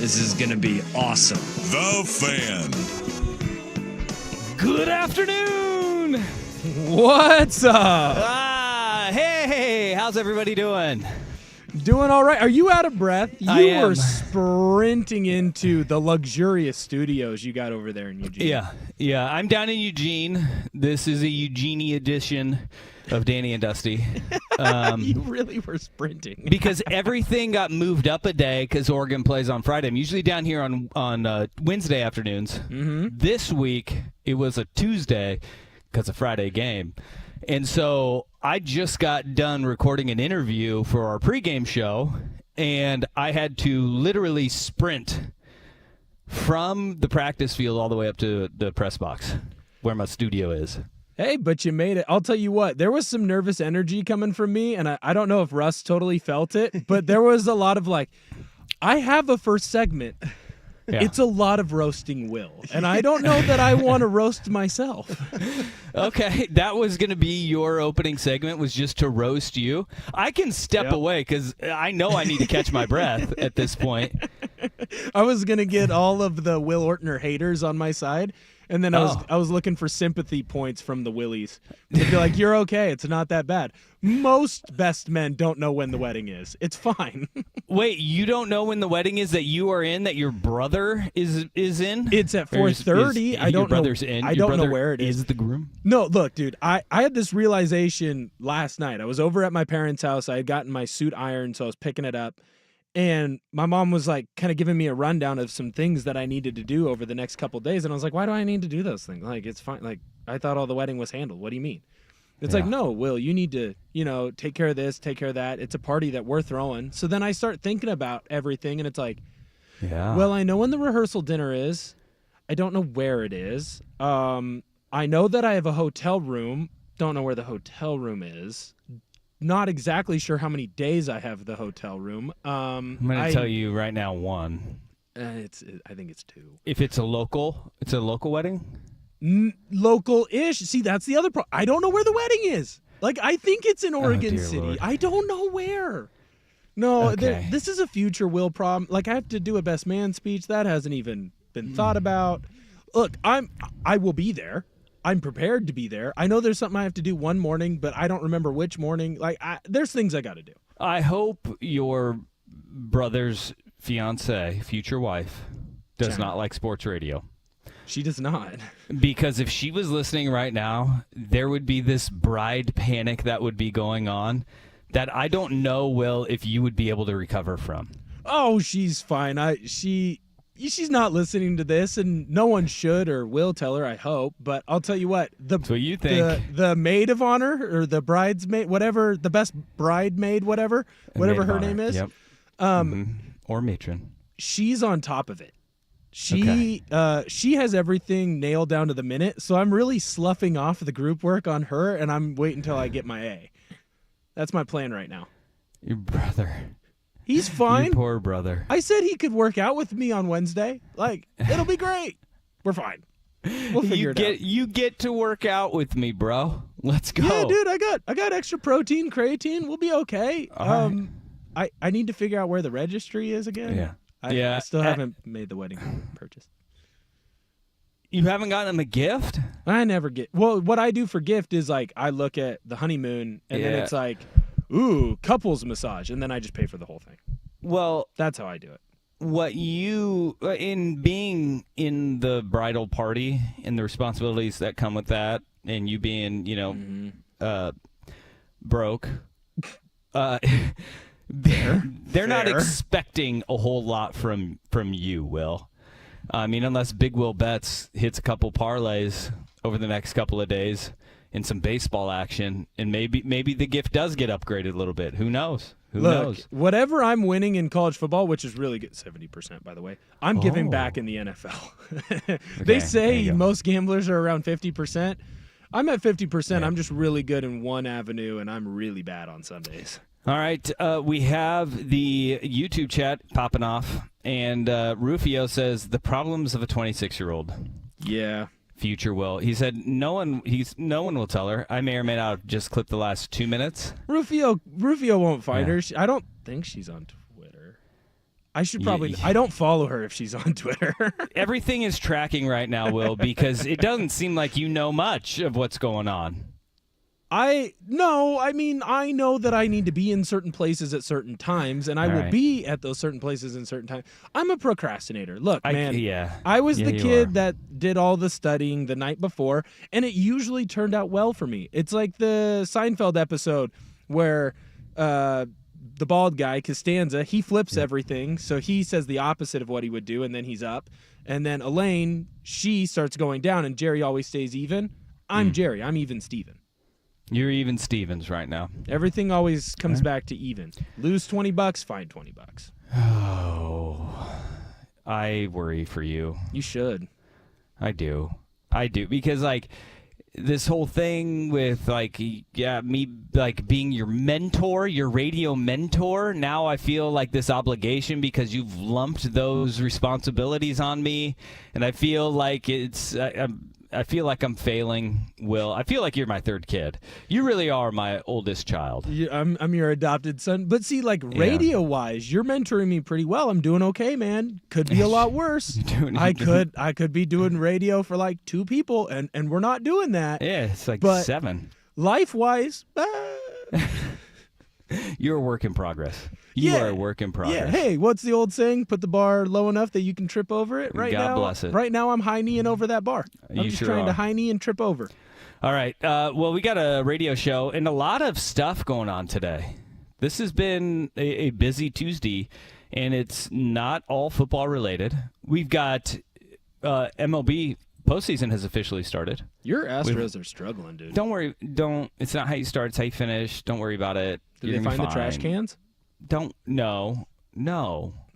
This is going to be awesome. The Fan. Good afternoon. What's up? Hey, how's everybody doing? Doing all right. Are you out of breath? I You am. were sprinting into the luxurious studios you got over there in Eugene. Yeah. I'm down in Eugene. This is a Eugenie edition of Danny and Dusty. You really were sprinting. Because everything got moved up a day because Oregon plays on Friday. I'm usually down here on Wednesday afternoons. Mm-hmm. This week, it was a Tuesday because of Friday game. And so I just got done recording an interview for our pregame show, and I had to literally sprint from the practice field all the way up to the press box where my studio is. Hey, but you made it. I'll tell you what, there was some nervous energy coming from me, and I don't know if Russ totally felt it, but there was a lot of like, I have a first segment. Yeah. It's a lot of roasting Will, and I don't know that I want to roast myself. Okay, that was going to be your opening segment, was just to roast you. I can step away because I know I need to catch my breath at this point. I was going to get all of the Will Ortner haters on my side, and then I was looking for sympathy points from the Willies. They'd be like, you're okay, it's not that bad. Most best men don't know when the wedding is. It's fine. Wait, you don't know when the wedding is that you are in, that your brother is in? It's at Or is 4:30. I your don't know. brother's in? I Your don't know brother where it is. the groom? No, look, dude, I had this realization last night. I was over at my parents' house. I had gotten my suit ironed, so I was picking it up. And my mom was like kind of giving me a rundown of some things that I needed to do over the next couple of days. And I was like, why do I need to do those things? Like, it's fine. Like, I thought all the wedding was handled. What do you mean? It's like, no, Will, you need to, take care of this, take care of that. It's a party that we're throwing. So then I start thinking about everything, and it's like, well, I know when the rehearsal dinner is. I don't know where it is. I know that I have a hotel room. Don't know where the hotel room is. Not exactly sure how many days I have the hotel room. I'm going to tell you right now one. I think it's 2. If it's a local wedding? Local-ish. See, that's the other problem. I don't know where the wedding is. Like, I think it's in Oregon dear City. Lord. I don't know where. No, Okay. this is a future Will problem. Like, I have to do a best man speech. That hasn't even been thought about. Look, I will be there. I'm prepared to be there. I know there's something I have to do one morning, but I don't remember which morning. Like, there's things I got to do. I hope your brother's fiance, future wife, does not like sports radio. She does not. Because if she was listening right now, there would be this bride panic that would be going on that I don't know, Will, if you would be able to recover from. Oh, she's fine. She's not listening to this, and no one should or will tell her, I hope. But I'll tell you what. That's what you think. The maid of honor or the bridesmaid, whatever, the best bridemaid, whatever her name is. Yep. Or matron. She's on top of it. She has everything nailed down to the minute, so I'm really sloughing off the group work on her, and I'm waiting until I get my A. That's my plan right now. Your brother. He's fine. Your poor brother. I said he could work out with me on Wednesday. Like, it'll be great. We're fine. We'll figure it out. You get to work out with me, bro. Let's go. Yeah, dude, I got extra protein, creatine. We'll be okay. All right. I need to figure out where the registry is again. Yeah. I still haven't made the wedding purchase. You haven't gotten him a gift? I never get. Well, what I do for gift is like I look at the honeymoon and then it's like, ooh, couples massage, and then I just pay for the whole thing. Well, That's how I do it. what you, in being in the bridal party and the responsibilities that come with that, and you being, broke, they're not expecting a whole lot from you, Will. I mean, unless Big Will Betts hits a couple parlays over the next couple of days in some baseball action, and maybe the gift does get upgraded a little bit. Who knows? Who knows? Whatever I'm winning in college football, which is really good, 70%, by the way, I'm giving back in the NFL. They say most gamblers are around 50%. I'm at 50%. Yeah. I'm just really good in one avenue, and I'm really bad on Sundays. All right, we have the YouTube chat popping off, and Rufio says the problems of a 26-year-old. Yeah. Future Will. He said no one will tell her. I may or may not have just clipped the last 2 minutes. Rufio won't find her. I don't think she's on Twitter. I should probably. I don't follow her if she's on Twitter. Everything is tracking right now, Will, because it doesn't seem like you know much of what's going on. I know that I need to be in certain places at certain times, and I will be at those certain places in certain times. I'm a procrastinator. Look, man, I was the kid that did all the studying the night before, and it usually turned out well for me. It's like the Seinfeld episode where the bald guy, Costanza, he flips everything, so he says the opposite of what he would do, and then he's up. And then Elaine, she starts going down, and Jerry always stays even. I'm Jerry. I'm even Steven. You're even Stevens right now. Everything always comes back to even. Lose $20, find $20. Oh, I worry for you. You should. I do because like this whole thing with like me like being your mentor, your radio mentor. Now I feel like this obligation because you've lumped those responsibilities on me, and I feel like I feel like I'm failing, Will. I feel like you're my third kid. You really are my oldest child. I'm your adopted son. But see, like radio-wise, you're mentoring me pretty well. I'm doing okay, man. Could be a lot worse. I could be doing radio for like 2 people, and we're not doing that. Yeah, it's like but 7. Life-wise, you're a work in progress. You are a work in progress. Yeah. Hey, what's the old saying? Put the bar low enough that you can trip over it. God bless it. Right now, I'm high kneeing over that bar. I'm just trying to high knee and trip over. All right. Well, we got a radio show and a lot of stuff going on today. This has been a busy Tuesday, and it's not all football related. We've got MLB postseason has officially started. Your Astros are struggling, dude. Don't worry. It's not how you start; it's how you finish. Don't worry about it. Did they find the trash cans? No.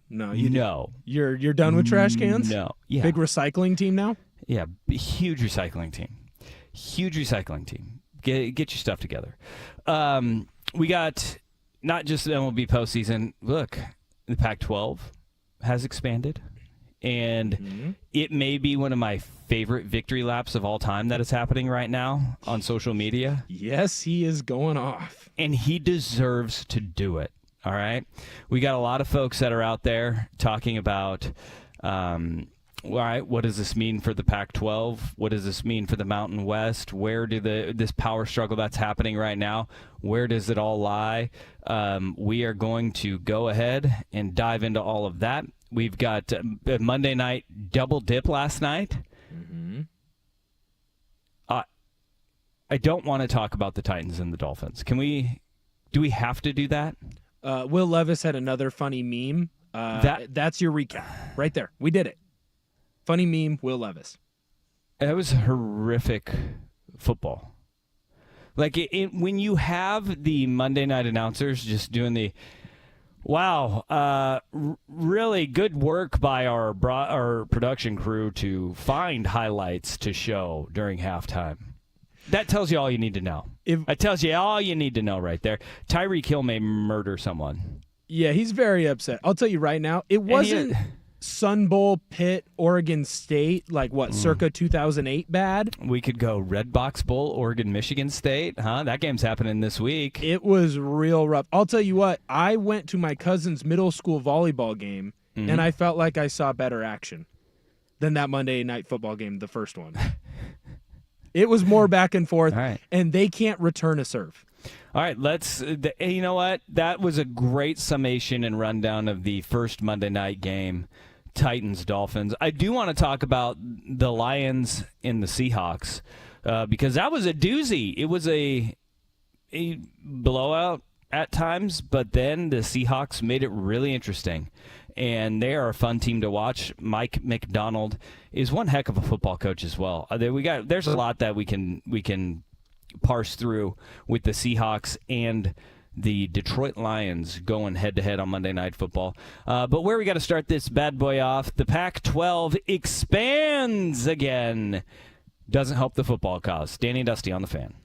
You're done with trash cans? No. Yeah. Big recycling team now? Yeah. Huge recycling team. Get your stuff together. We got not just the MLB postseason. Look, the Pac-12 has expanded, and it may be one of my favorite victory laps of all time that is happening right now on social media. Yes, he is going off. And he deserves to do it. All right. We got a lot of folks that are out there talking about, all right, what does this mean for the Pac-12? What does this mean for the Mountain West? Where do this power struggle that's happening right now, where does it all lie? We are going to go ahead and dive into all of that. We've got a Monday night double dip last night. I don't want to talk about the Titans and the Dolphins. Do we have to do that? Will Levis had another funny meme. That's your recap right there. We did it. Funny meme, Will Levis. That was horrific football. Like when you have the Monday night announcers just doing the, wow, really good work by our production crew to find highlights to show during halftime. That tells you all you need to know. That tells you all you need to know right there. Tyreek Hill may murder someone. Yeah, he's very upset. I'll tell you right now, it wasn't Sun Bowl, Pitt, Oregon State, like what, circa 2008 bad? We could go Red Box Bowl, Oregon, Michigan State. That game's happening this week. It was real rough. I'll tell you what, I went to my cousin's middle school volleyball game, and I felt like I saw better action than that Monday night football game, the first one. It was more back and forth, and they can't return a serve. All right, you know what? That was a great summation and rundown of the first Monday night game, Titans-Dolphins. I do want to talk about the Lions and the Seahawks because that was a doozy. It was a blowout at times, but then the Seahawks made it really interesting. And they are a fun team to watch. Mike McDonald is one heck of a football coach as well. There's a lot that we can parse through with the Seahawks and the Detroit Lions going head-to-head on Monday Night Football. But where we got to start this bad boy off, the Pac-12 expands again. Doesn't help the football cause. Danny and Dusty on the Fan.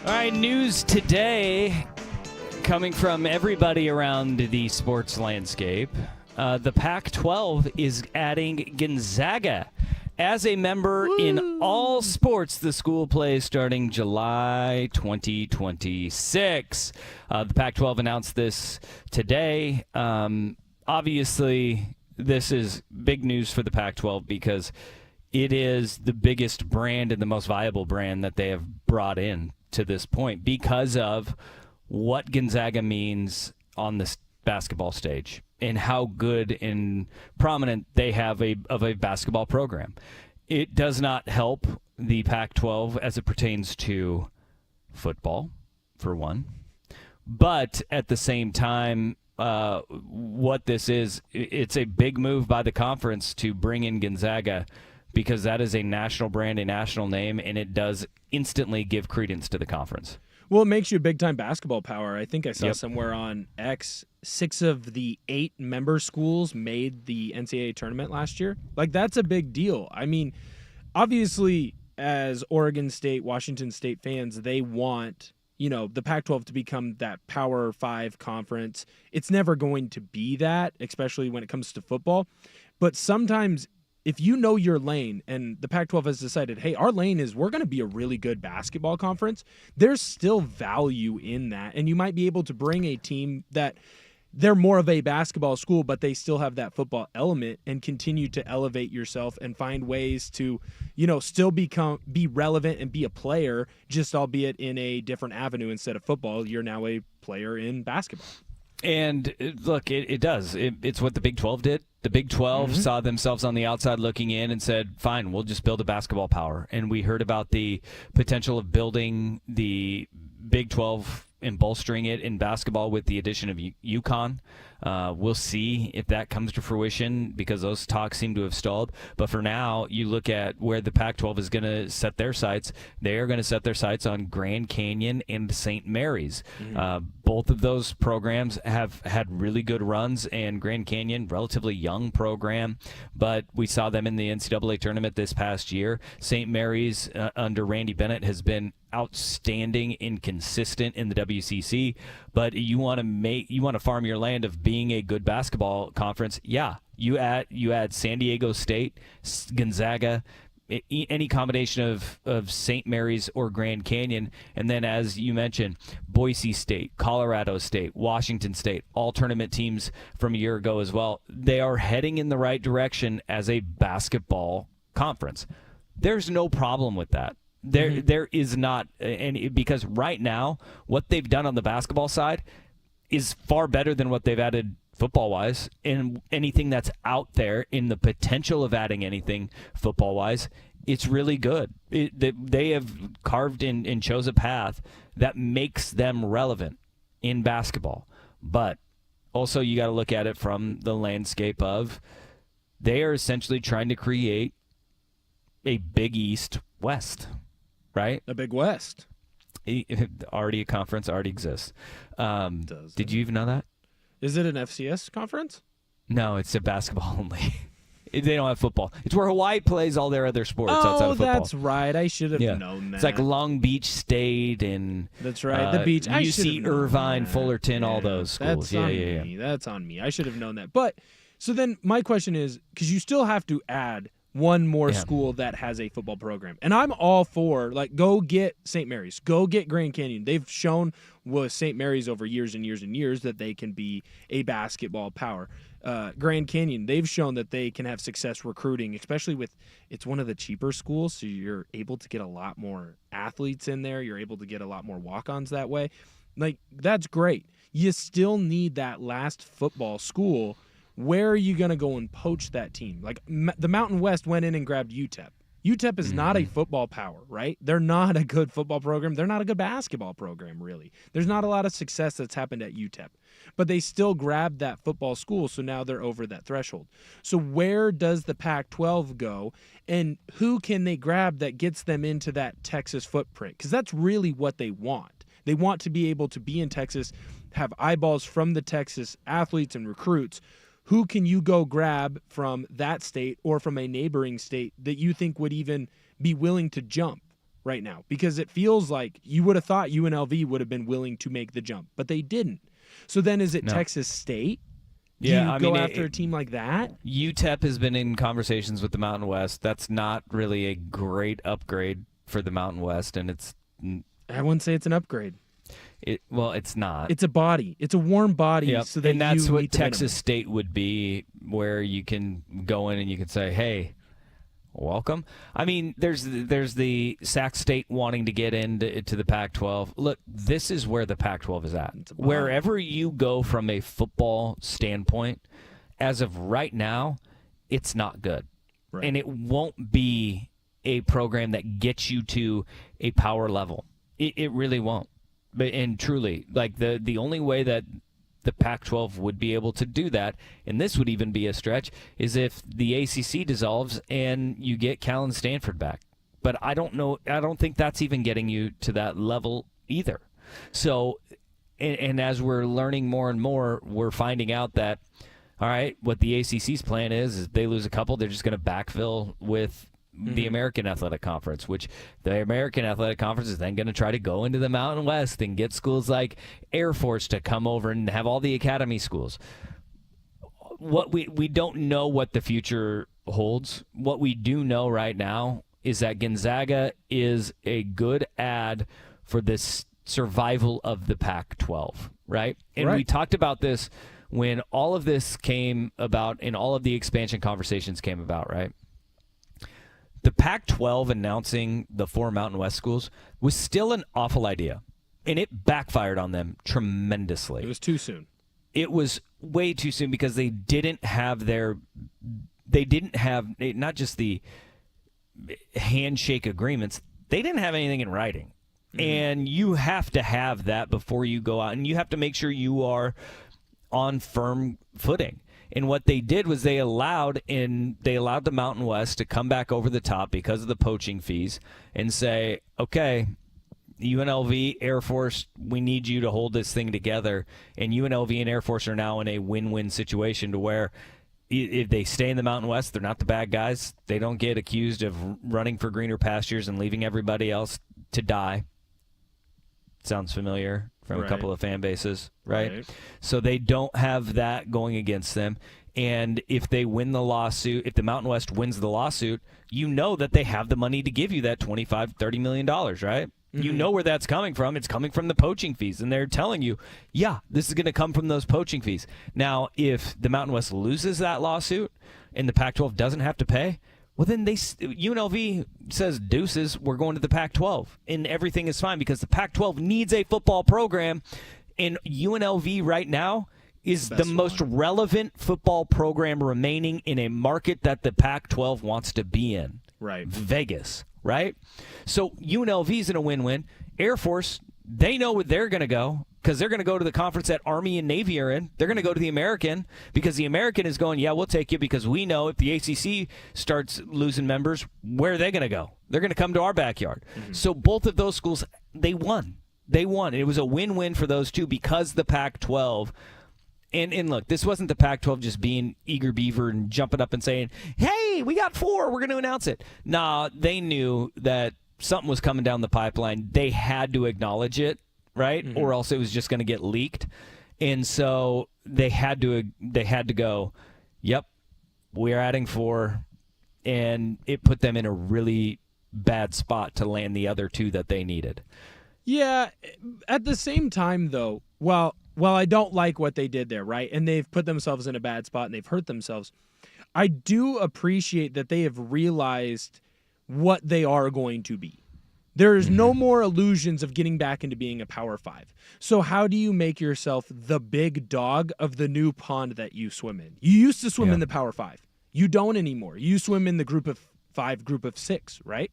All right, news today coming from everybody around the sports landscape. The Pac-12 is adding Gonzaga as a member in all sports the school plays starting July 2026. The Pac-12 announced this today. Obviously, this is big news for the Pac-12 because it is the biggest brand and the most viable brand that they have brought in to this point because of what Gonzaga means on this basketball stage and how good and prominent they have of a basketball program. It does not help the Pac-12 as it pertains to football, for one. But at the same time, what this is, it's a big move by the conference to bring in Gonzaga because that is a national brand, a national name, and it does instantly give credence to the conference. Well, it makes you a big-time basketball power. I think I saw somewhere on X, 6 of the 8 member schools made the NCAA tournament last year. Like, that's a big deal. I mean, obviously, as Oregon State, Washington State fans, they want, the Pac-12 to become that Power 5 conference. It's never going to be that, especially when it comes to football. But sometimes if you know your lane and the Pac-12 has decided, hey, our lane is we're going to be a really good basketball conference, there's still value in that. And you might be able to bring a team that they're more of a basketball school, but they still have that football element and continue to elevate yourself and find ways to, still be relevant and be a player, just albeit in a different avenue. Instead of football, you're now a player in basketball. And look, it does. It's what the Big 12 did. The Big 12 saw themselves on the outside looking in and said, fine, we'll just build a basketball power. And we heard about the potential of building the Big 12 and bolstering it in basketball with the addition of UConn. We'll see if that comes to fruition because those talks seem to have stalled. But for now, you look at where the Pac-12 is going to set their sights. They are going to set their sights on Grand Canyon and St. Mary's. Both of those programs have had really good runs, and Grand Canyon, relatively young program, but we saw them in the NCAA tournament this past year. St. Mary's under Randy Bennett has been outstanding and consistent in the WCC, but you want to farm your land of being a good basketball conference. Yeah, you add San Diego State, Gonzaga, any combination of St. Mary's or Grand Canyon, and then as you mentioned, Boise State, Colorado State, Washington State, all tournament teams from a year ago as well. They are heading in the right direction as a basketball conference. There's no problem with that. There is not any, because right now what they've done on the basketball side is far better than what they've added football-wise, and anything that's out there in the potential of adding anything football-wise, it's really good. They have carved and chose a path that makes them relevant in basketball. But also you got to look at it from the landscape of they are essentially trying to create a Big East-West, right? A Big West. Already a conference, already exists. Did you even know that? Is it an FCS conference? No, it's a basketball only. They don't have football. It's where Hawaii plays all their other sports outside of football. Oh, that's right. I should have known that. It's like Long Beach State and that's right. The beach. UC Irvine, Fullerton, all those schools. That's on me. That's on me. I should have known that. But so then my question is, because you still have to add one more school that has a football program. And I'm all for, go get St. Mary's. Go get Grand Canyon. They've shown with St. Mary's over years and years and years that they can be a basketball power. Grand Canyon, they've shown that they can have success recruiting, especially with it's one of the cheaper schools, so you're able to get a lot more athletes in there. You're able to get a lot more walk-ons that way. That's great. You still need that last football school. Where are you going to go and poach that team? The Mountain West went in and grabbed UTEP. UTEP is not a football power, right? They're not a good football program. They're not a good basketball program, really. There's not a lot of success that's happened at UTEP. But they still grabbed that football school, so now they're over that threshold. So where does the Pac-12 go, and who can they grab that gets them into that Texas footprint? Because that's really what they want. They want to be able to be in Texas, have eyeballs from the Texas athletes and recruits. Who can you go grab from that state or from a neighboring state that you think would even be willing to jump? right now because it feels like you would have thought UNLV would have been willing to make the jump, but they didn't. So then is it No. Texas State? Do Yeah, you I go mean, after a team like that? UTEP has been in conversations with the Mountain West. That's not really a great upgrade for the Mountain West, and it's I wouldn't say it's an upgrade. it's not. It's a body. It's a warm body. Yep. So that and that's you what meet the Texas minimum. State would be, where you can go in and you can say, "Hey, welcome." I mean, there's the Sac State wanting to get into the Pac-12. Look, this is where the Pac-12 is at. It's a body. Wherever you go from a football standpoint, as of right now, it's not good, Right. and it won't be a program that gets you to a power level. It really won't. But and truly, like the only way that the Pac-12 would be able to do that, and this would even be a stretch, is if the ACC dissolves and you get Cal and Stanford back. But I don't know. I don't think that's even getting you to that level either. So, and as we're learning more and more, we're finding out that, all right, what the ACC's plan is if they lose a couple, they're just going to backfill with the American Athletic Conference, which the American Athletic Conference is then going to try to go into the Mountain West and get schools like Air Force to come over and have all the academy schools. What we don't know what the future holds. What we do know right now is that Gonzaga is a good add for this survival of the Pac-12, right? And we talked about this when all of this came about and all of the expansion conversations came about, right? The Pac-12 announcing the 4 Mountain West schools was still an awful idea, and it backfired on them tremendously. It was too soon. It was way too soon because they didn't have not just the handshake agreements, they didn't have anything in writing. And you have to have that before you go out, and you have to make sure you are on firm footing. And what they did was they allowed the Mountain West to come back over the top because of the poaching fees and say, okay, UNLV, Air Force, we need you to hold this thing together. And UNLV and Air Force are now in a win-win situation to where if they stay in the Mountain West, they're not the bad guys. They don't get accused of running for greener pastures and leaving everybody else to die. Sounds familiar from a couple of fan bases, right? So they don't have that going against them. And if they win the lawsuit, if the Mountain West wins the lawsuit, you know that they have the money to give you that $25, $30 million, right? You know where that's coming from. It's coming from the poaching fees. And they're telling you, yeah, this is going to come from those poaching fees. Now, if the Mountain West loses that lawsuit and the Pac-12 doesn't have to pay, well, then UNLV says, deuces, we're going to the Pac-12, and everything is fine because the Pac-12 needs a football program, and UNLV right now is the most relevant football program remaining in a market that the Pac-12 wants to be in. Right. Vegas, right? So UNLV is in a win-win. Air Force, they know where they're going to go because they're going to go to the conference that Army and Navy are in. They're going to go to the American because the American is going, yeah, we'll take you because we know if the ACC starts losing members, where are they going to go? They're going to come to our backyard. So both of those schools, they won. They won. It was a win-win for those two because the Pac-12 and look, this wasn't the Pac-12 just being eager beaver and jumping up and saying, hey, we got 4, we're going to announce it. Nah, they knew that something was coming down the pipeline. They had to acknowledge it, right? Or else it was just going to get leaked. And so they had to go, yep, we're adding 4, and it put them in a really bad spot to land the other 2 that they needed. Yeah, at the same time, though, well, I don't like what they did there, right? And they've put themselves in a bad spot and they've hurt themselves. I do appreciate that they have realized what they are going to be. There's no more illusions of getting back into being a Power 5. So how do you make yourself the big dog of the new pond that you swim in? You used to swim in the Power 5. You don't anymore. You swim in the group of 5, group of 6, right?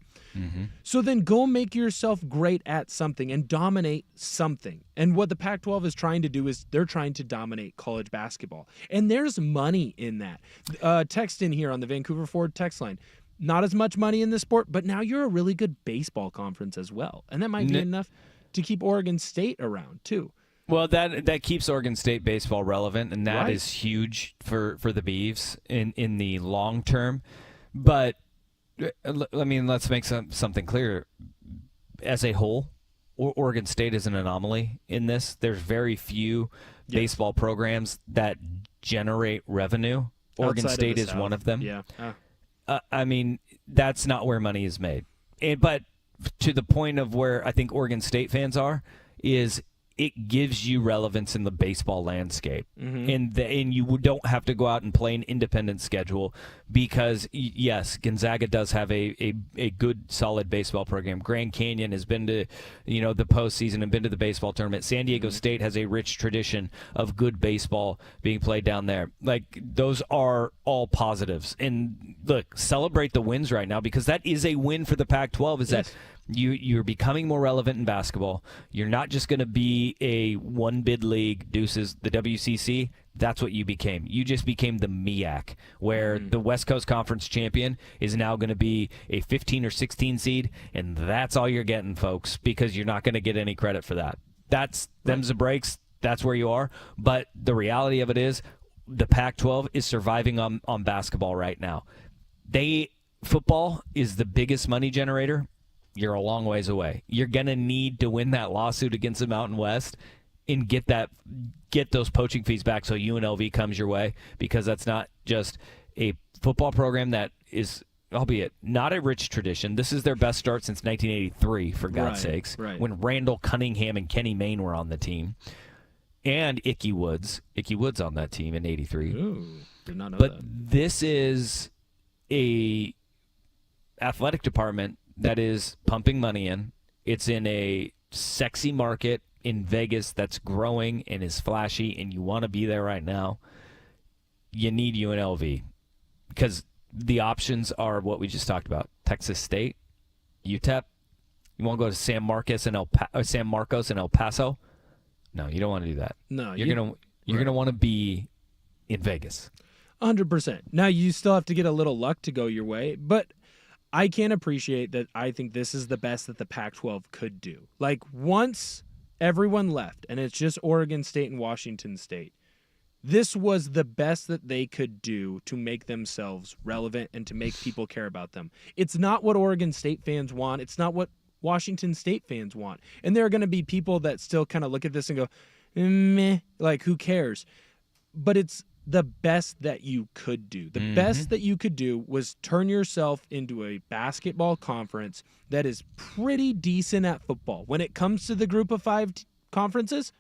So then go make yourself great at something and dominate something. And what the Pac-12 is trying to do is they're trying to dominate college basketball. And there's money in that. Text in here on the Vancouver Ford text line. Not as much money in this sport, but now you're a really good baseball conference as well. And that might be enough to keep Oregon State around, too. Well, that keeps Oregon State baseball relevant, and that is huge for the Beavs in the long term. But I mean, let's make something clear. as a whole, Oregon State is an anomaly in this. There's very few baseball programs that generate revenue. Oregon Outside State of the is South. one of them. Yeah. I mean, that's not where money is made. But to the point of where I think Oregon State fans are, is it gives you relevance in the baseball landscape. And you don't have to go out and play an independent schedule because, yes, Gonzaga does have a good, solid baseball program. Grand Canyon has been to, the postseason and been to the baseball tournament. San Diego State has a rich tradition of good baseball being played down there. Like, those are all positives. And, look, celebrate the wins right now because that is a win for the Pac-12 is that you're becoming more relevant in basketball. You're not just going to be a one-bid league, deuces, the WCC. That's what you became. You just became the MEAC, where the West Coast Conference champion is now going to be a 15 or 16 seed, and that's all you're getting, folks, because you're not going to get any credit for that. Them's the breaks. That's where you are. But the reality of it is the Pac-12 is surviving on basketball right now. Football is the biggest money generator. You're a long ways away. You're going to need to win that lawsuit against the Mountain West and get those poaching fees back so UNLV comes your way, because that's not just a football program that is, albeit not a rich tradition. This is their best start since 1983, for God's sakes, when Randall Cunningham and Kenny Mayne were on the team. And Icky Woods on that team in 83. Ooh, did not know but that. This is a athletic department that is pumping money in. It's in a sexy market in Vegas that's growing and is flashy, and you want to be there right now. You need UNLV because the options are what we just talked about. Texas State, UTEP. You want to go to San Marcos in El Paso? No, you don't want to do that. No, you're gonna want to be in Vegas. 100%. Now you still have to get a little luck to go your way, but I can appreciate that. I think this is the best that the Pac-12 could do. Like, once everyone left and it's just Oregon State and Washington State, this was the best that they could do to make themselves relevant and to make people care about them. It's not what Oregon State fans want. It's not what Washington State fans want. And there are going to be people that still kind of look at this and go, meh, like, who cares? But it's the best that you could do. The best that you could do was turn yourself into a basketball conference that is pretty decent at football. When it comes to the group of five conferences,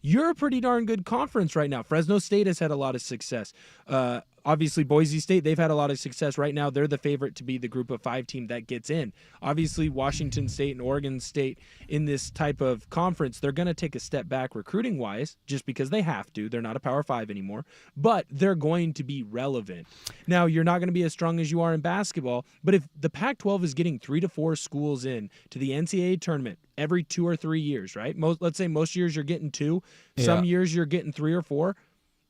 you're a pretty darn good conference right now. Fresno State has had a lot of success. Obviously, Boise State, they've had a lot of success. Right now, they're the favorite to be the group of five team that gets in. Obviously, Washington State and Oregon State in this type of conference, they're going to take a step back recruiting-wise just because they have to. They're not a Power 5 anymore, but they're going to be relevant. Now, you're not going to be as strong as you are in basketball, but if the Pac-12 is getting 3 to 4 schools in to the NCAA tournament every 2 or 3 years, right? Let's say most years you're getting 2, some years you're getting 3 or 4.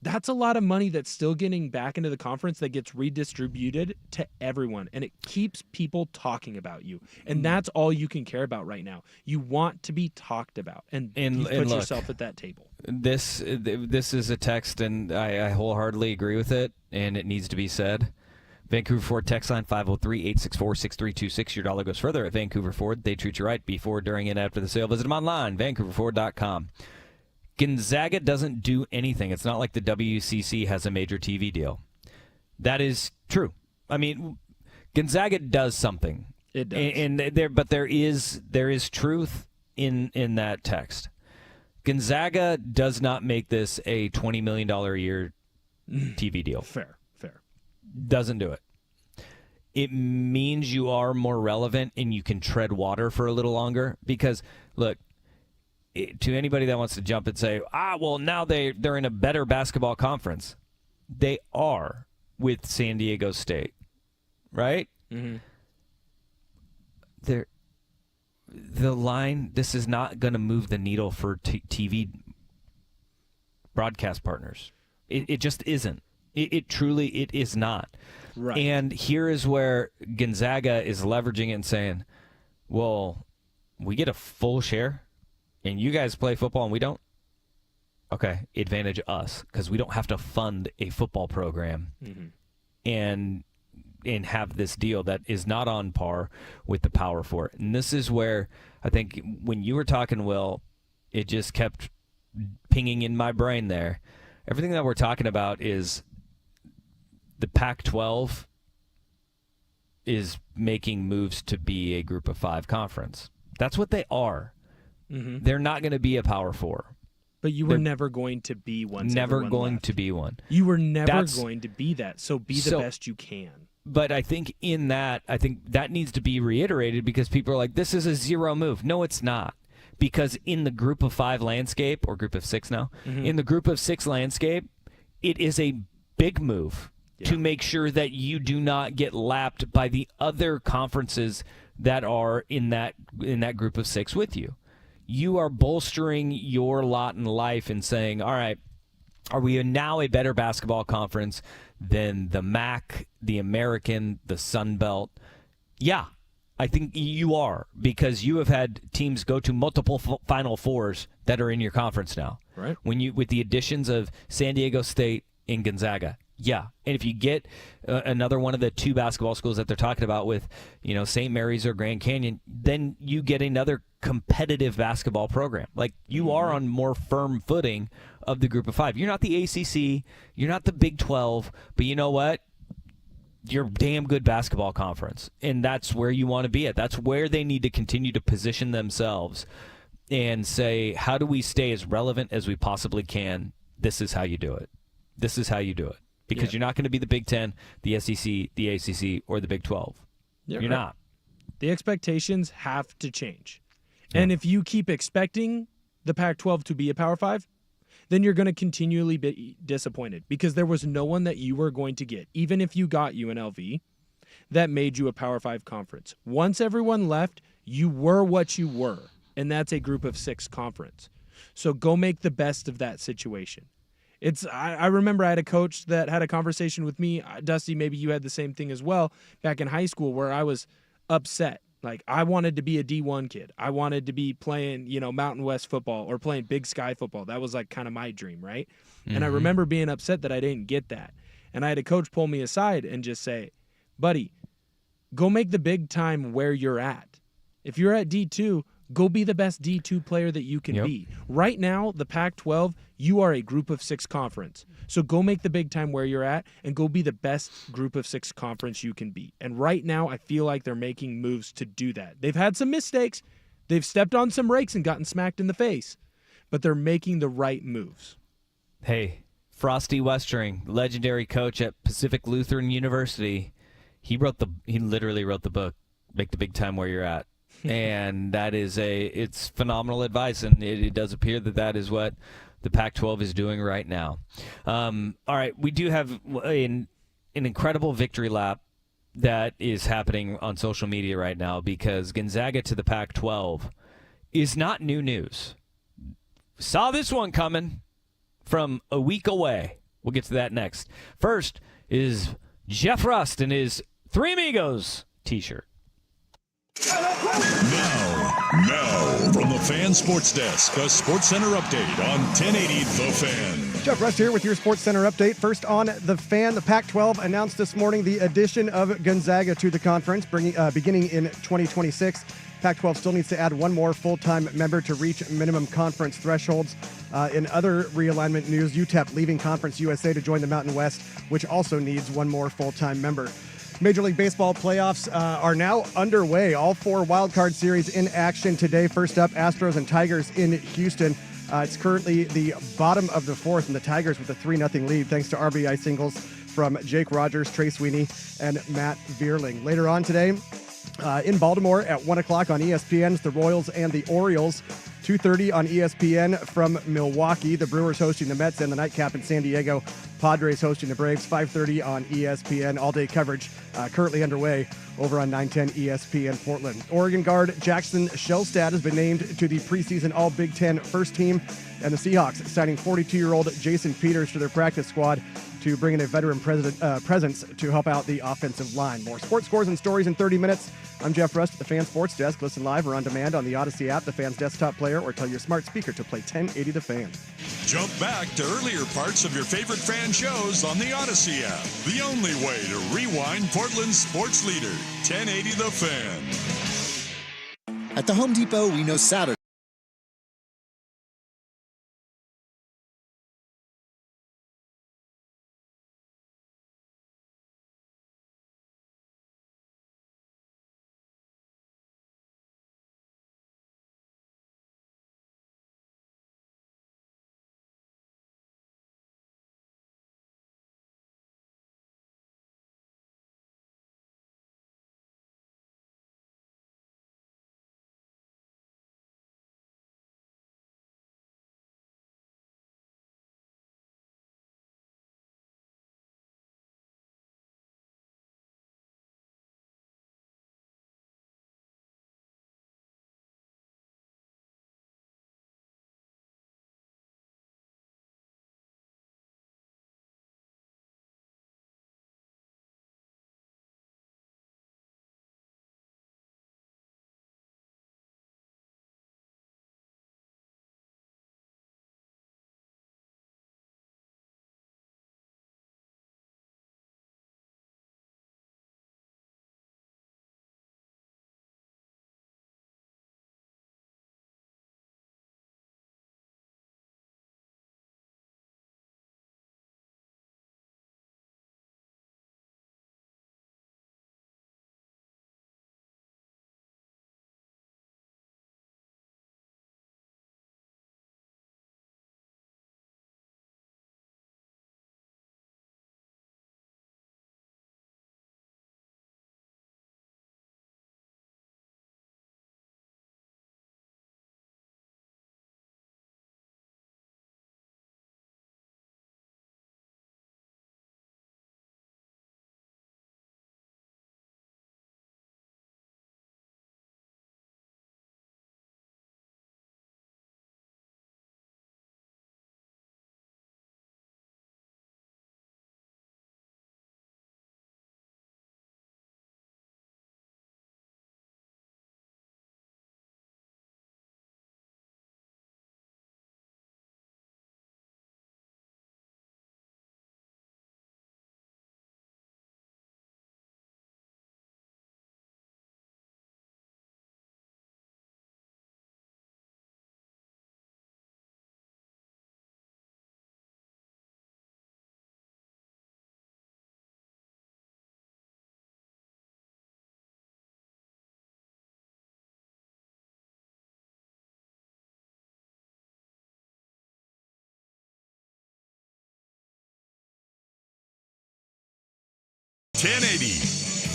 That's a lot of money that's still getting back into the conference that gets redistributed to everyone, and it keeps people talking about you. And that's all you can care about right now. You want to be talked about, and you put yourself at that table. This is a text, and I wholeheartedly agree with it, and it needs to be said. Vancouver Ford text line 503-864-6326. Your dollar goes further at Vancouver Ford. They treat you right before, during, and after the sale. Visit them online, vancouverford.com. Gonzaga doesn't do anything. It's not like the WCC has a major TV deal. That is true. I mean, Gonzaga does something. It does. But there is truth in that text. Gonzaga does not make this a $20 million a year TV deal. Fair. Doesn't do it. It means you are more relevant and you can tread water for a little longer because, look, to anybody that wants to jump and say, well, now they're in a better basketball conference. They are with San Diego State, right? Mm-hmm. The line, this is not going to move the needle for TV broadcast partners. It just isn't. It truly is not. Right. And here is where Gonzaga is leveraging it and saying, well, we get a full share and you guys play football and we don't? Okay, advantage us because we don't have to fund a football program. Mm-hmm. And and have this deal that is not on par with the Power Four. And this is where I think when you were talking, Will, it just kept pinging in my brain there. Everything that we're talking about is the Pac-12 is making moves to be a Group of Five conference. That's what they are. Mm-hmm. They're not going to be a Power Four. But you were never going to be one. Never going to be one. You were never going to be that. So be the best you can. But I think that needs to be reiterated because people are like, this is a zero move. No, it's not. Because in the Group of Five landscape, or Group of Six now, in the Group of Six landscape, it is a big move to make sure that you do not get lapped by the other conferences that are in that Group of Six with you. You are bolstering your lot in life and saying, all right, are we now a better basketball conference than the MAC, the American, the Sun Belt? Yeah, I think you are, because you have had teams go to multiple Final Fours that are in your conference now. Right. With the additions of San Diego State and Gonzaga. Yeah, and if you get another one of the two basketball schools that they're talking about with, St. Mary's or Grand Canyon, then you get another competitive basketball program. Like, you are on more firm footing of the Group of Five. You're not the ACC, you're not the Big 12, but you know what? You're a damn good basketball conference, and that's where you want to be at. That's where they need to continue to position themselves and say, how do we stay as relevant as we possibly can? This is how you do it. This is how you do it. Because you're not going to be the Big 10, the SEC, the ACC, or the Big 12. You're not. The expectations have to change. Yeah. And if you keep expecting the Pac-12 to be a Power 5, then you're going to continually be disappointed, because there was no one that you were going to get, even if you got UNLV, that made you a Power 5 conference. Once everyone left, you were what you were, and that's a Group of Six conference. So go make the best of that situation. I remember I had a coach that had a conversation with me. Dusty, maybe you had the same thing as well back in high school, where I was upset. Like, I wanted to be a D1 kid. I wanted to be playing, Mountain West football or playing Big Sky football. That was like kind of my dream, right? Mm-hmm. And I remember being upset that I didn't get that. And I had a coach pull me aside and just say, buddy, go make the big time where you're at. If you're at D2, go be the best D2 player that you can be. Right now, the Pac-12, you are a Group of Six conference. So go make the big time where you're at and go be the best Group of Six conference you can be. And right now, I feel like they're making moves to do that. They've had some mistakes. They've stepped on some rakes and gotten smacked in the face. But they're making the right moves. Hey, Frosty Westring, legendary coach at Pacific Lutheran University, he literally wrote the book, Make the Big Time Where You're At. And that is it's phenomenal advice, and it does appear that is what the Pac-12 is doing right now. All right, we do have an incredible victory lap that is happening on social media right now, because Gonzaga to the Pac-12 is not new news. Saw this one coming from a week away. We'll get to that next. First is Jeff Rust and his Three Amigos t-shirt. Now, from the Fan Sports Desk, a Sports Center update on 1080 The Fan. Jeff Rust here with your Sports Center update. First on The Fan, the Pac-12 announced this morning the addition of Gonzaga to the conference, beginning in 2026. Pac-12 still needs to add one more full-time member to reach minimum conference thresholds. In other realignment news, UTEP leaving Conference USA to join the Mountain West, which also needs one more full-time member. Major League Baseball playoffs are now underway. All four wildcard series in action today. First up, Astros and Tigers in Houston. It's currently the bottom of the fourth, and the Tigers with a 3-0 lead thanks to RBI singles from Jake Rogers, Trey Sweeney, and Matt Vierling. Later on today, in Baltimore at 1 o'clock on ESPN, the Royals and the Orioles. 2:30 on ESPN from Milwaukee. The Brewers hosting the Mets, and the nightcap in San Diego. Padres hosting the Braves. 5:30 on ESPN. All-day coverage currently underway over on 910 ESPN Portland. Oregon guard Jackson Shelstad has been named to the preseason All-Big Ten first team, and the Seahawks signing 42-year-old Jason Peters to their practice squad to bring in a veteran presence to help out the offensive line. More sports scores and stories in 30 minutes. I'm Jeff Rust at the Fan Sports Desk. Listen live or on demand on the Odyssey app, the Fan's desktop player, or tell your smart speaker to play 1080 The Fan. Jump back to earlier parts of your favorite Fan Fan shows on the Odyssey app. The only way to rewind Portland's sports leader, 1080 The Fan. At the Home Depot, we know Saturday.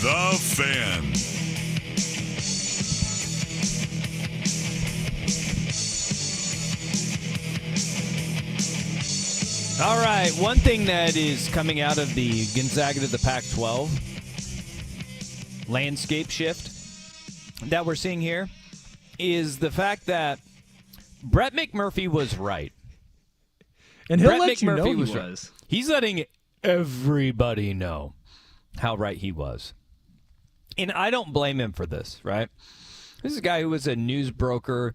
The Fan. All right, one thing that is coming out of the Gonzaga to the Pac-12 landscape shift that we're seeing here is the fact that Brett McMurphy was right. And he'll Brett let you know McMurphy he was was. right. He's letting everybody know how right he was. And I don't blame him for this, right? This is a guy who was a news broker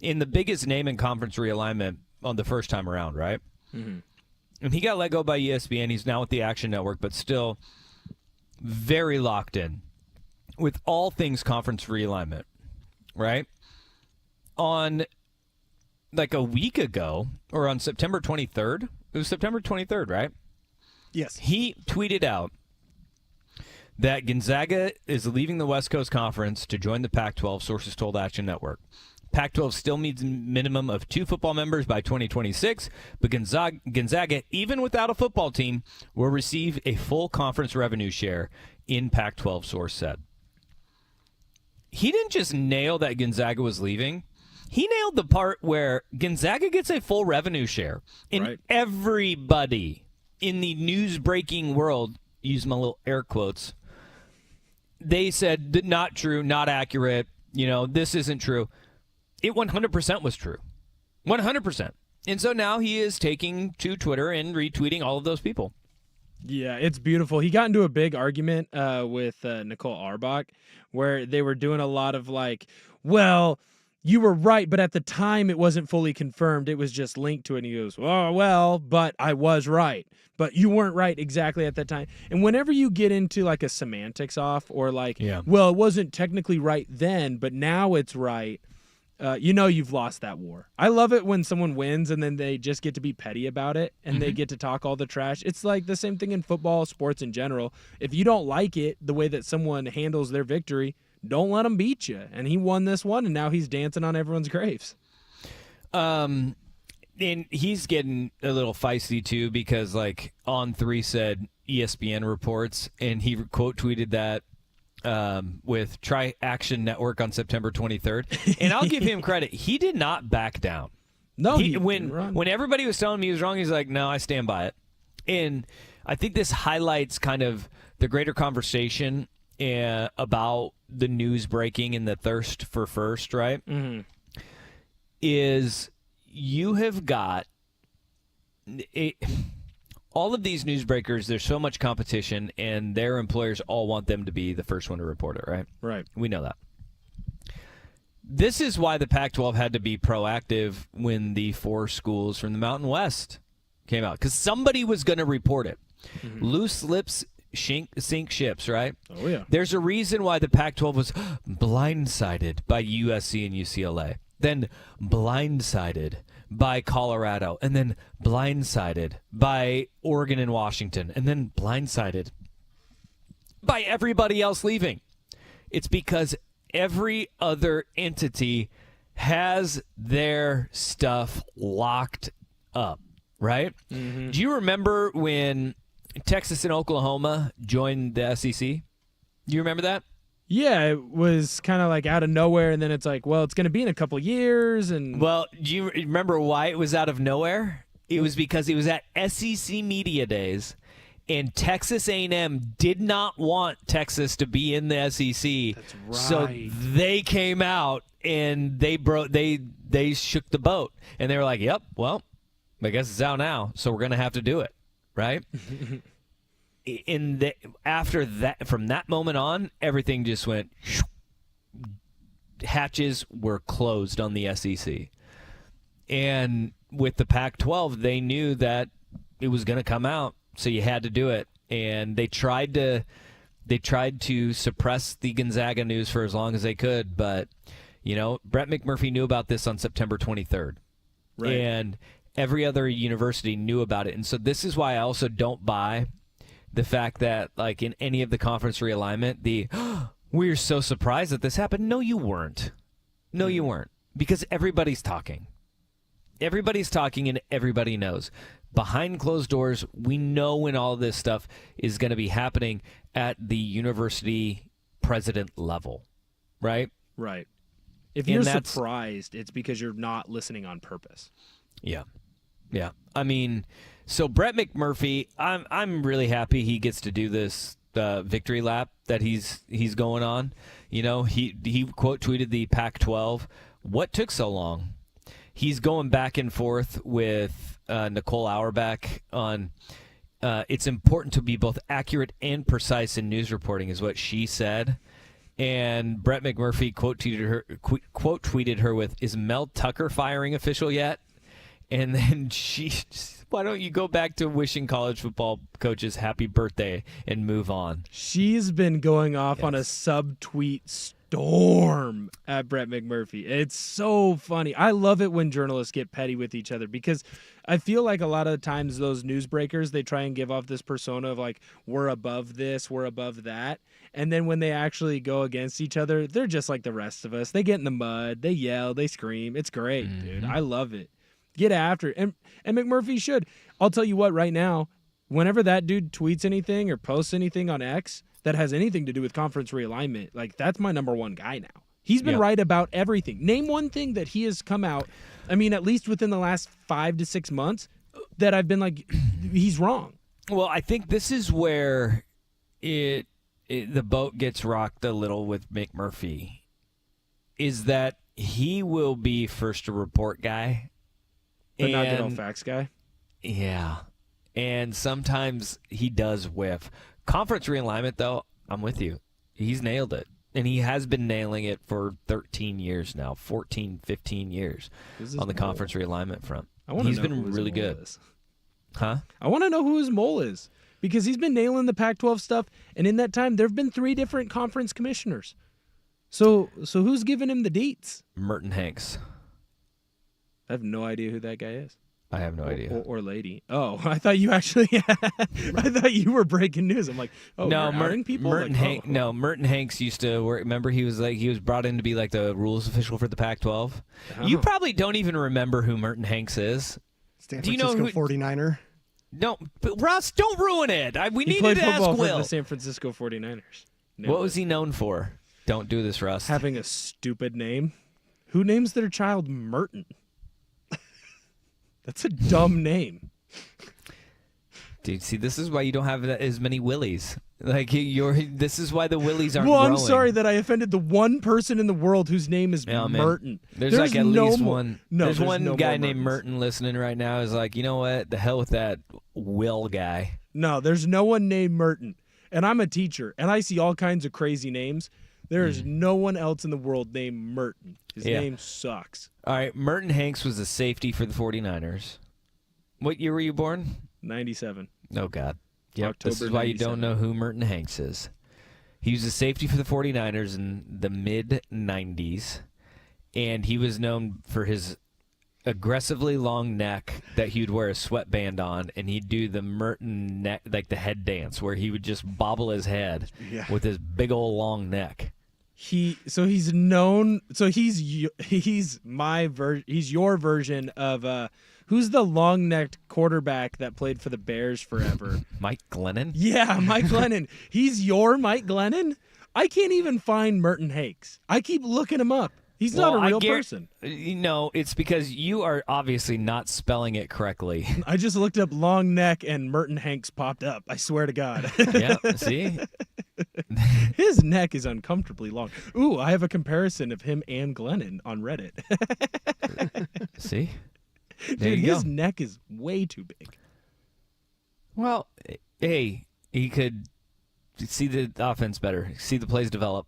in the biggest name in conference realignment on the first time around, right? Mm-hmm. And he got let go by ESPN. He's now with the Action Network, but still very locked in with all things conference realignment, right? On like a week ago, or on September 23rd, it was September 23rd, right? Yes. He tweeted out that Gonzaga is leaving the West Coast Conference to join the Pac-12, sources told Action Network. Pac-12 still needs a minimum of 2 football members by 2026, but Gonzaga, even without a football team, will receive a full conference revenue share in Pac-12, source said. He didn't just nail that Gonzaga was leaving. He nailed the part where Gonzaga gets a full revenue share. And Right. everybody in the news-breaking world, use my little air quotes, they said, not true, not accurate, this isn't true. It 100% was true. 100%. And so now he is taking to Twitter and retweeting all of those people. Yeah, it's beautiful. He got into a big argument with Nicole Auerbach where they were doing a lot of You were right, but at the time it wasn't fully confirmed. It was just linked to it. And he goes, oh, well, but I was right. But you weren't right exactly at that time. And whenever you get into like a semantics off or like, well, it wasn't technically right then, but now it's right, you've lost that war. I love it when someone wins and then they just get to be petty about it and they get to talk all the trash. It's like the same thing in football, sports in general. If you don't like it, the way that someone handles their victory, don't let him beat you. And he won this one, and now he's dancing on everyone's graves. And he's getting a little feisty, too, because, like, On3 said ESPN reports, and he quote tweeted that with Try Action Network on September 23rd. And I'll give him credit. He did not back down. No, when everybody was telling me he was wrong, he's like, no, I stand by it. And I think this highlights kind of the greater conversation about the news breaking and the thirst for first, right? Mm-hmm. Is you have got all of these newsbreakers, there's so much competition, and their employers all want them to be the first one to report it, right? Right. We know that. This is why the Pac-12 had to be proactive when the 4 schools from the Mountain West came out, because somebody was going to report it. Mm-hmm. Loose lips sink ships, right? Oh, yeah. There's a reason why the Pac-12 was blindsided by USC and UCLA, then blindsided by Colorado, and then blindsided by Oregon and Washington, and then blindsided by everybody else leaving. It's because every other entity has their stuff locked up, right? Mm-hmm. Do you remember when Texas and Oklahoma joined the SEC? Do you remember that? Yeah, it was kind of like out of nowhere, and then it's like, well, it's going to be in a couple years. And well, do you remember why it was out of nowhere? It was because it was at SEC Media Days, and Texas A&M did not want Texas to be in the SEC. That's right. So they came out and they shook the boat, and they were like, "Yep, well, I guess it's out now, so we're going to have to do it." Right? After that, from that moment on, everything just went. Hatches were closed on the SEC, and with the Pac-12, they knew that it was going to come out, so you had to do it. And they tried to suppress the Gonzaga news for as long as they could, but Brett McMurphy knew about this on September 23rd, right? And every other university knew about it. And so this is why I also don't buy the fact that, like, in any of the conference realignment, we're so surprised that this happened. No, you weren't. No, you weren't. Because everybody's talking. Everybody's talking and everybody knows. Behind closed doors, we know when all this stuff is going to be happening at the university president level, right? Right. If you're surprised, it's because you're not listening on purpose. Yeah. Yeah. I mean, so Brett McMurphy, I'm really happy he gets to do this victory lap that he's going on. He quote tweeted the Pac-12. What took so long? He's going back and forth with Nicole Auerbach on it's important to be both accurate and precise in news reporting, is what she said. And Brett McMurphy quote tweeted her with, "Is Mel Tucker firing official yet?" And then why don't you go back to wishing college football coaches happy birthday and move on? She's been going off on a subtweet storm at Brett McMurphy. It's so funny. I love it when journalists get petty with each other, because I feel like a lot of the times those newsbreakers, they try and give off this persona of like, we're above this, we're above that. And then when they actually go against each other, they're just like the rest of us. They get in the mud, they yell, they scream. It's great, dude. I love it. Get after it. And McMurphy should. I'll tell you what, right now, whenever that dude tweets anything or posts anything on X that has anything to do with conference realignment, like, that's my number one guy now. He's been right about everything. Name one thing that he has come out, I mean, at least within the last 5 to 6 months, that I've been like, he's wrong. Well, I think this is where the boat gets rocked a little with McMurphy, is that he will be first to report guy. But not the no facts guy? Yeah. And sometimes he does whiff. Conference realignment, though, I'm with you. He's nailed it. And he has been nailing it for 13 years now, 14, 15 years on the conference realignment front. He's been really good. Huh? I want to know who his mole is because he's been nailing the Pac-12 stuff, and in that time, there have been 3 different conference commissioners. So who's giving him the deets? Merton Hanks. I have no idea who that guy is. I have no idea. Or lady. Oh, I thought you actually. I thought you were breaking news. I'm like, oh, no, Merton people. Merton like, Hanks. No, Merton Hanks used to work. Remember, he was brought in to be like the rules official for the Pac-12. Oh. You probably don't even remember who Merton Hanks is. San Do you know Francisco who? 49er. No, but Russ, don't ruin it. We He needed played to ask football for Will. the San Francisco 49ers. What was he known for? Don't do this, Russ. Having a stupid name. Who names their child Merton? That's a dumb name. Dude, see, this is why you don't have as many Willies. Like this is why the Willies aren't Well, I'm growing. sorry that I offended the one person in the world whose name is Yeah, man. Merton. There's like at least more- one. No, there's one no guy more named Mertons. Merton listening right now. Is like, you know what? The hell with that Will guy. No, there's no one named Merton. And I'm a teacher, and I see all kinds of crazy names. There is no one else in the world named Merton. His Yeah. name sucks. All right, Merton Hanks was a safety for the 49ers. What year were you born? 97. Oh, God. Yep, this October is why you 97. don't know who Merton Hanks is. He was a safety for the 49ers in the mid-90s, and he was known for his aggressively long neck that he'd wear a sweatband on, and he'd do the Merton neck, like the head dance, where he would just bobble his head Yeah. with his big old long neck. He's known. So he's your version of who's the long-necked quarterback that played for the Bears forever? Mike Glennon? Yeah, Mike Glennon. He's your Mike Glennon? I can't even find Merton Hanks. I keep looking him up. He's not a real person. No, it's because you are obviously not spelling it correctly. I just looked up long neck and Merton Hanks popped up. I swear to God. Yeah, see? His neck is uncomfortably long. Ooh, I have a comparison of him and Glennon on Reddit. See? There Dude, you his go. neck is way too big. Well, hey, he could see the offense better, see the plays develop,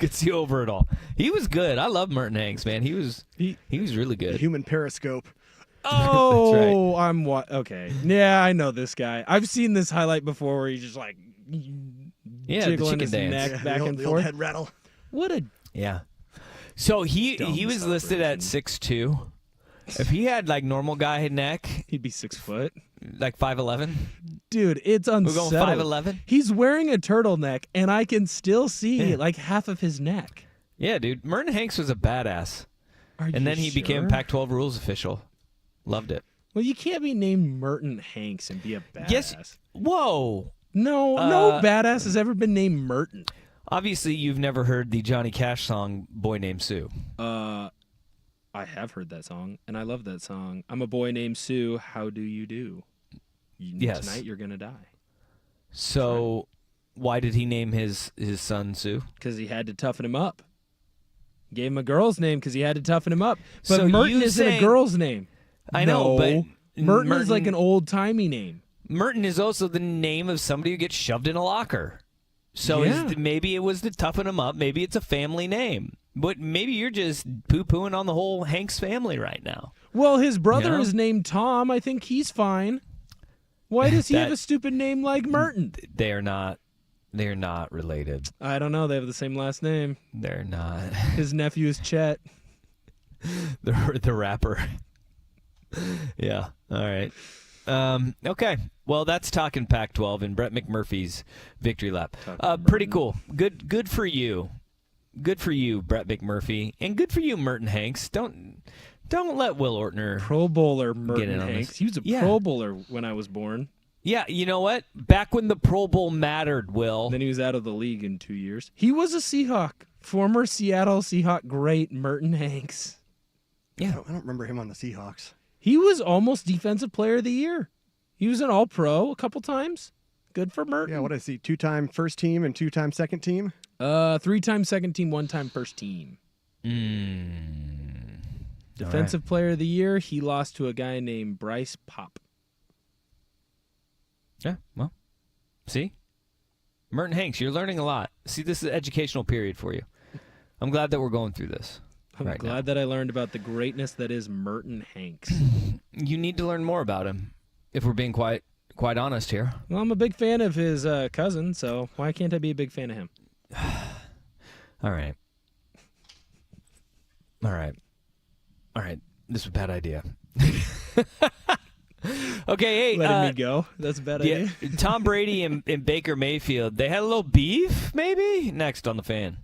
could see over it all. He was good. I love Merton Hanks, man. He was really good. Human periscope. Oh, okay. Yeah, I know this guy. I've seen this highlight before where he's just like Yeah, the jiggling chicken his dance. neck Yeah, back the and old forth. head rattle. What a Yeah. So he Dumb was listed at 6'2". If he had like normal guy neck, he'd be 6 foot. like 5'11", Dude, it's we're unsettled. going 5'11". He's wearing a turtleneck, and I can still see Yeah. like half of his neck. Yeah, dude. Merton Hanks was a badass, Are and you then he became sure? Pac-12 rules official. Loved it. Well, you can't be named Merton Hanks and be a badass. Yes. Whoa. No badass has ever been named Merton. Obviously, you've never heard the Johnny Cash song "Boy Named Sue." I have heard that song, and I love that song. I'm a boy named Sue. How do you do? Yes. Tonight you're gonna die. So, why did he name his son Sue? Because he had to toughen him up. Gave him a girl's name because he had to toughen him up. But So Merton you isn't a saying- girl's name. I know, No. but Merton is like Merton- an old timey name. Merton is also the name of somebody who gets shoved in a locker. So Yeah. maybe it was to toughen him up. Maybe it's a family name. But maybe you're just poo-pooing on the whole Hanks family right now. Well, his brother Yeah. is named Tom. I think he's fine. Why does he have That- a stupid name like Merton? They're not related. I don't know. They have the same last name. They're not. His nephew is Chet. the rapper. Yeah. All right. Okay. Well, that's talking Pac-12 and Brett McMurphy's victory lap. Pretty cool. Good for you. Good for you, Brett McMurphy, and good for you, Merton Hanks. Don't let Will Ortner. Pro Bowler Get Merton in on Hanks. this. He was a Yeah. Pro Bowler when I was born. Yeah, you know what? Back when the Pro Bowl mattered, Will. Then he was out of the league in 2 years. He was a Seahawk. Former Seattle Seahawk great Merton Hanks. I don't remember him on the Seahawks. He was almost Defensive Player of the Year. He was an All-Pro a couple times. Good for Merton. Yeah, what is he? 2-time first team and 2-time second team? 3-time second team, 1-time first team. Defensive Player of the Year, he lost to a guy named Bryce Pop. Yeah, well, see? Merton Hanks, you're learning a lot. See, this is an educational period for you. I'm glad that we're going through this. I'm right glad that I learned about the greatness that is Merton Hanks. You need to learn more about him, if we're being quite honest here. Well, I'm a big fan of his cousin, so why can't I be a big fan of him? All right. This is a bad idea. Okay, hey. Letting me go. That's a bad idea. Tom Brady and Baker Mayfield, they had a little beef, maybe? Next on The Fan.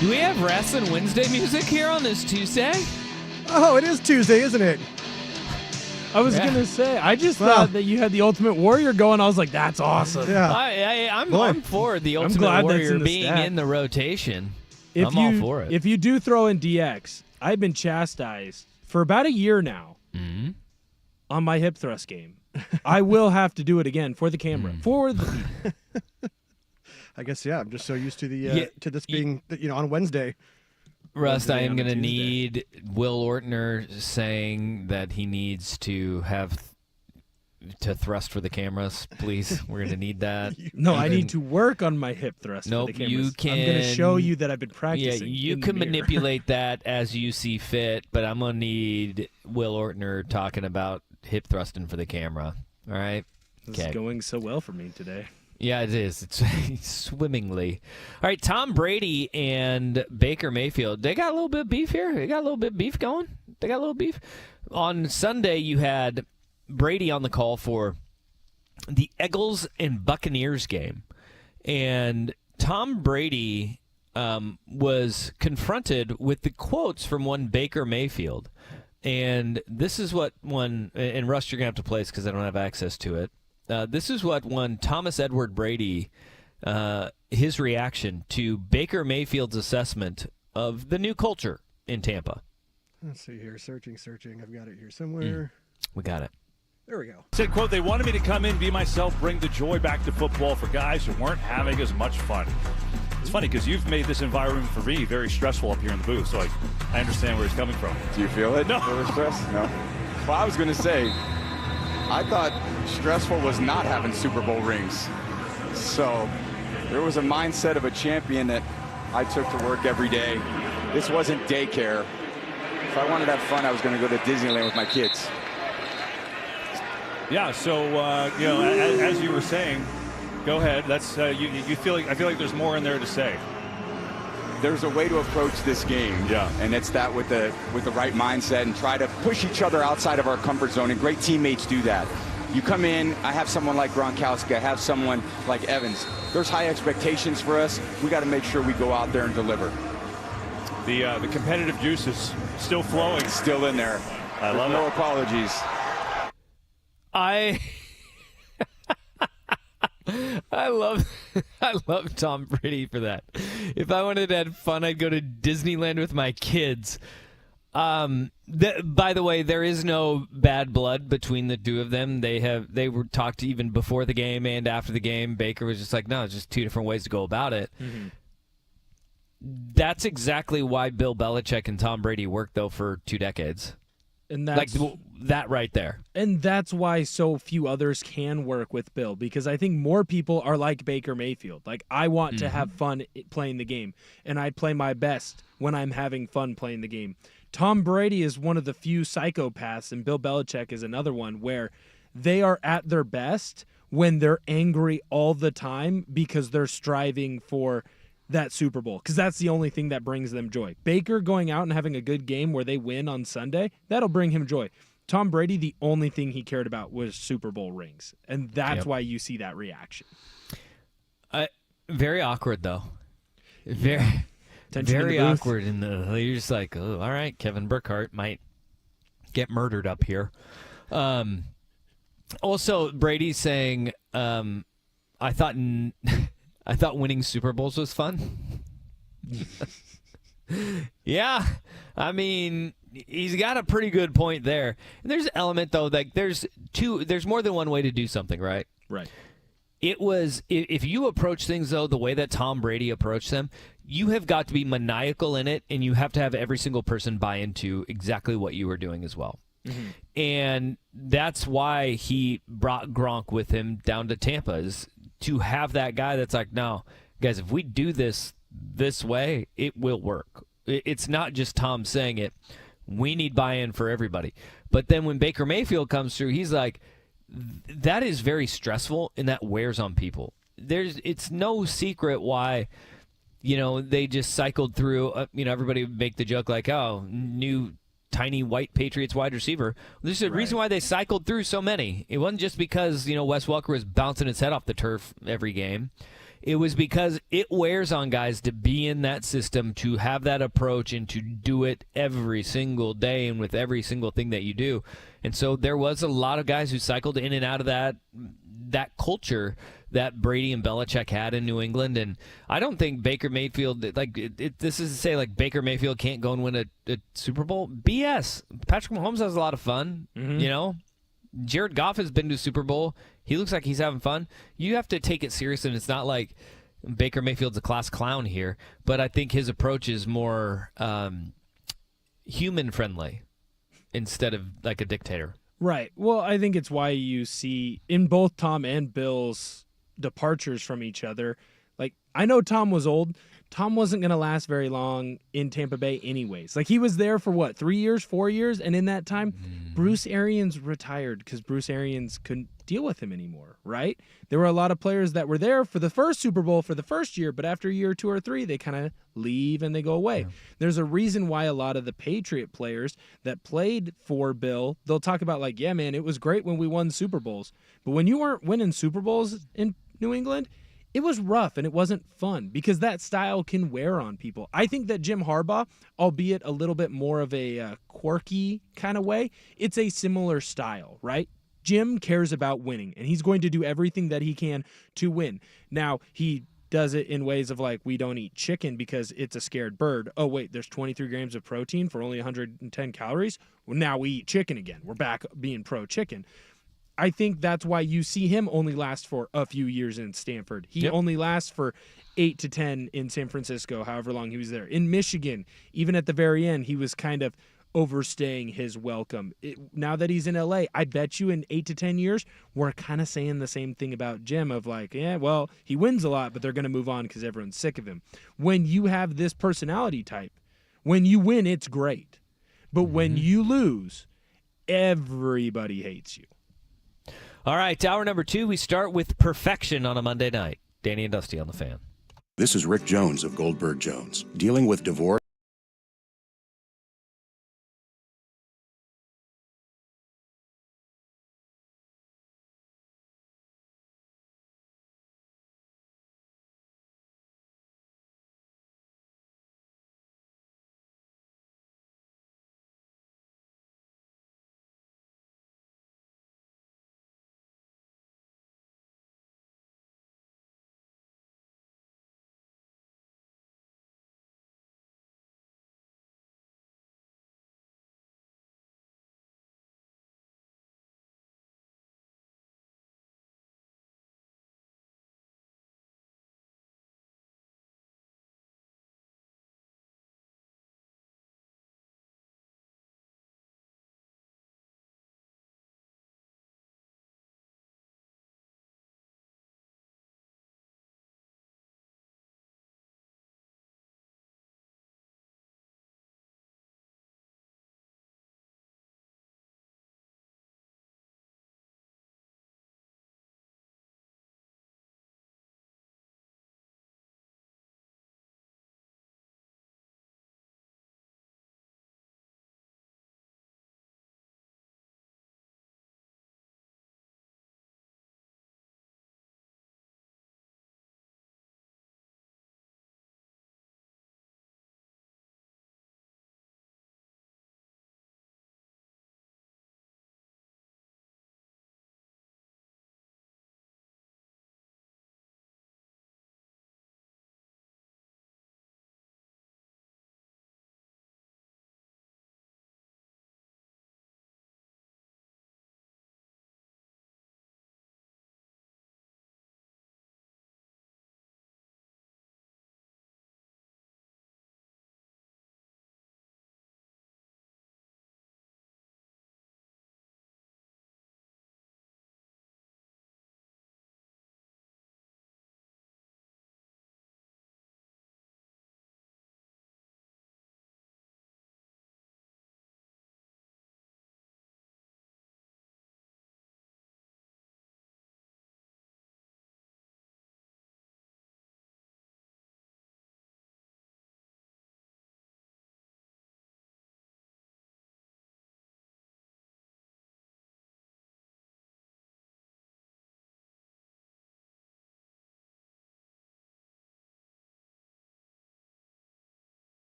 Do we have Wrestling Wednesday music here on this Tuesday? Oh, it is Tuesday, isn't it? I was going to say, I just thought that you had the Ultimate Warrior going. I was like, that's awesome. Yeah. I'm for the Ultimate glad that's Warrior in the being stat. in the rotation. If I'm all for it. If you do throw in DX, I've been chastised for about a year now on my hip thrust game. I will have to do it again for the camera, for the people. I guess, yeah. I'm just so used to the to this being, on Wednesday. Rust, I am on a going to Tuesday. need Will Ortner saying that he needs to have to thrust for the cameras, please. We're going to need that. No, I need to work on my hip thrust Nope, for the cameras. you I'm going to can- show you that I've been Yeah, practicing. you in the can mirror. manipulate that as you see fit, but I'm going to need Will Ortner talking about hip thrusting for the camera. All right? This is going so well for me today. Yeah, it is. It's swimmingly. All right, Tom Brady and Baker Mayfield. They got a little bit of beef here. They got a little bit of beef going. They got a little beef. On Sunday, you had Brady on the call for the Eagles and Buccaneers game. And Tom Brady was confronted with the quotes from one Baker Mayfield. And this is what one, and Russ, you're going to have to play this because I don't have access to it. This is what one Thomas Edward Brady, his reaction to Baker Mayfield's assessment of the new culture in Tampa. Let's see here. Searching. I've got it here somewhere. We got it. There we go. Said, quote, they wanted me to come in, be myself, bring the joy back to football for guys who weren't having as much fun. It's funny because you've made this environment for me very stressful up here in the booth, so I understand where he's coming from. Do you feel it? No. Feel the stress? No. Well, I was going to say, I thought stressful was not having Super Bowl rings. So there was a mindset of a champion that I took to work every day. This wasn't daycare. If I wanted to have fun, I was going to go to Disneyland with my kids. Yeah, so as you were saying, go ahead. That's you feel like I feel like there's more in there to say. There's a way to approach this game, and it's that with the right mindset and try to push each other outside of our comfort zone. And great teammates do that. You come in, I have someone like Gronkowski, I have someone like Evans. There's high expectations for us. We got to make sure we go out there and deliver. The competitive juice is still flowing. It's still in there. I love no it. apologies. I love Tom Brady for that. If I wanted to have fun, I'd go to Disneyland with my kids. By the way, there is no bad blood between the two of them. They were talked even before the game and after the game. Baker was just like, no, it's just two different ways to go about it. Mm-hmm. That's exactly why Bill Belichick and Tom Brady worked, though, for 2 decades. And that's like that right there. And that's why so few others can work with Bill, because I think more people are like Baker Mayfield. Like, I want to have fun playing the game, and I play my best when I'm having fun playing the game. Tom Brady is one of the few psychopaths, and Bill Belichick is another one, where they are at their best when they're angry all the time because they're striving for that Super Bowl, because that's the only thing that brings them joy. Baker going out and having a good game where they win on Sunday, that'll bring him joy. Tom Brady, the only thing he cared about was Super Bowl rings, and that's why you see that reaction. Very awkward, though. Very awkward. And you're just like, oh, all right, Kevin Burkhardt might get murdered up here. Also, Brady's saying, I thought winning Super Bowls was fun. Yeah, I mean, he's got a pretty good point there. And there's an element, though, that there's more than one way to do something, right? Right. It was, if you approach things, though, the way that Tom Brady approached them, you have got to be maniacal in it, and you have to have every single person buy into exactly what you were doing as well. Mm-hmm. And that's why he brought Gronk with him down to Tampa, is to have that guy that's like, no, guys, if we do this way, it will work. It's not just Tom saying it. We need buy-in for everybody. But then when Baker Mayfield comes through, he's like, that is very stressful, and that wears on people. It's no secret why, they just cycled through, everybody would make the joke like, oh, new tiny white Patriots wide receiver. There's a reason why they cycled through so many. It wasn't just because, Wes Welker was bouncing his head off the turf every game. It was because it wears on guys to be in that system, to have that approach, and to do it every single day and with every single thing that you do. And so there was a lot of guys who cycled in and out of that culture that Brady and Belichick had in New England. And I don't think Baker Mayfield, this is to say, like, Baker Mayfield can't go and win a Super Bowl. BS. Patrick Mahomes has a lot of fun, Jared Goff has been to a Super Bowl. He looks like he's having fun. You have to take it serious, and it's not like Baker Mayfield's a class clown here, but I think his approach is more human-friendly instead of like a dictator. Right. Well, I think it's why you see in both Tom and Bill's departures from each other. Like, I know Tom was old. Tom wasn't going to last very long in Tampa Bay anyways. Like, he was there for 3 years, 4 years, and in that time, Bruce Arians retired because Bruce Arians couldn't deal with him anymore, right? There were a lot of players that were there for the first Super Bowl for the first year, but after a year or 2 or 3, they kind of leave and they go away. Yeah. There's a reason why a lot of the Patriot players that played for Bill, they'll talk about like, yeah, man, it was great when we won Super Bowls. But when you weren't winning Super Bowls in New England, it was rough and it wasn't fun because that style can wear on people. I think that Jim Harbaugh, albeit a little bit more of a quirky kind of way, it's a similar style, right? Jim cares about winning, and he's going to do everything that he can to win. Now, he does it in ways of like, we don't eat chicken because it's a scared bird. Oh, wait, there's 23 grams of protein for only 110 calories? Well, now we eat chicken again. We're back being pro-chicken. I think that's why you see him only last for a few years in Stanford. He only lasts for 8 to 10 in San Francisco, however long he was there. In Michigan, even at the very end, he was kind of overstaying his welcome. Now that he's in LA, I bet you in 8 to 10 years, we're kind of saying the same thing about Jim of like, yeah, well, he wins a lot, but they're going to move on because everyone's sick of him. When you have this personality type, when you win, it's great. But when you lose, everybody hates you. All right, hour number 2, we start with perfection on a Monday night. Danny and Dusty on the Fan. This is Rick Jones of Goldberg Jones. Dealing with divorce.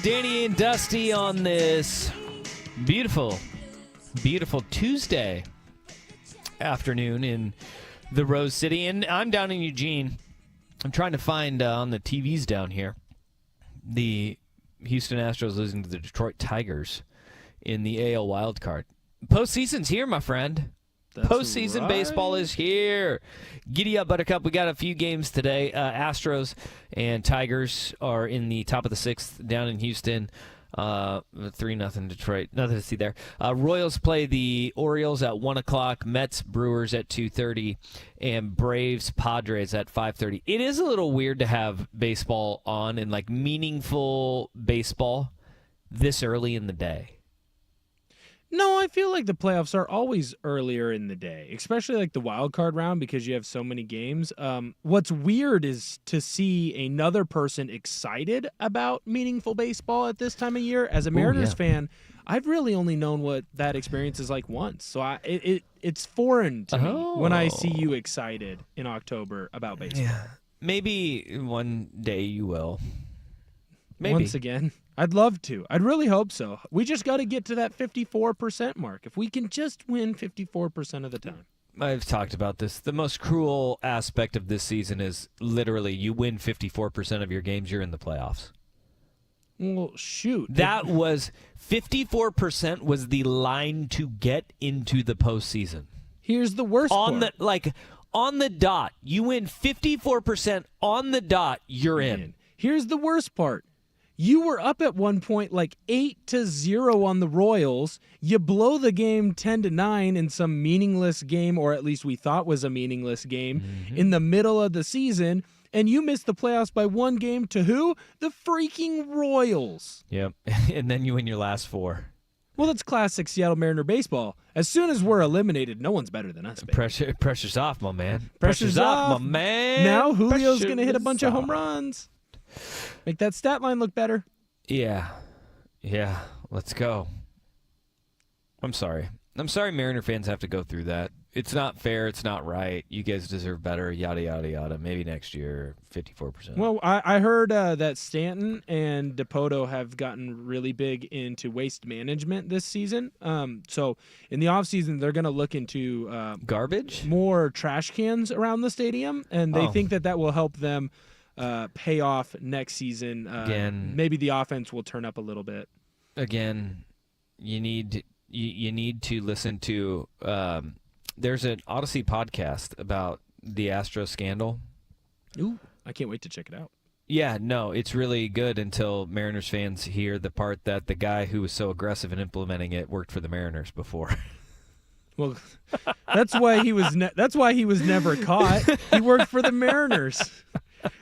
Danny and Dusty on this beautiful, beautiful Tuesday afternoon in the Rose City. And I'm down in Eugene. I'm trying to find on the TVs down here the Houston Astros losing to the Detroit Tigers in the AL wildcard. Postseason's here, my friend. Postseason baseball is here. Giddy up, Buttercup. We got a few games today. Astros and Tigers are in the top of the sixth down in Houston. 3-0 Detroit. Nothing to see there. Royals play the Orioles at 1 o'clock. Mets, Brewers at 2:30. And Braves, Padres at 5:30. It is a little weird to have baseball on and like meaningful baseball this early in the day. No, I feel like the playoffs are always earlier in the day, especially like the wild card round because you have so many games. What's weird is to see another person excited about meaningful baseball at this time of year. As a Mariners fan, I've really only known what that experience is like once. So it's foreign to me when I see you excited in October about baseball. Yeah. Maybe one day you will. Maybe. Once again. I'd love to. I'd really hope so. We just got to get to that 54% mark. If we can just win 54% of the time. I've talked about this. The most cruel aspect of this season is literally you win 54% of your games, you're in the playoffs. Well, shoot. That was 54% was the line to get into the postseason. Here's the worst part. On the dot. You win 54% on the dot, you're in. Here's the worst part. You were up at one point like 8-0 on the Royals. You blow the game 10-9 in some meaningless game, or at least we thought was a meaningless game, in the middle of the season, and you missed the playoffs by one game to who? The freaking Royals. Yep. And then you win your last four. Well, that's classic Seattle Mariner baseball. As soon as we're eliminated, no one's better than us, baby. Pressure's off, my man. Pressure's off, my man. Now Julio's going to hit a bunch of home runs. Make that stat line look better. Yeah. Let's go. I'm sorry. Mariner fans have to go through that. It's not fair. It's not right. You guys deserve better. Yada, yada, yada. Maybe next year, 54%. Well, I heard that Stanton and Dipoto have gotten really big into waste management this season. So in the offseason, they're going to look into garbage? More trash cans around the stadium, and they think that will help them pay off next season. Again, maybe the offense will turn up a little bit. Again, you need to listen to. There's an Odyssey podcast about the Astro scandal. Ooh, I can't wait to check it out. Yeah, no, it's really good until Mariners fans hear the part that the guy who was so aggressive in implementing it worked for the Mariners before. Well, that's why he was. That's why he was never caught. He worked for the Mariners.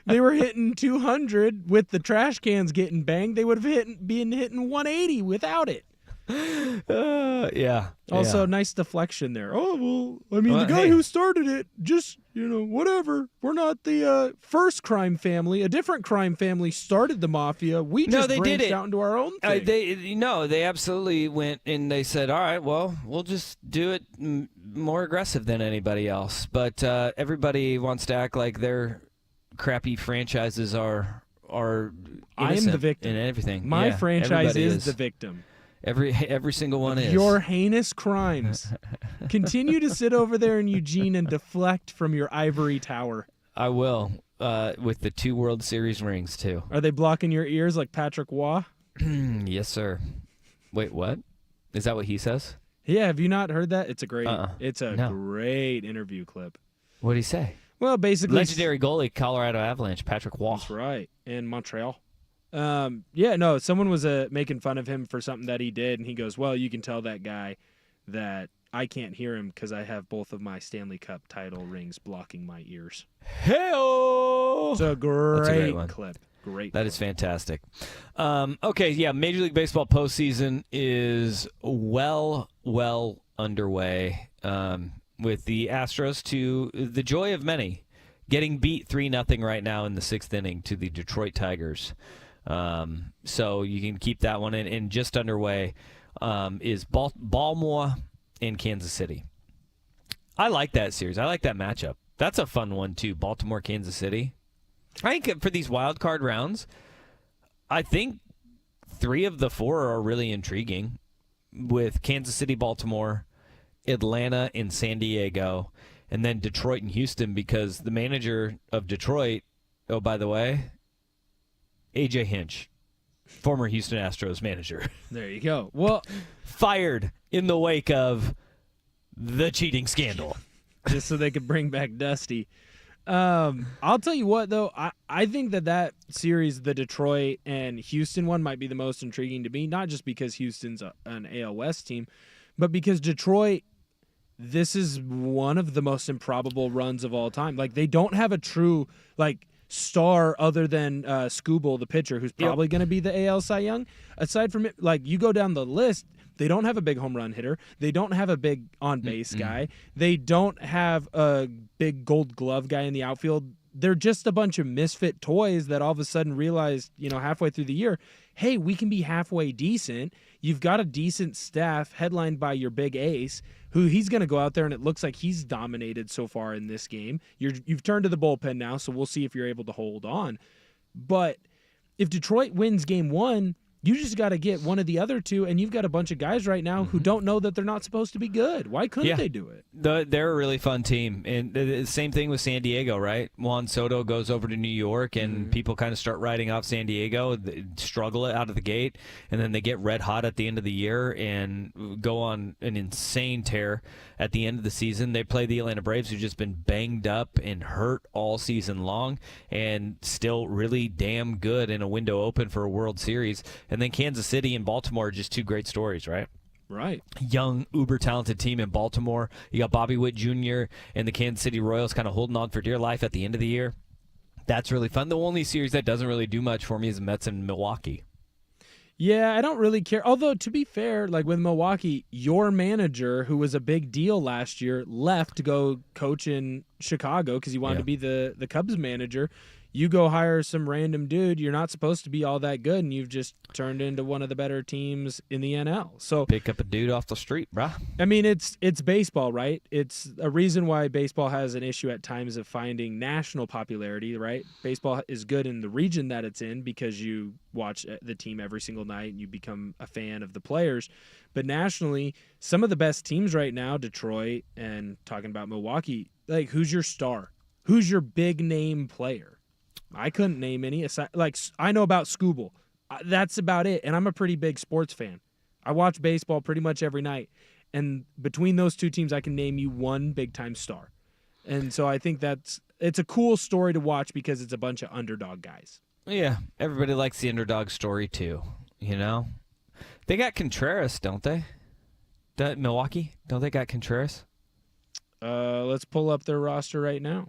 They were hitting 200 with the trash cans getting banged. They would have been hitting 180 without it. Yeah. Also, nice deflection there. Oh, well, I mean, the guy who started it, just, whatever. We're not the first crime family. A different crime family started the mafia. We just branched out into our own thing. They absolutely went and they said, all right, well, we'll just do it more aggressive than anybody else. But everybody wants to act like their crappy franchises are I am the victim. And everything. My franchise is the victim. Every single one is. Your heinous crimes. Continue to sit over there in Eugene and deflect from your ivory tower. I will, with the 2 World Series rings, too. Are they blocking your ears like Patrick Waugh? Yes, sir. Wait, what? Is that what he says? Yeah, have you not heard that? It's a great great interview clip. What did he say? Well, basically... Legendary goalie, Colorado Avalanche, Patrick Waugh. That's right. And Montreal. Someone was making fun of him for something that he did, and he goes, well, you can tell that guy that I can't hear him because I have both of my Stanley Cup title rings blocking my ears. Hey-o! It's a great clip. Great. That is fantastic. Major League Baseball postseason is well underway with the Astros, to the joy of many, getting beat 3-0 right now in the 6th inning to the Detroit Tigers. So you can keep that one in. And just underway is Baltimore and Kansas City. I like that series. I like that matchup. That's a fun one, too, Baltimore, Kansas City. I think for these wild card rounds, I think 3 of the 4 are really intriguing, with Kansas City, Baltimore, Atlanta, and San Diego, and then Detroit and Houston, because the manager of Detroit, oh, by the way, A.J. Hinch, former Houston Astros manager. There you go. Well, fired in the wake of the cheating scandal. Just so they could bring back Dusty. I'll tell you what, though. I think that series, the Detroit and Houston one, might be the most intriguing to me, not just because Houston's an AL West team, but because Detroit, this is one of the most improbable runs of all time. Like, they don't have a true, like, star other than Skubal, the pitcher, who's probably going to be the AL Cy Young. Aside from it, like, you go down the list, they don't have a big home run hitter. They don't have a big on-base guy. They don't have a big gold glove guy in the outfield. They're just a bunch of misfit toys that all of a sudden realized, halfway through the year, hey, we can be halfway decent. You've got a decent staff headlined by your big ace, who he's going to go out there, and it looks like he's dominated so far in this game. You've turned to the bullpen now, so we'll see if you're able to hold on. But if Detroit wins game 1, you just got to get one of the other two, and you've got a bunch of guys right now who don't know that they're not supposed to be good. Why couldn't they do it? They're a really fun team. And the same thing with San Diego, right? Juan Soto goes over to New York, and people kind of start writing off San Diego, struggle it out of the gate, and then they get red hot at the end of the year and go on an insane tear at the end of the season. They play the Atlanta Braves, who've just been banged up and hurt all season long, and still really damn good in a window open for a World Series. And then Kansas City and Baltimore are just 2 great stories, right? Right. Young, uber-talented team in Baltimore. You got Bobby Witt Jr. and the Kansas City Royals kind of holding on for dear life at the end of the year. That's really fun. The only series that doesn't really do much for me is the Mets and Milwaukee. Yeah, I don't really care. Although, to be fair, like with Milwaukee, your manager, who was a big deal last year, left to go coach in Chicago because he wanted to be the Cubs manager. You go hire some random dude. You're not supposed to be all that good, and you've just turned into one of the better teams in the NL. So pick up a dude off the street, bruh. I mean, it's baseball, right? It's a reason why baseball has an issue at times of finding national popularity, right? Baseball is good in the region that it's in because you watch the team every single night and you become a fan of the players. But nationally, some of the best teams right now, Detroit and talking about Milwaukee, like, who's your star? Who's your big name player? I couldn't name any. Like, I know about Skubal. That's about it. And I'm a pretty big sports fan. I watch baseball pretty much every night. And between those 2 teams, I can name you one big-time star. And so I think it's a cool story to watch because it's a bunch of underdog guys. Yeah, everybody likes the underdog story too, They got Contreras, don't they? Milwaukee, don't they got Contreras? Let's pull up their roster right now.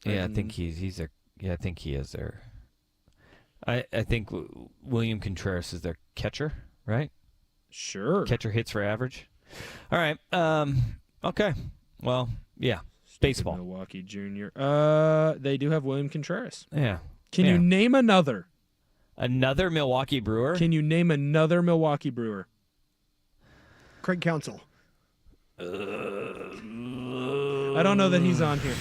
Yeah, I think I think he is there. I think William Contreras is their catcher, right? Sure. Catcher hits for average. All right. Okay. Well, yeah. Baseball. Milwaukee Junior. They do have William Contreras. Yeah. Can you name another? Another Milwaukee Brewer? Can you name another Milwaukee Brewer? Craig Counsell. I don't know that he's on here.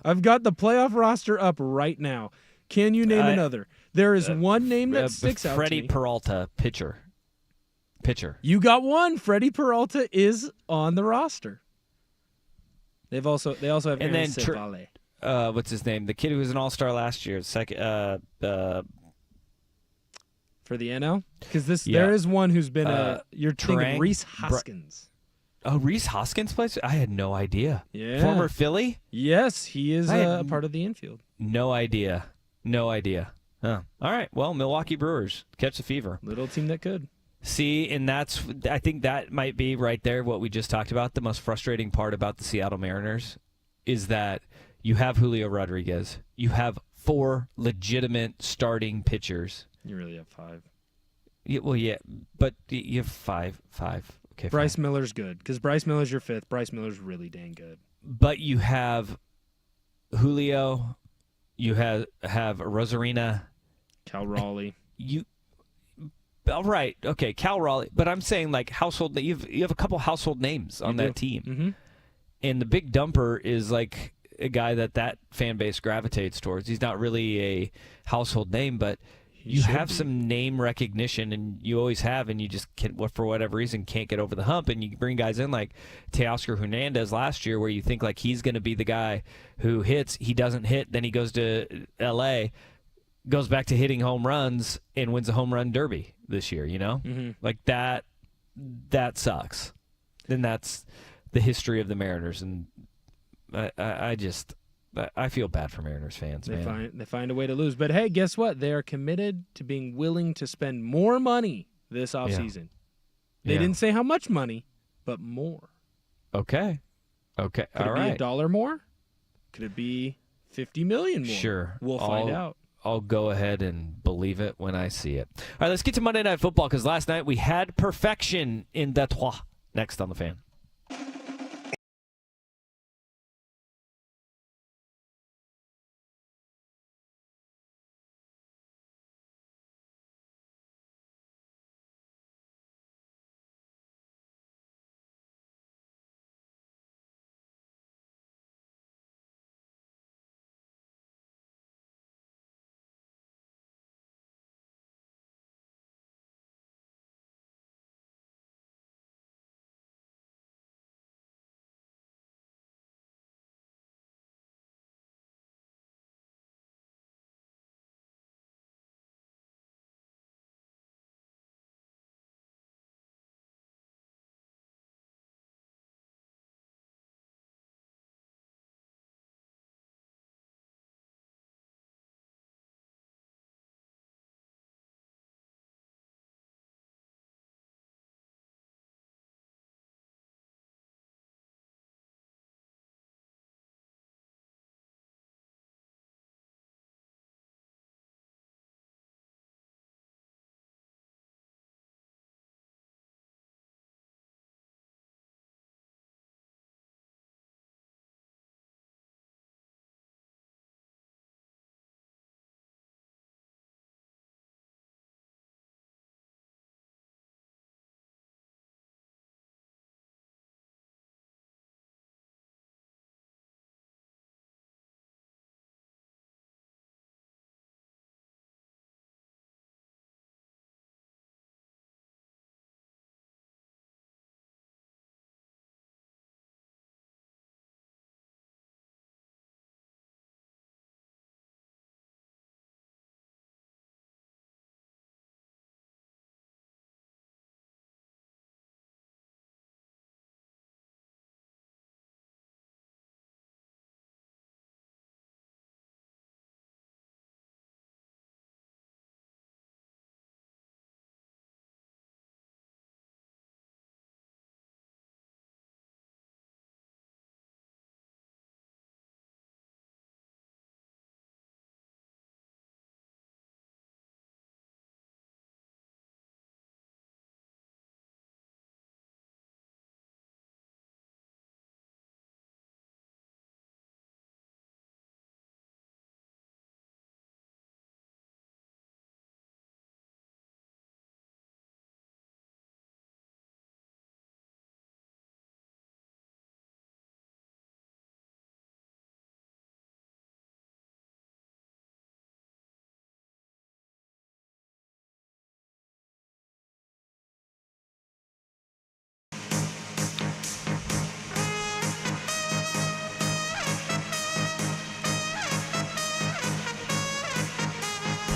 I've got the playoff roster up right now. Can you name another? There is one name that sticks out Freddie to me. Peralta, pitcher. You got one. Freddie Peralta is on the roster. They also have and Aaron then Civale. What's his name? The kid who was an all-star last year. Second. For the NL? Because there is one who's been you're thinking Rhys Hoskins. Rhys Hoskins plays? I had no idea. Yeah. Former Philly? Yes, he is a part of the infield. No idea. Huh. All right. Well, Milwaukee Brewers catch the fever. Little team that could. See, and I think that might be right there what we just talked about. The most frustrating part about the Seattle Mariners is that you have Julio Rodriguez. You have 4 legitimate starting pitchers. You really have 5. Yeah, but you have 5. Okay, Bryce Miller's good because Bryce Miller's your 5th. Bryce Miller's really dang good. But you have Julio, you have Rosarina, Cal Raleigh. All right, okay, Cal Raleigh. But I'm saying like household. You have a couple household names on that team, mm-hmm. and the Big Dumper is like a guy that fan base gravitates towards. He's not really a household name, but you have some name recognition, and you always have, and you just for whatever reason can't get over the hump. And you bring guys in like Teoscar Hernandez last year, where you think like he's going to be the guy who hits. He doesn't hit. Then he goes to L.A., goes back to hitting home runs, and wins a home run derby this year. Like that sucks. And that's the history of the Mariners, and I feel bad for Mariners fans, man. They find a way to lose. But, hey, guess what? They are committed to being willing to spend more money this offseason. They didn't say how much money, but more. Okay. Could it All right. be $1 more? Could it be $50 million more? Sure. We'll find out. I'll go ahead and believe it when I see it. All right, let's get to Monday Night Football, because last night we had perfection in Detroit. Next on The Fan.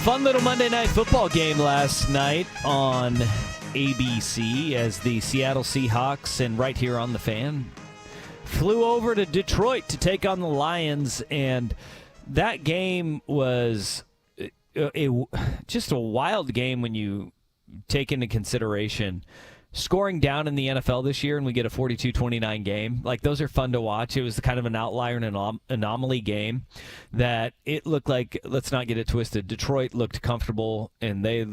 Fun little Monday Night Football game last night on ABC as the Seattle Seahawks, and right here on The Fan, flew over to Detroit to take on the Lions, and that game was just a wild game when you take into consideration scoring down in the NFL this year, and we get a 42-29 game. Like, those are fun to watch. It was kind of an outlier and an anomaly game that it looked like, let's not get it twisted, Detroit looked comfortable, and they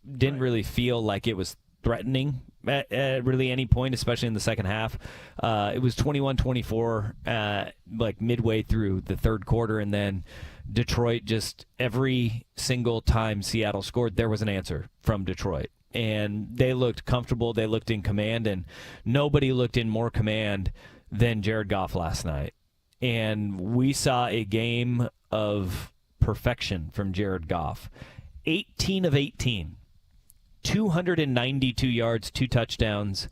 didn't really feel like it was threatening at really any point, especially in the second half. It was 21-24 like midway through the third quarter, and then Detroit, just every single time Seattle scored, there was an answer from Detroit. And they looked comfortable. They looked in command, and nobody looked in more command than Jared Goff last night. And we saw a game of perfection from Jared Goff. 18 of 18. 292 yards, 2 touchdowns,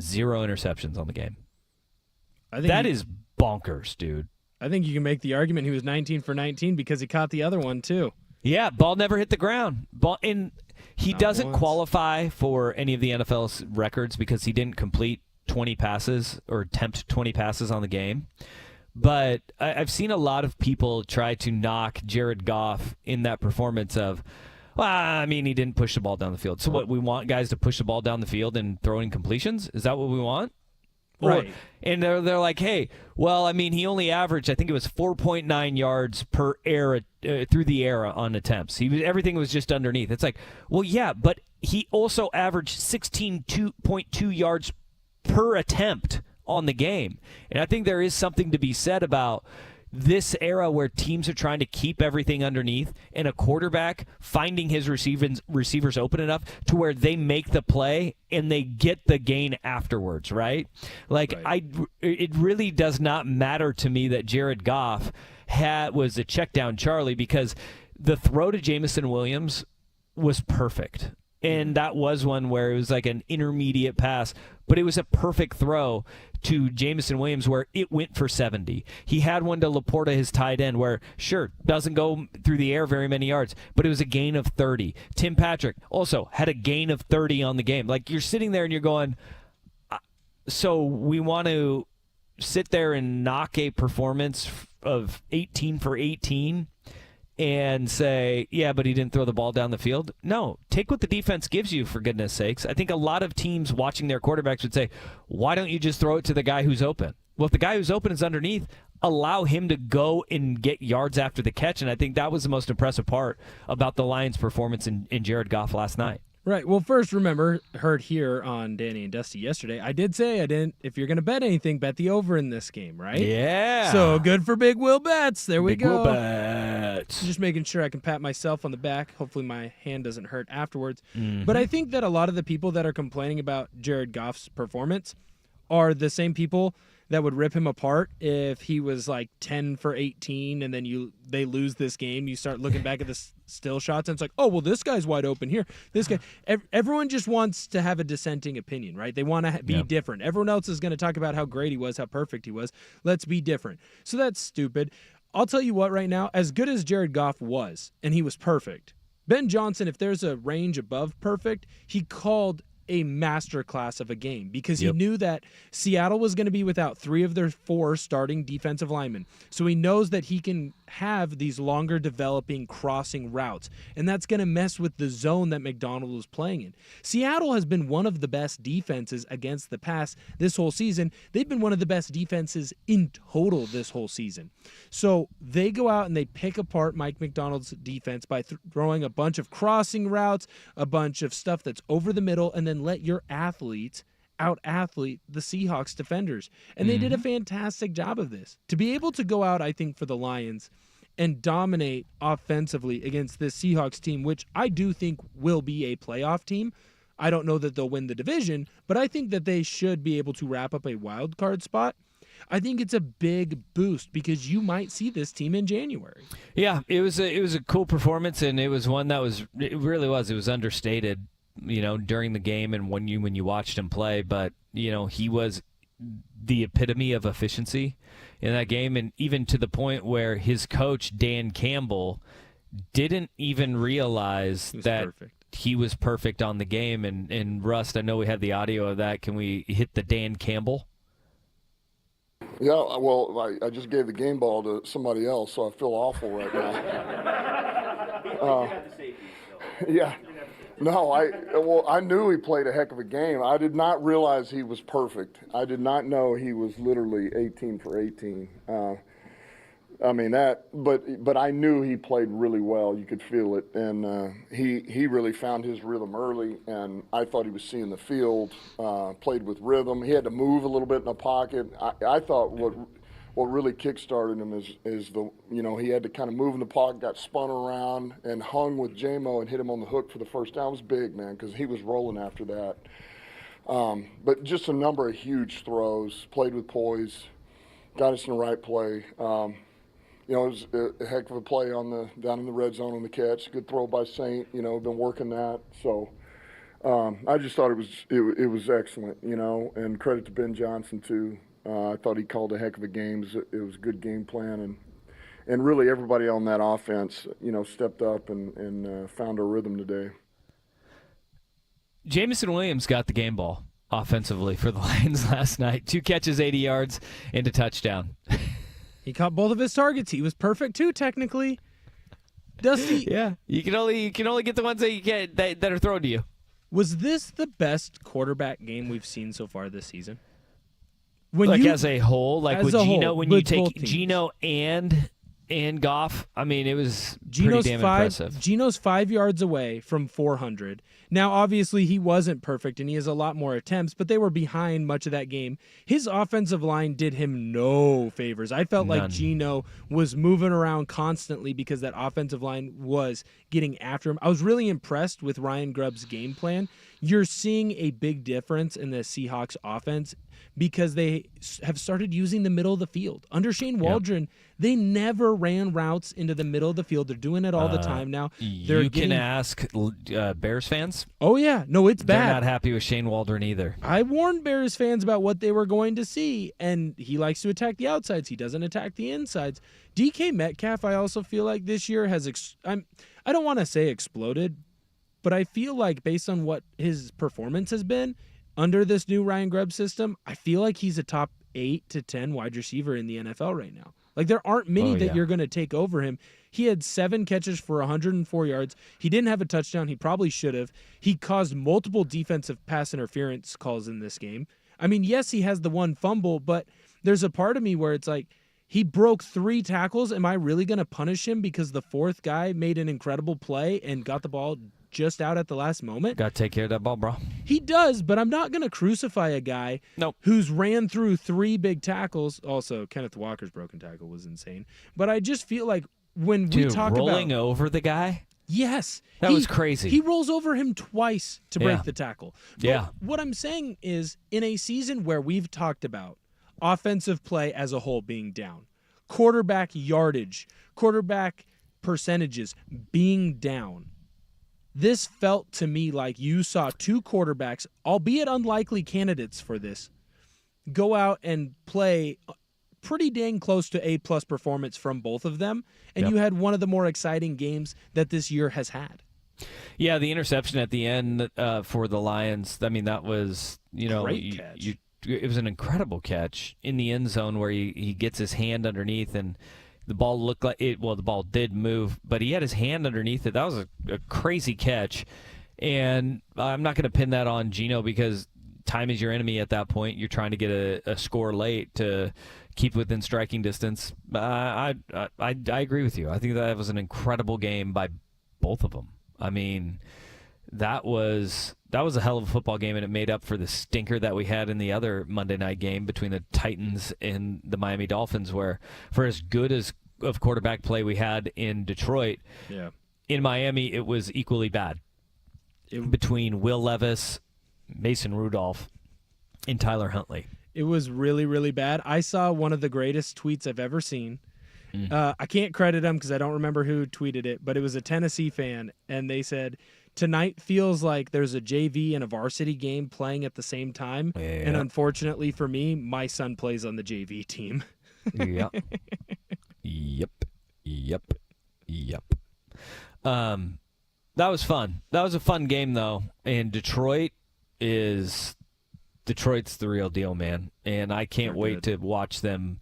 0 interceptions on the game. That is bonkers, dude. I think you can make the argument he was 19 for 19 because he caught the other one, too. Yeah, ball never hit the ground. He Not doesn't once. qualify for any of the NFL's records because he didn't complete 20 passes or attempt 20 passes on the game. But I've seen a lot of people try to knock Jared Goff in that performance of, well, I mean, he didn't push the ball down the field. So what, we want guys to push the ball down the field and throw in completions? Is that what we want? Right. And they're like, hey, well, I mean, he only averaged, I think it was 4.9 yards per air through the air on attempts. Everything was just underneath. It's like, well, yeah, but he also averaged 16.2 yards per attempt on the game. And I think there is something to be said about this era where teams are trying to keep everything underneath and a quarterback finding his receivers open enough to where they make the play and they get the gain afterwards, right? It really does not matter to me that Jared Goff was a check down Charlie, because the throw to Jamison Williams was perfect. And that was one where it was like an intermediate pass, but it was a perfect throw to Jamison Williams where it went for 70. He had one to Laporta, his tight end, where, sure, doesn't go through the air very many yards, but it was a gain of 30. Tim Patrick also had a gain of 30 on the game. Like, you're sitting there and you're going, so we want to sit there and knock a performance of 18 for 18 and say, yeah, but he didn't throw the ball down the field? No, take what the defense gives you, for goodness sakes. I think a lot of teams watching their quarterbacks would say, why don't you just throw it to the guy who's open? Well, if the guy who's open is underneath, allow him to go and get yards after the catch. And I think that was the most impressive part about the Lions' performance in Jared Goff last night. Right. Well, first, remember, heard here on Danny and Dusty yesterday, I did say if you're going to bet anything, bet the over in this game, right? Yeah. So good for Big Will Bets. There we go. Big Will Bets. Just making sure I can pat myself on the back. Hopefully my hand doesn't hurt afterwards. Mm-hmm. But I think that a lot of the people that are complaining about Jared Goff's performance are the same people that would rip him apart if he was like 10 for 18 and then they lose this game. You start looking back at the still shots and it's like, oh, well, this guy's wide open here. This guy. Everyone just wants to have a dissenting opinion, right? They want to be different. Everyone else is going to talk about how great he was, how perfect he was. Let's be different. So that's stupid. I'll tell you what right now, as good as Jared Goff was, and he was perfect, Ben Johnson, if there's a range above perfect, he called a masterclass of a game because he knew that Seattle was going to be without 3 of their 4 starting defensive linemen. So he knows that he can have these longer developing crossing routes, and that's going to mess with the zone that McDonald was playing in. Seattle has been one of the best defenses against the pass this whole season. They've been one of the best defenses in total this whole season. So they go out and they pick apart Mike McDonald's defense by throwing a bunch of crossing routes, a bunch of stuff that's over the middle, and then let your athletes out-athlete the Seahawks defenders. And they did a fantastic job of this. To be able to go out, I think, for the Lions and dominate offensively against this Seahawks team, which I do think will be a playoff team. I don't know that they'll win the division, but I think that they should be able to wrap up a wild card spot. I think it's a big boost because you might see this team in January. Yeah, it was a cool performance, and it was one that it was understated, during the game and when you watched him play, but he was the epitome of efficiency in that game, and even to the point where his coach Dan Campbell didn't even realize that he was perfect on the game. And Rust, I know we had the audio of that. Can we hit the Dan Campbell? Yeah, well, I just gave the game ball to somebody else, so I feel awful right now. Yeah. No, I knew he played a heck of a game. I did not realize he was perfect. I did not know he was literally 18 for 18. But I knew he played really well. You could feel it, and he really found his rhythm early. And I thought he was seeing the field, played with rhythm. He had to move a little bit in the pocket. I thought what really kick-started him is he had to kind of move in the pocket, got spun around, and hung with J-Mo and hit him on the hook for the first down. It was big, man, because he was rolling after that. But just a number of huge throws, played with poise, got us in the right play. it was a heck of a play down in the red zone on the catch. Good throw by Saint. Been working that. So I just thought it was excellent. And credit to Ben Johnson too. I thought he called a heck of a game. It was a good game plan, and really everybody on that offense, stepped up and found a rhythm today. Jameson Williams got the game ball offensively for the Lions last night. 2 catches, 80 yards, and a touchdown. He caught both of his targets. He was perfect too, technically. Dusty. Yeah, you can only get the ones that you get that are thrown to you. Was this the best quarterback game we've seen so far this season? As a whole, with Geno, when you take teams. Geno and Goff, I mean, it was pretty damn impressive. Geno's 5 yards away from 400. Now, obviously, he wasn't perfect, and he has a lot more attempts, but they were behind much of that game. His offensive line did him no favors. I felt like Geno was moving around constantly because that offensive line was getting after him. I was really impressed with Ryan Grubb's game plan. You're seeing a big difference in the Seahawks offense because they have started using the middle of the field. Under Shane Waldron, they never ran routes into the middle of the field. They're doing it all the time now. You can ask Bears fans. Oh, yeah. No, it's bad. They're not happy with Shane Waldron either. I warned Bears fans about what they were going to see, and he likes to attack the outsides. He doesn't attack the insides. DK Metcalf, I also feel like this year has I don't want to say exploded, but I feel like based on what his performance has been under this new Ryan Grubb system, I feel like he's a top 8 to 10 wide receiver in the NFL right now. Like, there aren't many that you're going to take over him. He had 7 catches for 104 yards. He didn't have a touchdown. He probably should have. He caused multiple defensive pass interference calls in this game. I mean, yes, he has the one fumble, but there's a part of me where it's like, he broke 3 tackles. Am I really going to punish him because the 4th guy made an incredible play and got the ball just out at the last moment? Got to take care of that ball, bro. He does, but I'm not going to crucify a guy who's ran through 3 big tackles. Also, Kenneth Walker's broken tackle was insane. But I just feel like when we talk about rolling over the guy? Yes. That was crazy. He rolls over him twice to break the tackle. But what I'm saying is, in a season where we've talked about offensive play as a whole being down, quarterback yardage, quarterback percentages being down, this felt to me like you saw 2 quarterbacks, albeit unlikely candidates for this, go out and play pretty dang close to A-plus performance from both of them, and you had one of the more exciting games that this year has had. Yeah, the interception at the end for the Lions, I mean, that was, great catch. It was an incredible catch in the end zone where he gets his hand underneath and the ball looked like it. Well, the ball did move, but he had his hand underneath it. That was a crazy catch. And I'm not going to pin that on Geno because time is your enemy at that point. You're trying to get a score late to keep within striking distance. I agree with you. I think that was an incredible game by both of them. I mean, that was a hell of a football game, and it made up for the stinker that we had in the other Monday night game between the Titans and the Miami Dolphins, where for as good as of quarterback play we had in Detroit, in Miami it was equally bad between Will Levis, Mason Rudolph, and Tyler Huntley. It was really, really bad. I saw one of the greatest tweets I've ever seen. I can't credit him because I don't remember who tweeted it, but it was a Tennessee fan, and they said, "Tonight feels like there's a JV and a varsity game playing at the same time, and unfortunately for me, my son plays on the JV team." Yep. That was fun. That was a fun game, though, and Detroit's the real deal, man, and I can't wait to watch them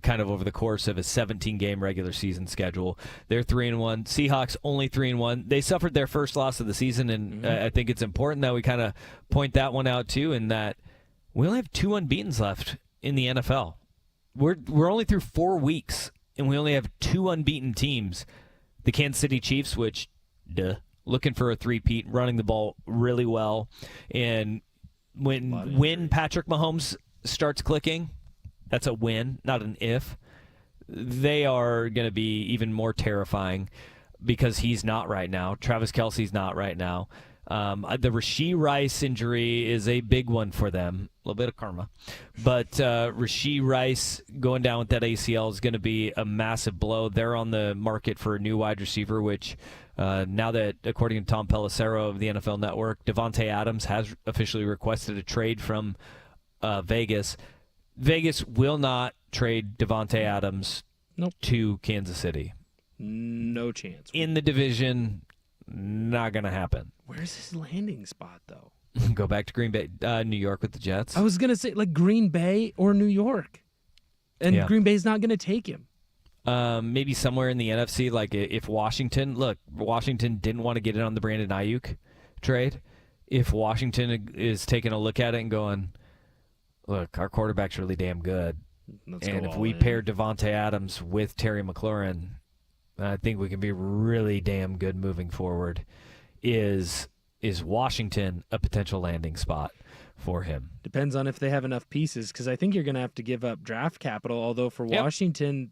kind of over the course of a 17-game regular season schedule. They're 3-1. Seahawks only 3-1. They suffered their first loss of the season, and I think it's important that we kind of point that one out too, in that we only have 2 unbeatens left in the NFL. We're only through 4 weeks, and we only have 2 unbeaten teams. The Kansas City Chiefs, which, looking for a three-peat, running the ball really well, and when Patrick Mahomes starts clicking, that's a win, not an if. They are going to be even more terrifying because he's not right now. Travis Kelce's not right now. The Rashee Rice injury is a big one for them. A little bit of karma. But Rashee Rice going down with that ACL is going to be a massive blow. They're on the market for a new wide receiver, which now that, according to Tom Pelissero of the NFL Network, Davante Adams has officially requested a trade from Vegas. Vegas will not trade Davante Adams to Kansas City. No chance. In the division, not going to happen. Where's his landing spot, though? Go back to Green Bay, New York with the Jets. I was going to say, like, Green Bay or New York. And Green Bay's not going to take him. Maybe somewhere in the NFC, like if Washington didn't want to get in on the Brandon Ayuk trade. If Washington is taking a look at it and going, look, our quarterback's really damn good. And if we pair Davante Adams with Terry McLaurin, I think we can be really damn good moving forward. Is Washington a potential landing spot for him? Depends on if they have enough pieces, because I think you're going to have to give up draft capital, although for Washington,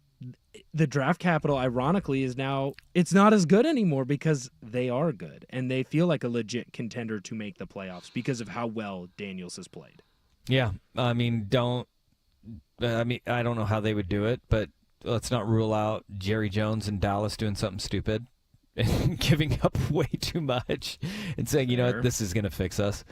the draft capital, ironically, is now it's not as good anymore because they are good, and they feel like a legit contender to make the playoffs because of how well Daniels has played. Yeah, I don't know how they would do it, but let's not rule out Jerry Jones in Dallas doing something stupid and giving up way too much and saying, you know what, this is going to fix us.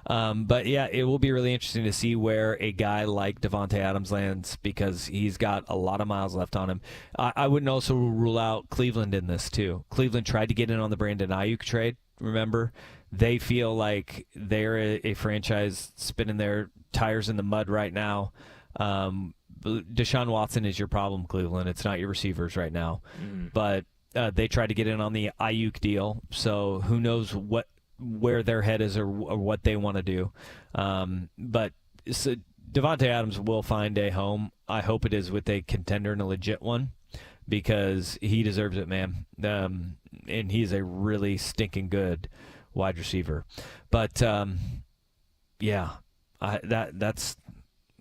But yeah, it will be really interesting to see where a guy like Davante Adams lands because he's got a lot of miles left on him. I wouldn't also rule out Cleveland in this too. Cleveland tried to get in on the Brandon Ayuk trade, remember? They feel like they're a franchise spinning their tires in the mud right now. Deshaun Watson is your problem, Cleveland. It's not your receivers right now. But they tried to get in on the Ayuk deal, so who knows where their head is or what they want to do. But so Davante Adams will find a home. I hope it is with a contender and a legit one because he deserves it, man. And he's a really stinking good wide receiver. But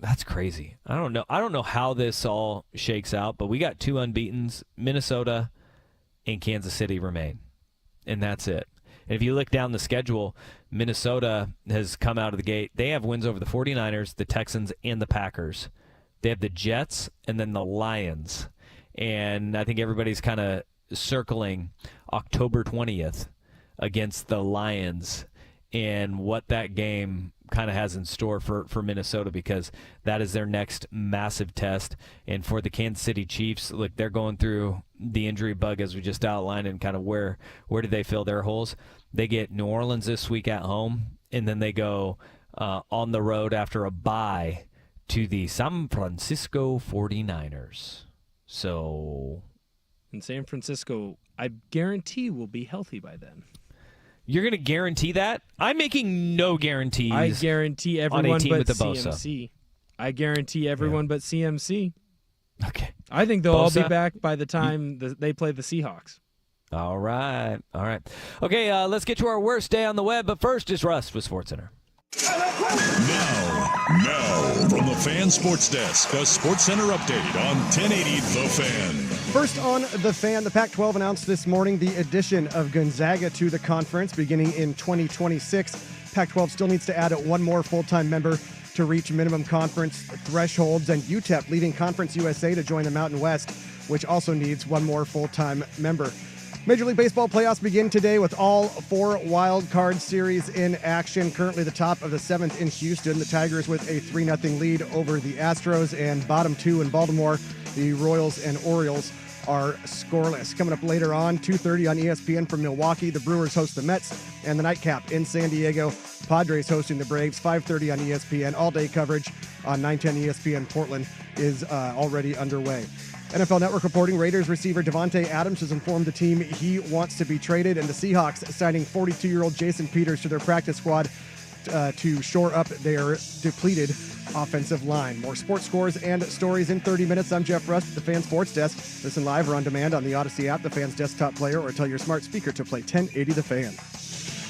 that's crazy. I don't know how this all shakes out, but we got 2 unbeatens. Minnesota and Kansas City remain, and that's it. And if you look down the schedule, Minnesota has come out of the gate. They have wins over the 49ers, the Texans, and the Packers. They have the Jets and then the Lions. And I think everybody's kind of circling October 20th against the Lions and what that game kind of has in store for Minnesota because that is their next massive test. And for the Kansas City Chiefs, look, they're going through the injury bug as we just outlined and kind of where do they fill their holes. They get New Orleans this week at home, and then they go on the road after a bye to the San Francisco 49ers. So, in San Francisco, I guarantee will be healthy by then. You're going to guarantee that? I'm making no guarantees. I guarantee everyone but with the CMC. I guarantee everyone but CMC. Okay. I think they'll all be back by the time they play the Seahawks. All right. Okay, let's get to our worst day on the web. But first is Russ with SportsCenter. Now, from the Fan Sports Desk, a SportsCenter update on 1080 The Fan. First on The Fan, the Pac-12 announced this morning the addition of Gonzaga to the conference beginning in 2026. Pac-12 still needs to add one more full-time member to reach minimum conference thresholds, and UTEP leaving Conference USA to join the Mountain West, which also needs one more full-time member. Major League Baseball playoffs begin today with all 4 wild card series in action. Currently the top of the 7th in Houston, the Tigers with a 3-0 lead over the Astros, and bottom 2 in Baltimore, the Royals and Orioles are scoreless. Coming up later on, 2:30 on ESPN from Milwaukee, the Brewers host the Mets, and the nightcap in San Diego, Padres hosting the Braves. 5:30 on ESPN. All-day coverage on 910 ESPN Portland is already underway. NFL Network reporting Raiders receiver Davante Adams has informed the team he wants to be traded, and the Seahawks signing 42-year-old Jason Peters to their practice squad to shore up their depleted offensive line. More sports scores and stories in 30 minutes. I'm Jeff Rust at the Fan Sports Desk. Listen live or on demand on the Odyssey app, the Fan's desktop player, or tell your smart speaker to play 1080 The Fan.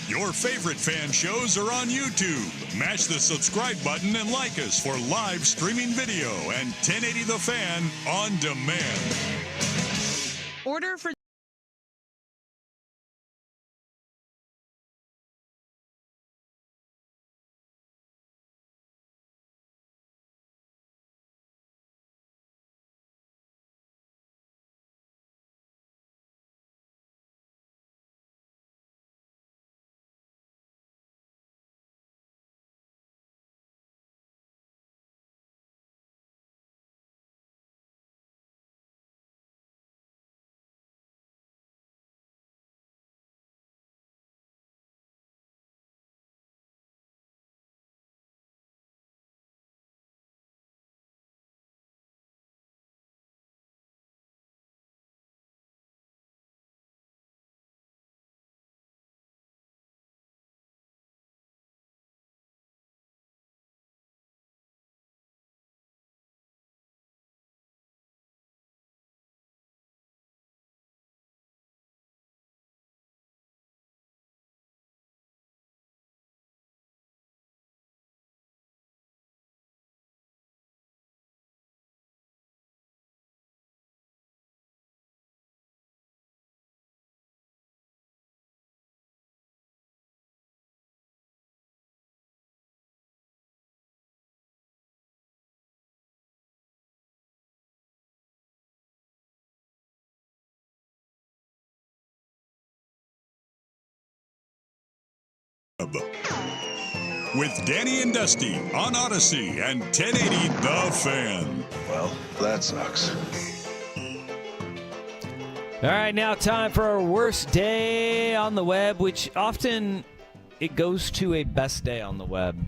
Your favorite fan shows are on YouTube. Mash the subscribe button and like us for live streaming video and 1080 The Fan on demand. Order for Club with Danny and Dusty on Odyssey and 1080 The Fan. Well, that sucks. All right, now time for our worst day on the web, which often it goes to a best day on the web.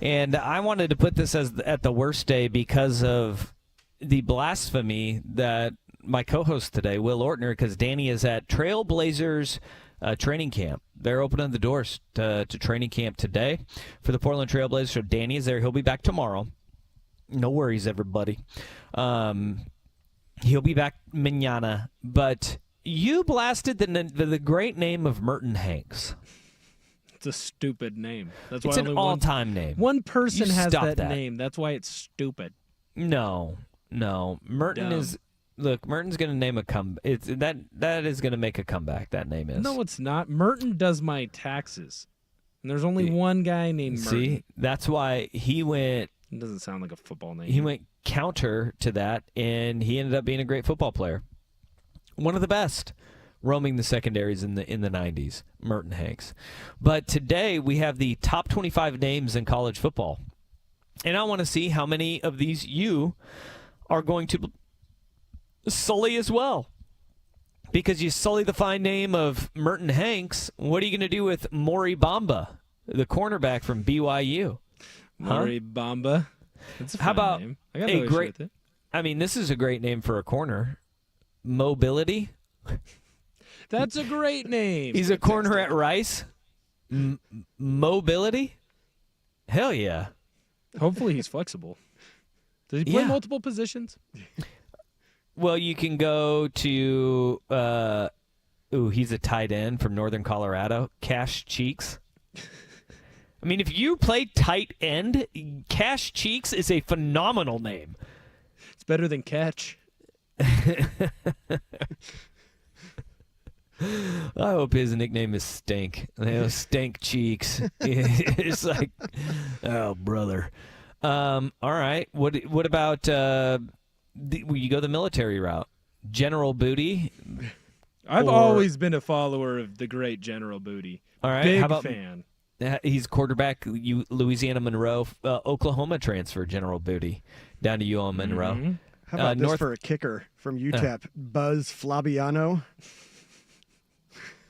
And I wanted to put this as at the worst day because of the blasphemy that my co-host today, Will Ortner, because Danny is at Trailblazers training camp. They're opening the doors to training camp today for the Portland Trailblazers. So Danny is there. He'll be back tomorrow. No worries, everybody. He'll be back mañana. But you blasted the great name of Merton Hanks. It's a stupid name. That's It's why an only all-time name. One person You has stop that that. name. That's why it's stupid. No. Merton Dumb. is. Look, Merton's going to name a come. It's that is going to make a comeback. That name is. No, it's not. Merton does my taxes. And there's only one guy named Merton. See, that's why he went. It doesn't sound like a football name. He went counter to that, and he ended up being a great football player. One of the best, roaming the secondaries in the 90s, Merton Hanks. But today we have the top 25 names in college football, and I want to see how many of these you are going to sully as well. Because you sully the fine name of Merton Hanks, what are you going to do with Maury Bamba, the cornerback from BYU? Maury Bamba. That's a How fun about name. I got no a issue great? with it. I mean, this is a great name for a corner. Mobility. That's a great name. He's a corner at Rice. Mobility. Hell yeah. Hopefully he's flexible. Does he play Yeah. multiple positions? Well, you can go to. He's a tight end from Northern Colorado. Cash Cheeks. I mean, if you play tight end, Cash Cheeks is a phenomenal name. It's better than catch. I hope his nickname is Stink. Stank Cheeks. It's like, oh, brother. All right. What about you go the military route? General Booty. I've always been a follower of the great General Booty. All right. Big How about fan. He's quarterback, Louisiana Monroe, Oklahoma transfer, General Booty, down to UL Monroe. Mm-hmm. How about this for a kicker from UTEP, Buzz Flabiano?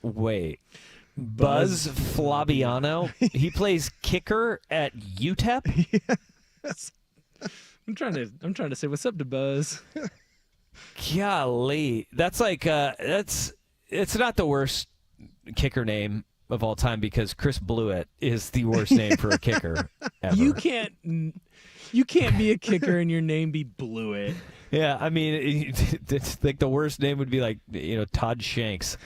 Wait. Buzz Flabiano? He plays kicker at UTEP? Yes. I'm trying to say what's up to Buzz. Golly. That's like it's not the worst kicker name of all time because Chris Blewett is the worst name for a kicker ever. You can't be a kicker and your name be Blewett. Yeah, I mean, it's like the worst name would be like, Todd Shanks.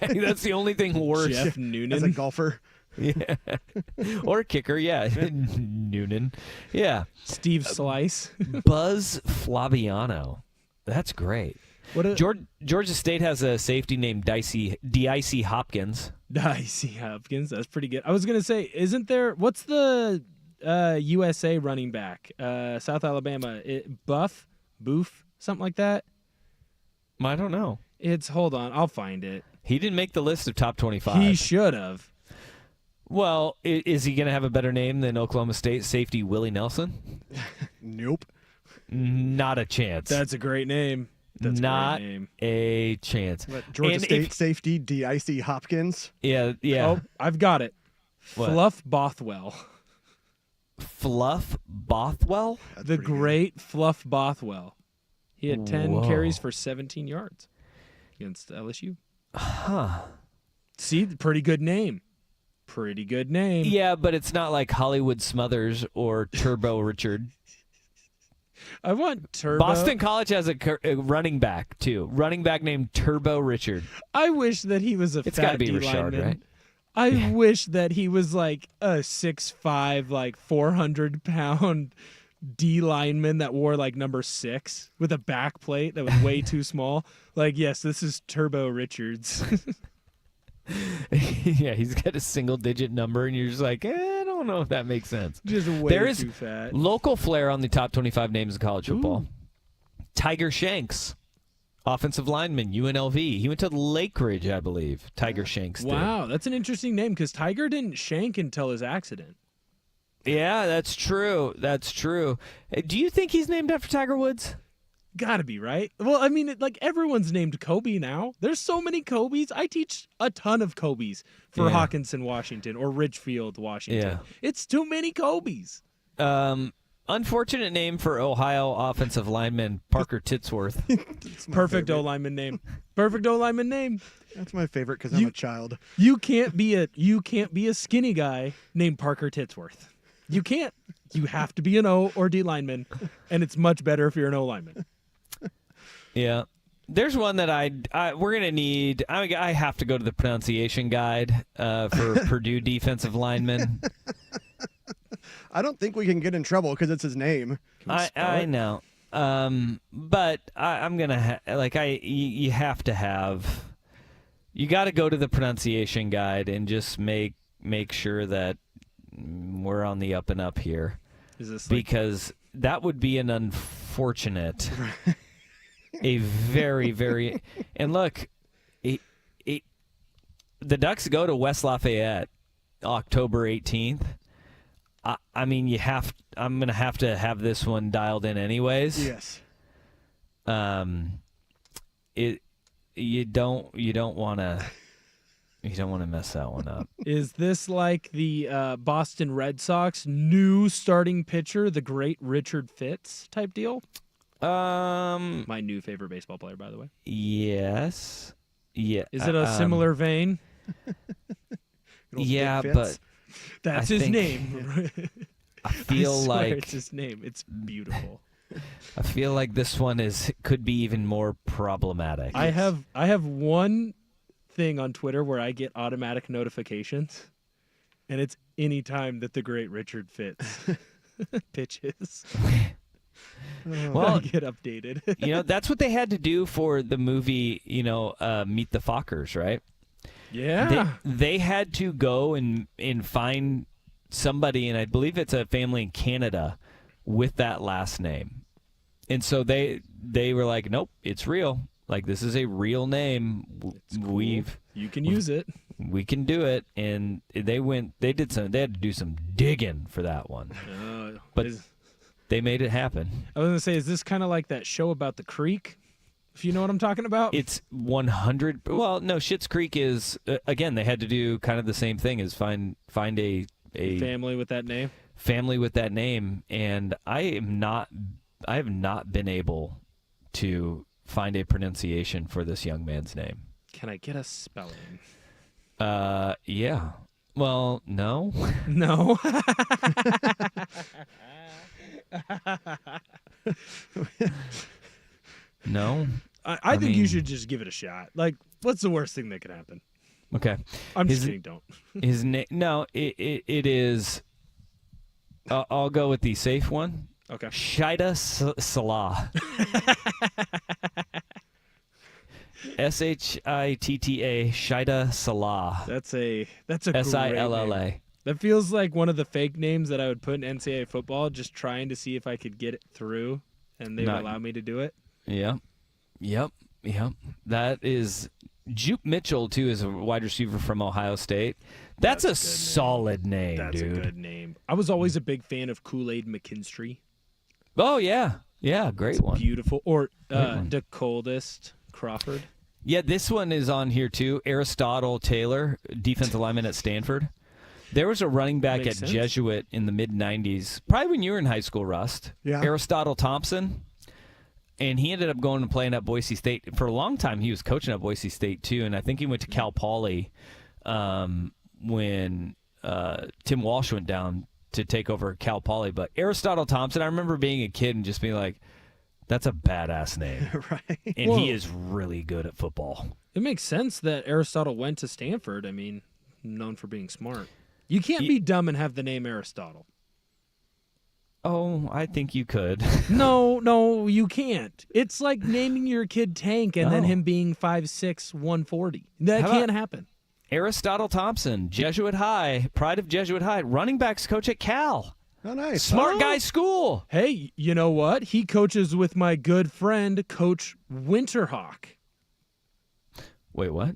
That's the only thing worse. Jeff Noonan. As a golfer. Yeah. Or a kicker, yeah. Noonan. Yeah. Steve Slice. Buzz Flabiano. That's great. Georgia State has a safety named Dicey Hopkins. Dicey Hopkins. That's pretty good. I was going to say, what's the USA running back? South Alabama. Boof? Something like that? I don't know. Hold on. I'll find it. He didn't make the list of top 25. He should have. Well, is he going to have a better name than Oklahoma State safety Willie Nelson? Nope. Not a chance. That's a great name. That's Not a great name. a chance. Georgia State safety Dicey Hopkins. Yeah. Oh, I've got it. What? Fluff Bothwell. Fluff Bothwell? The great Fluff Bothwell. He had 10 carries for 17 yards against LSU. Huh. See, pretty good name. Pretty good name. Yeah, but it's not like Hollywood Smothers or Turbo Richard. I want Turbo. Boston College has a running back, too. Running back named Turbo Richard. I wish that he was It's got to be Richard, lineman. right? I wish that he was like a 6'5", like 400-pound D lineman that wore like number 6 with a back plate that was way too small. Like, yes, this is Turbo Richards. Yeah, he's got a single-digit number, and you're just like, I don't know if that makes sense. Just way There is too fat. local flair on the top 25 names in college football. Tiger Shanks, offensive lineman, UNLV. He went to Lake Ridge, I believe. Tiger Shanks did. Wow, that's an interesting name because Tiger didn't shank until his accident. Yeah, that's true. That's true. Do you think he's named after Tiger Woods? Gotta be, right? Well, I mean, everyone's named Kobe now. There's so many Kobes. I teach a ton of Kobes for Hawkinson, Washington, or Ridgefield, Washington. Yeah. It's too many Kobes. Unfortunate name for Ohio offensive lineman Parker Titsworth. Perfect O-lineman name. Perfect O-lineman name. That's my favorite because I'm a child. You can't be a skinny guy named Parker Titsworth. You can't. You have to be an O or D lineman, and it's much better if you're an O lineman. Yeah. There's one that we're going to need. I have to go to the pronunciation guide for Purdue defensive linemen. I don't think we can get in trouble because it's his name. I know. But I'm going to you have to have, you got to go to the pronunciation guide and just make sure that we're on the up and up here. Is this because that would be an unfortunate, a very, very, and look, the Ducks go to West Lafayette October 18th. I mean, I'm going to have this one dialed in anyways. Yes. You don't want to mess that one up. Is this like the Boston Red Sox new starting pitcher, the great Richard Fitz type deal? My new favorite baseball player, by the way. Yes. Yeah. Is it a similar vein? Yeah, but that's his name. I feel like it's his name. It's beautiful. I feel like this one could be even more problematic. I have one thing on Twitter where I get automatic notifications, and it's any time that the great Richard Fitz pitches. Well, I get updated. That's what they had to do for the movie, Meet the Fockers, right? Yeah. They had to go and find somebody, and I believe it's a family in Canada with that last name. And so they were like, nope, it's real. Like, this is a real name. Cool. You can use it. We can do it. And they had to do some digging for that one. But they made it happen. I was going to say, is this kind of like that show about the creek? If you know what I'm talking about? It's 100. Well, no, Schitt's Creek is, again, they had to do kind of the same thing as find a family with that name. Family with that name. And I have not been able to find a pronunciation for this young man's name. Can I get a spelling? Yeah. Well, no. No. No. I think you should just give it a shot. Like, what's the worst thing that could happen? Okay. I'm just kidding. Don't. His name? No. It is. I'll go with the safe one. Okay. Shida Salah. Shitta, Shida Salah. That's a Silla. That feels like one of the fake names that I would put in NCAA football, just trying to see if I could get it through, and they would allow me to do it. Yep. That is Juke Mitchell too, is a wide receiver from Ohio State. That's a solid name, That's dude. a good name. I was always a big fan of Kool-Aid McKinstry. Oh yeah, great one. Beautiful. Or DeColdest Crawford. Yeah, this one is on here too. Aristotle Taylor, defensive lineman at Stanford. There was a running back at Jesuit in the mid-'90s, probably when you were in high school, Rust. Yeah. Aristotle Thompson. And he ended up going and playing at Boise State. For a long time, he was coaching at Boise State, too. And I think he went to Cal Poly when Tim Walsh went down to take over Cal Poly. But Aristotle Thompson, I remember being a kid and just being like, that's a badass name. Right. And he is really good at football. It makes sense that Aristotle went to Stanford. I mean, known for being smart. You can't be dumb and have the name Aristotle. Oh, I think you could. No, you can't. It's like naming your kid Tank and then him being 5'6", 140. That can't happen. Aristotle Thompson, Jesuit High, pride of Jesuit High, running backs coach at Cal. Oh, nice. Smart guy school. Hey, you know what? He coaches with my good friend, Coach Winterhawk. Wait, what?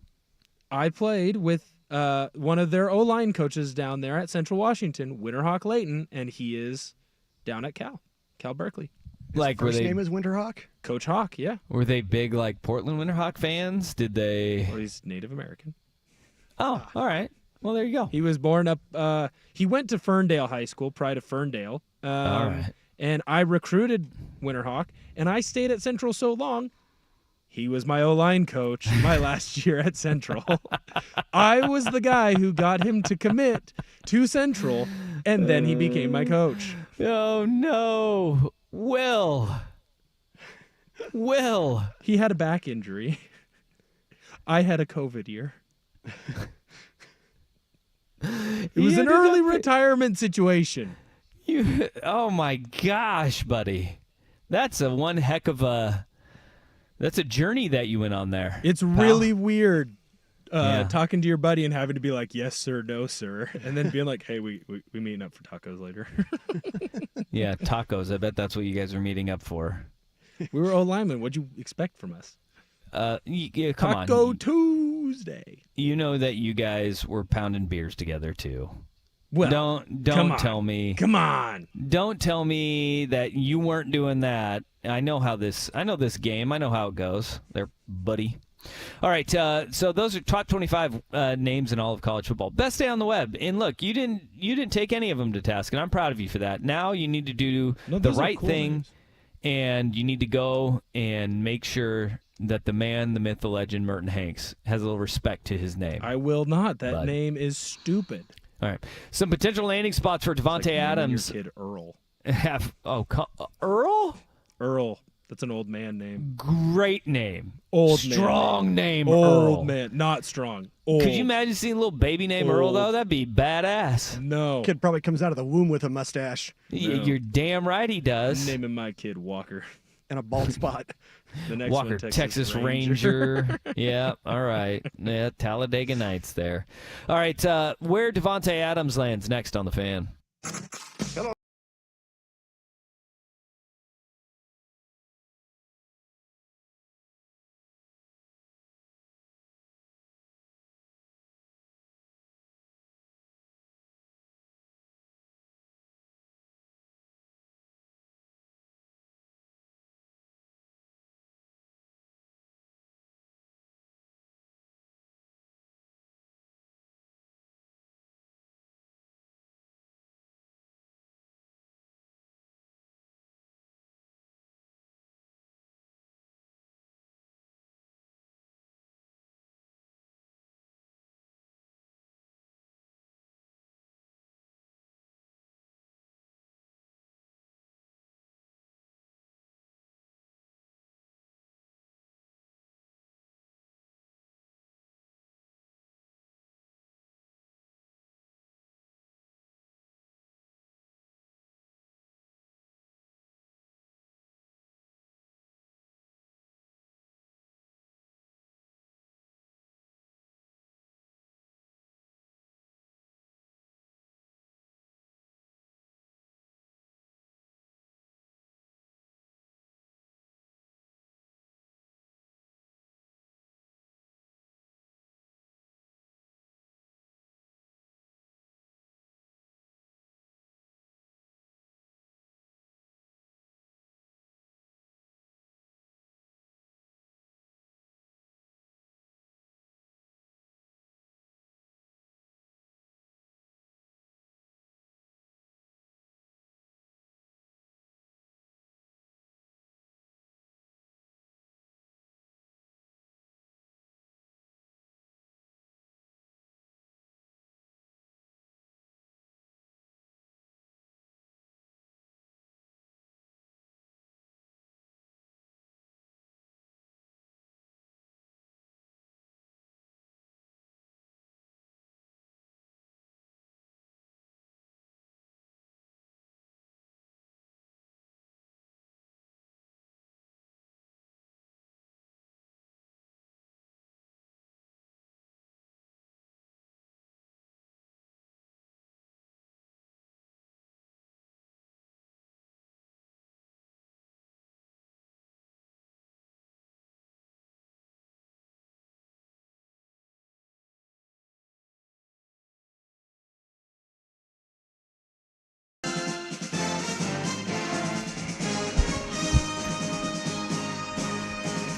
I played with one of their O-line coaches down there at Central Washington, Winterhawk Layton, and he is down at Cal Berkeley. Like, First name is Winterhawk? Coach Hawk, yeah. Were they big, like, Portland Winterhawk fans? Did they? Well, he's Native American. Oh, all right. Well, there you go. He was born up. He went to Ferndale High School, prior to Ferndale. All right. And I recruited Winterhawk, and I stayed at Central so long. He was my O-line coach my last year at Central. I was the guy who got him to commit to Central, and then he became my coach. Oh, no. Will. He had a back injury. I had a COVID year. It was an early retirement situation. Oh, my gosh, buddy. That's one heck of a... That's a journey that you went on there. It's really weird talking to your buddy and having to be like, yes, sir, no, sir. And then being like, hey, we meeting up for tacos later. Yeah, tacos. I bet that's what you guys are meeting up for. We were O-linemen. What'd you expect from us? Yeah, come on. Taco Tuesday. You know that you guys were pounding beers together, too. Well, don't tell me. Come on. Don't tell me that you weren't doing that. I know this game. I know how it goes there, buddy. All right, so those are top 25 names in all of college football. Best day on the web. And look, you didn't take any of them to task, and I'm proud of you for that. Now you need to do the right thing, names. And you need to go and make sure that the man, the myth, the legend, Merton Hanks, has a little respect to his name. I will not. That name is stupid. All right. Some potential landing spots for Devontae like Adams. Your kid Earl. Earl? Earl. That's an old man name. Great name. Strong name. Old Earl. man. Not strong. Old. Could you imagine seeing a little baby named Earl, though? That'd be badass. No. Kid probably comes out of the womb with a mustache. No. You're damn right he does. I'm naming my kid Walker. And a bald spot. The next Walker, one, Texas Ranger. Yeah, all right. Yeah, Talladega Nights there. All right, where Devontae Adams lands next on the Fan.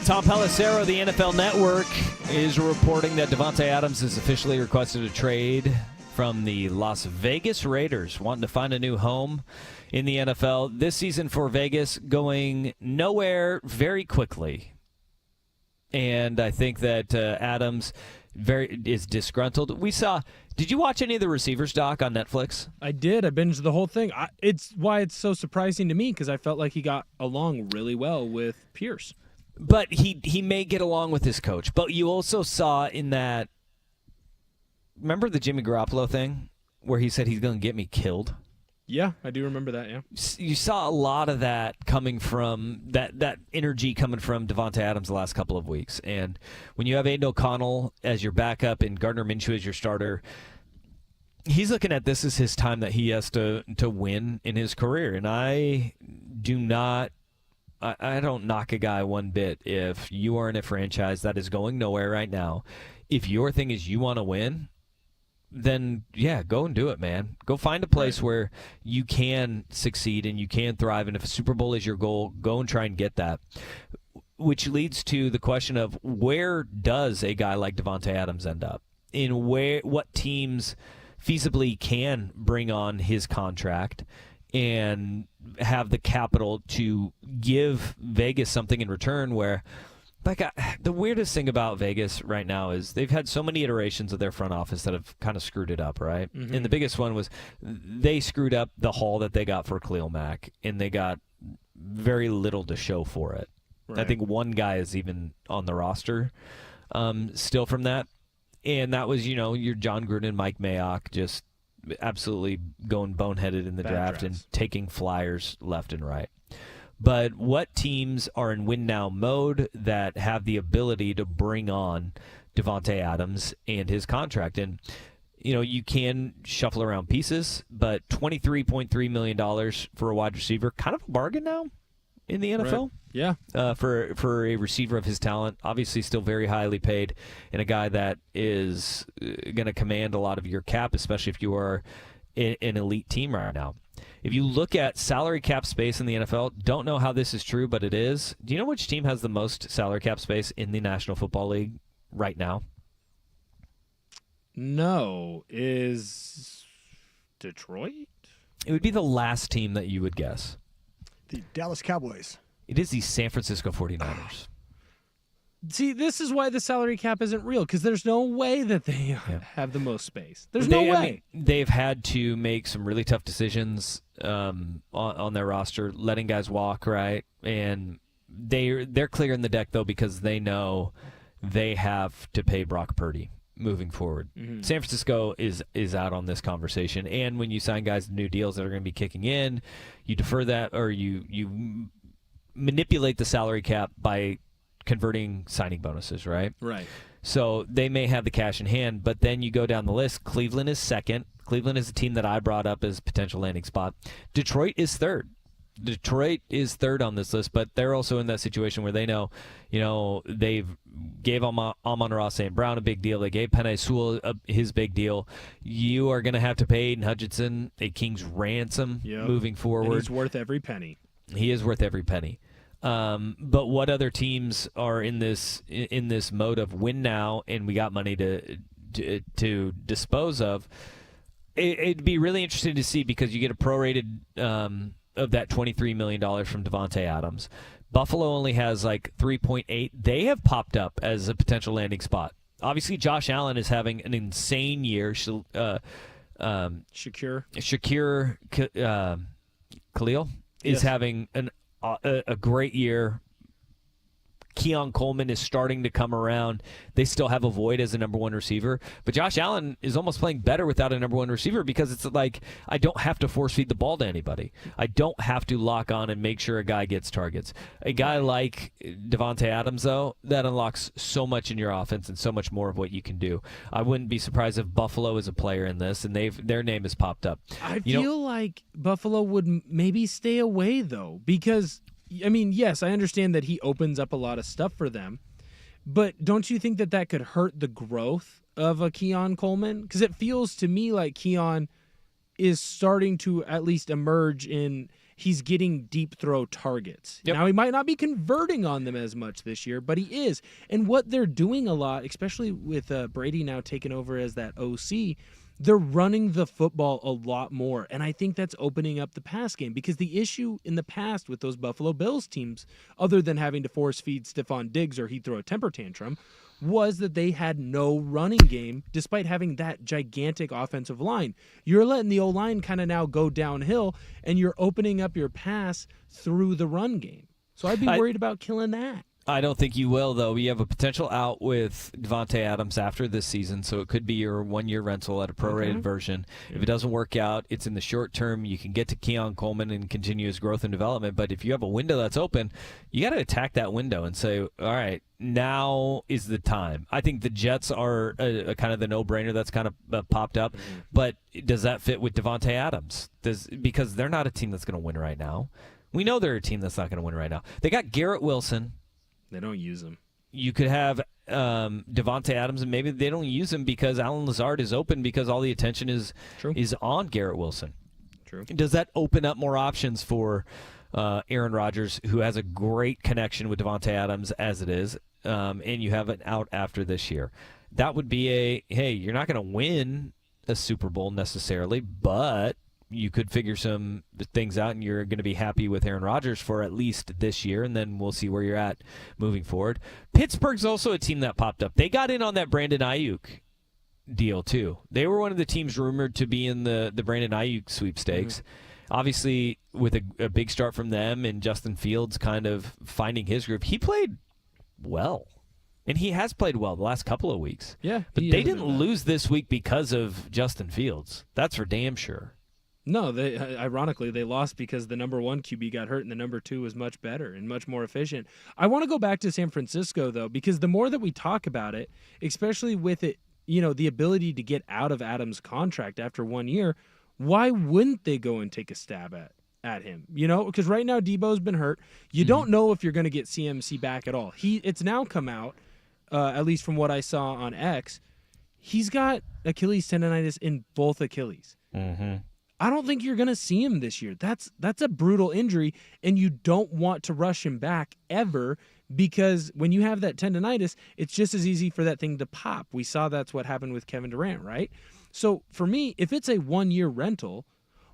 Tom Pelissero of the NFL Network is reporting that Davante Adams has officially requested a trade from the Las Vegas Raiders, wanting to find a new home in the NFL. This season for Vegas going nowhere very quickly. And I think that Adams is disgruntled. Did you watch any of the Receivers doc on Netflix? I did. I binged the whole thing. It's why it's so surprising to me, because I felt like he got along really well with Pierce. But he may get along with his coach. But you also saw in that, remember the Jimmy Garoppolo thing where he said he's going to get me killed? Yeah, I do remember that, yeah. You saw a lot of that coming from, that energy coming from Davante Adams the last couple of weeks. And when you have Aiden O'Connell as your backup and Gardner Minshew as your starter, he's looking at this as his time that he has to win in his career. And I don't knock a guy one bit if you are in a franchise that is going nowhere right now. If your thing is you want to win, then, yeah, go and do it, man. Go find a place where you can succeed and you can thrive. And if a Super Bowl is your goal, go and try and get that. Which leads to the question of, where does a guy like Davante Adams end up? In what teams feasibly can bring on his contract and have the capital to give Vegas something in return where, the weirdest thing about Vegas right now is they've had so many iterations of their front office that have kind of screwed it up, right? Mm-hmm. And the biggest one was they screwed up the haul that they got for Khalil Mack, and they got very little to show for it. Right. I think one guy is even on the roster still from that. And that was, your John Gruden, Mike Mayock, just absolutely going boneheaded in the draft and taking flyers left and right. But what teams are in win-now mode that have the ability to bring on Davante Adams and his contract? And, you can shuffle around pieces, but $23.3 million for a wide receiver, kind of a bargain now in the NFL. Right. Yeah. For a receiver of his talent, obviously still very highly paid, and a guy that is going to command a lot of your cap, especially if you are an elite team right now. If you look at salary cap space in the NFL, don't know how this is true, but it is. Do you know which team has the most salary cap space in the National Football League right now? No. Is Detroit? It would be the last team that you would guess. The Dallas Cowboys. It is the San Francisco 49ers. See, this is why the salary cap isn't real, because there's no way that they have the most space. There's no way. They've had to make some really tough decisions on their roster, letting guys walk, right? And they're clearing the deck, though, because they know they have to pay Brock Purdy moving forward. Mm-hmm. San Francisco is out on this conversation. And when you sign guys to new deals that are going to be kicking in, you defer that, or you manipulate the salary cap by converting signing bonuses, right? Right. So they may have the cash in hand, but then you go down the list. Cleveland is second. Cleveland is a team that I brought up as potential landing spot. Detroit is third. Detroit is third on this list, but they're also in that situation where they know, they've gave Amon-Ra St. Brown a big deal. They gave Penei Sewell his big deal. You are going to have to pay Aiden Hutchinson a king's ransom moving forward. And he's worth every penny. He is worth every penny. But what other teams are in this mode of win now, and we got money to dispose of? It'd be really interesting to see, because you get a prorated of that $23 million from Davante Adams. Buffalo only has like 3.8. They have popped up as a potential landing spot. Obviously, Josh Allen is having an insane year. Shakir Khalil is having a great year. Keon Coleman is starting to come around. They still have a void as a number one receiver. But Josh Allen is almost playing better without a number one receiver, because it's like, I don't have to force feed the ball to anybody. I don't have to lock on and make sure a guy gets targets. A guy like Davante Adams, though, that unlocks so much in your offense and so much more of what you can do. I wouldn't be surprised if Buffalo is a player in this, and their name has popped up. I feel like Buffalo would maybe stay away, though, because yes, I understand that he opens up a lot of stuff for them, but don't you think that could hurt the growth of a Keon Coleman? Because it feels to me like Keon is starting to at least emerge in he's getting deep throw targets. Yep. Now, he might not be converting on them as much this year, but he is. And what they're doing a lot, especially with Brady now taking over as that OC, they're running the football a lot more. And I think that's opening up the pass game, because the issue in the past with those Buffalo Bills teams, other than having to force feed Stephon Diggs or he'd throw a temper tantrum, was that they had no running game despite having that gigantic offensive line. You're letting the O-line kind of now go downhill, and you're opening up your pass through the run game. So I'd be worried about killing that. I don't think you will, though. You have a potential out with Devontae Adams after this season, so it could be your one-year rental at a prorated version. If it doesn't work out, it's in the short term. You can get to Keon Coleman and continue his growth and development, but if you have a window that's open, you got to attack that window and say, all right, now is the time. I think the Jets are a kind of the no-brainer that's kind of popped up, but does that fit with Devontae Adams? Because they're not a team that's going to win right now. We know they're a team that's not going to win right now. They got Garrett Wilson. They don't use him. You could have Devontae Adams, and maybe they don't use him because Allen Lazard is open because all the attention is on Garrett Wilson. True. Does that open up more options for Aaron Rodgers, who has a great connection with Devontae Adams as it is, and you have an out after this year? That would be hey, you're not going to win a Super Bowl necessarily, but you could figure some things out, and you're going to be happy with Aaron Rodgers for at least this year, and then we'll see where you're at moving forward. Pittsburgh's also a team that popped up. They got in on that Brandon Ayuk deal, too. They were one of the teams rumored to be in the Brandon Ayuk sweepstakes. Obviously, with a big start from them and Justin Fields kind of finding his group, he played well. And he has played well the last couple of weeks. Yeah. But they didn't lose this week because of Justin Fields. That's for damn sure. No, ironically, they lost because the number 1 QB got hurt and the number 2 was much better and much more efficient. I want to go back to San Francisco, though, because the more that we talk about it, especially with it, the ability to get out of Adams' contract after 1 year, why wouldn't they go and take a stab at him? Because right now Debo's been hurt. You don't know if you're going to get CMC back at all. It's now come out, at least from what I saw on X, he's got Achilles tendonitis in both Achilles. Mm-hmm. I don't think you're going to see him this year. That's a brutal injury, and you don't want to rush him back ever, because when you have that tendonitis, it's just as easy for that thing to pop. We saw that's what happened with Kevin Durant, right? So for me, if it's a 1-year rental,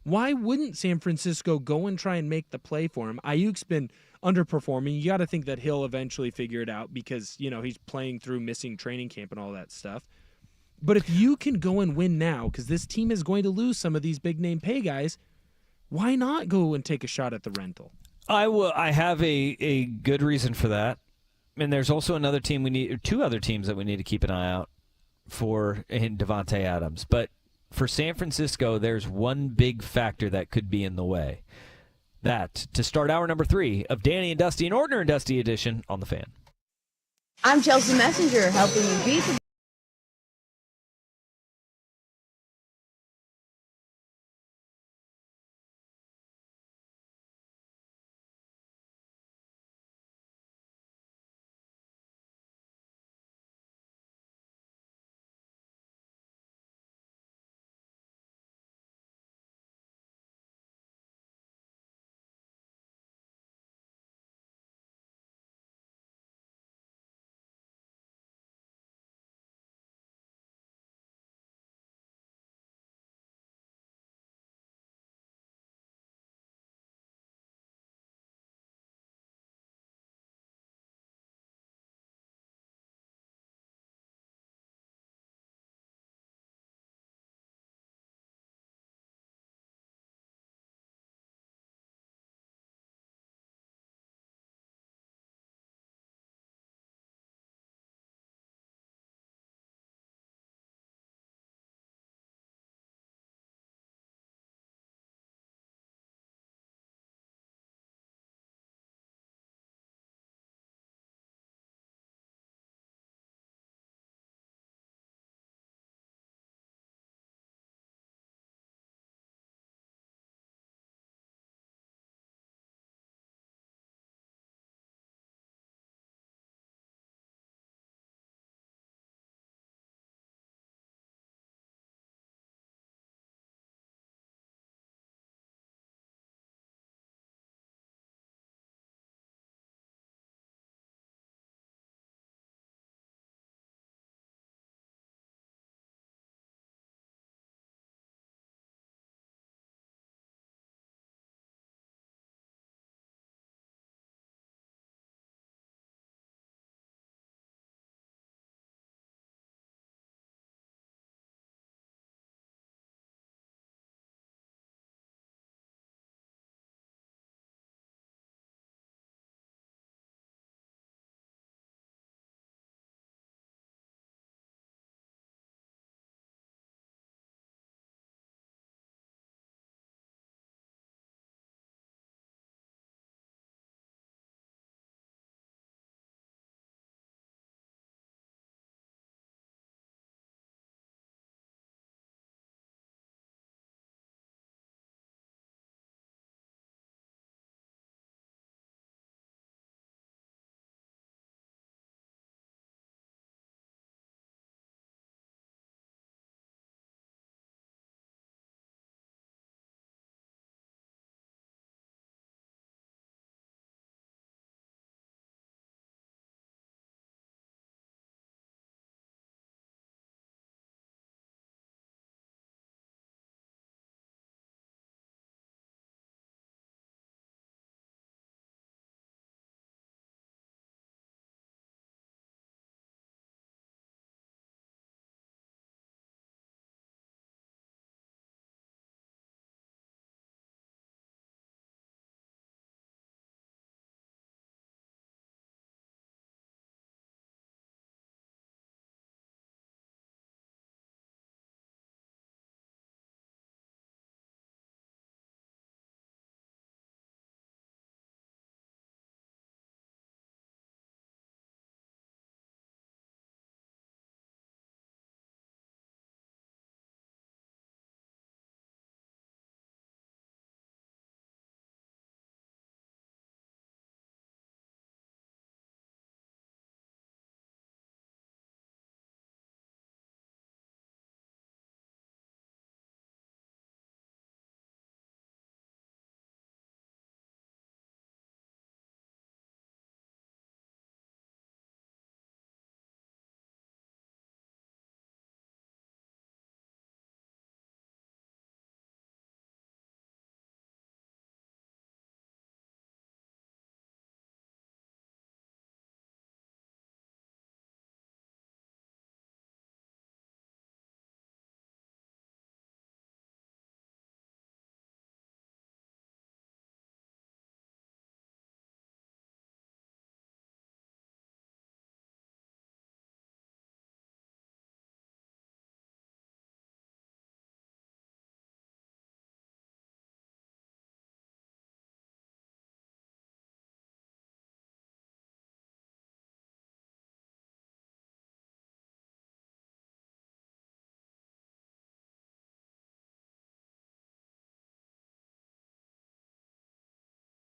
why wouldn't San Francisco go and try and make the play for him? Ayuk's been underperforming. You got to think that he'll eventually figure it out because, he's playing through missing training camp and all that stuff. But if you can go and win now, because this team is going to lose some of these big-name pay guys, why not go and take a shot at the rental? I have a good reason for that. And there's also another team two other teams that we need to keep an eye out for in Devontae Adams. But for San Francisco, there's one big factor that could be in the way. That, to start hour number 3 of Danny and Dusty, an Ordner and Dusty edition on The Fan. I'm Chelsea Messenger, helping you beat the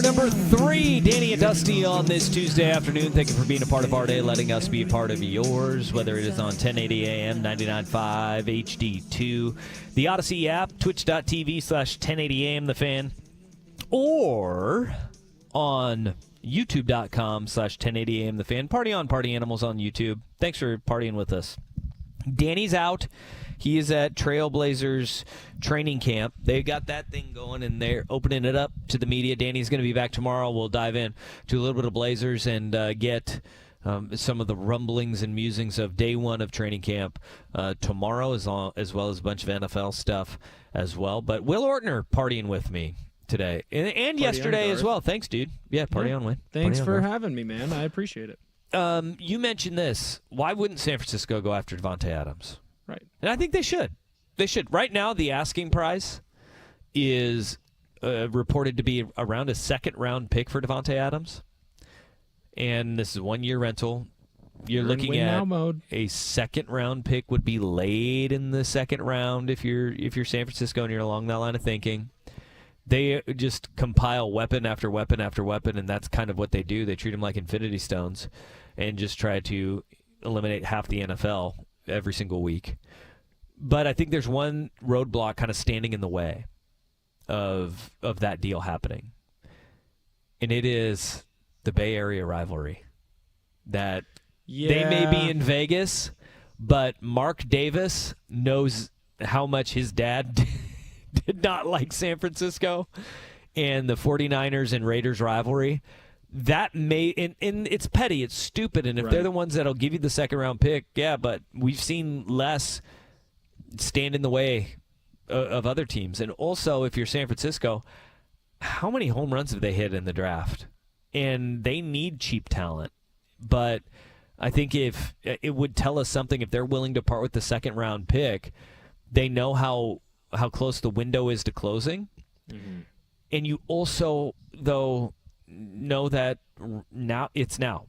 Number 3, Danny and Dusty on this Tuesday afternoon. Thank you for being a part of our day, letting us be a part of yours, whether it is on 1080 AM, 99.5, HD2, the Odyssey app, twitch.tv/1080 AM, The Fan, or on youtube.com/1080 AM, The Fan. Party on, Party Animals on YouTube. Thanks for partying with us. Danny's out. He is at Trailblazers training camp. They've got that thing going, and they're opening it up to the media. Danny's going to be back tomorrow. We'll dive in to a little bit of Blazers and get some of the rumblings and musings of day one of training camp tomorrow, as well as a bunch of NFL stuff as well. But Will Ortner partying with me today and yesterday as well. Thanks, dude. Yeah, party on, Win. Thanks for having me, man. I appreciate it. You mentioned this. Why wouldn't San Francisco go after Davante Adams? Right. And I think they should. They should. Right now, the asking price is reported to be around a second-round pick for Davante Adams. And this is a one-year rental. You're looking at a second-round pick would be late in the second round if you're San Francisco and you're along that line of thinking. They just compile weapon after weapon after weapon, and that's kind of what they do. They treat them like infinity stones and just try to eliminate half the NFL every single week. But I think there's one roadblock kind of standing in the way of that deal happening. And it is the Bay Area rivalry. That they may be in Vegas, but Mark Davis knows how much his dad did not like San Francisco and the 49ers and Raiders rivalry. That may, and it's petty, it's stupid, and if they're the ones that'll give you the second-round pick, yeah, but we've seen less stand in the way of other teams. And also, if you're San Francisco, how many home runs have they hit in the draft? And they need cheap talent. But I think if it would tell us something, if they're willing to part with the second-round pick, they know how close the window is to closing. Mm-hmm. And you also, though, know that now.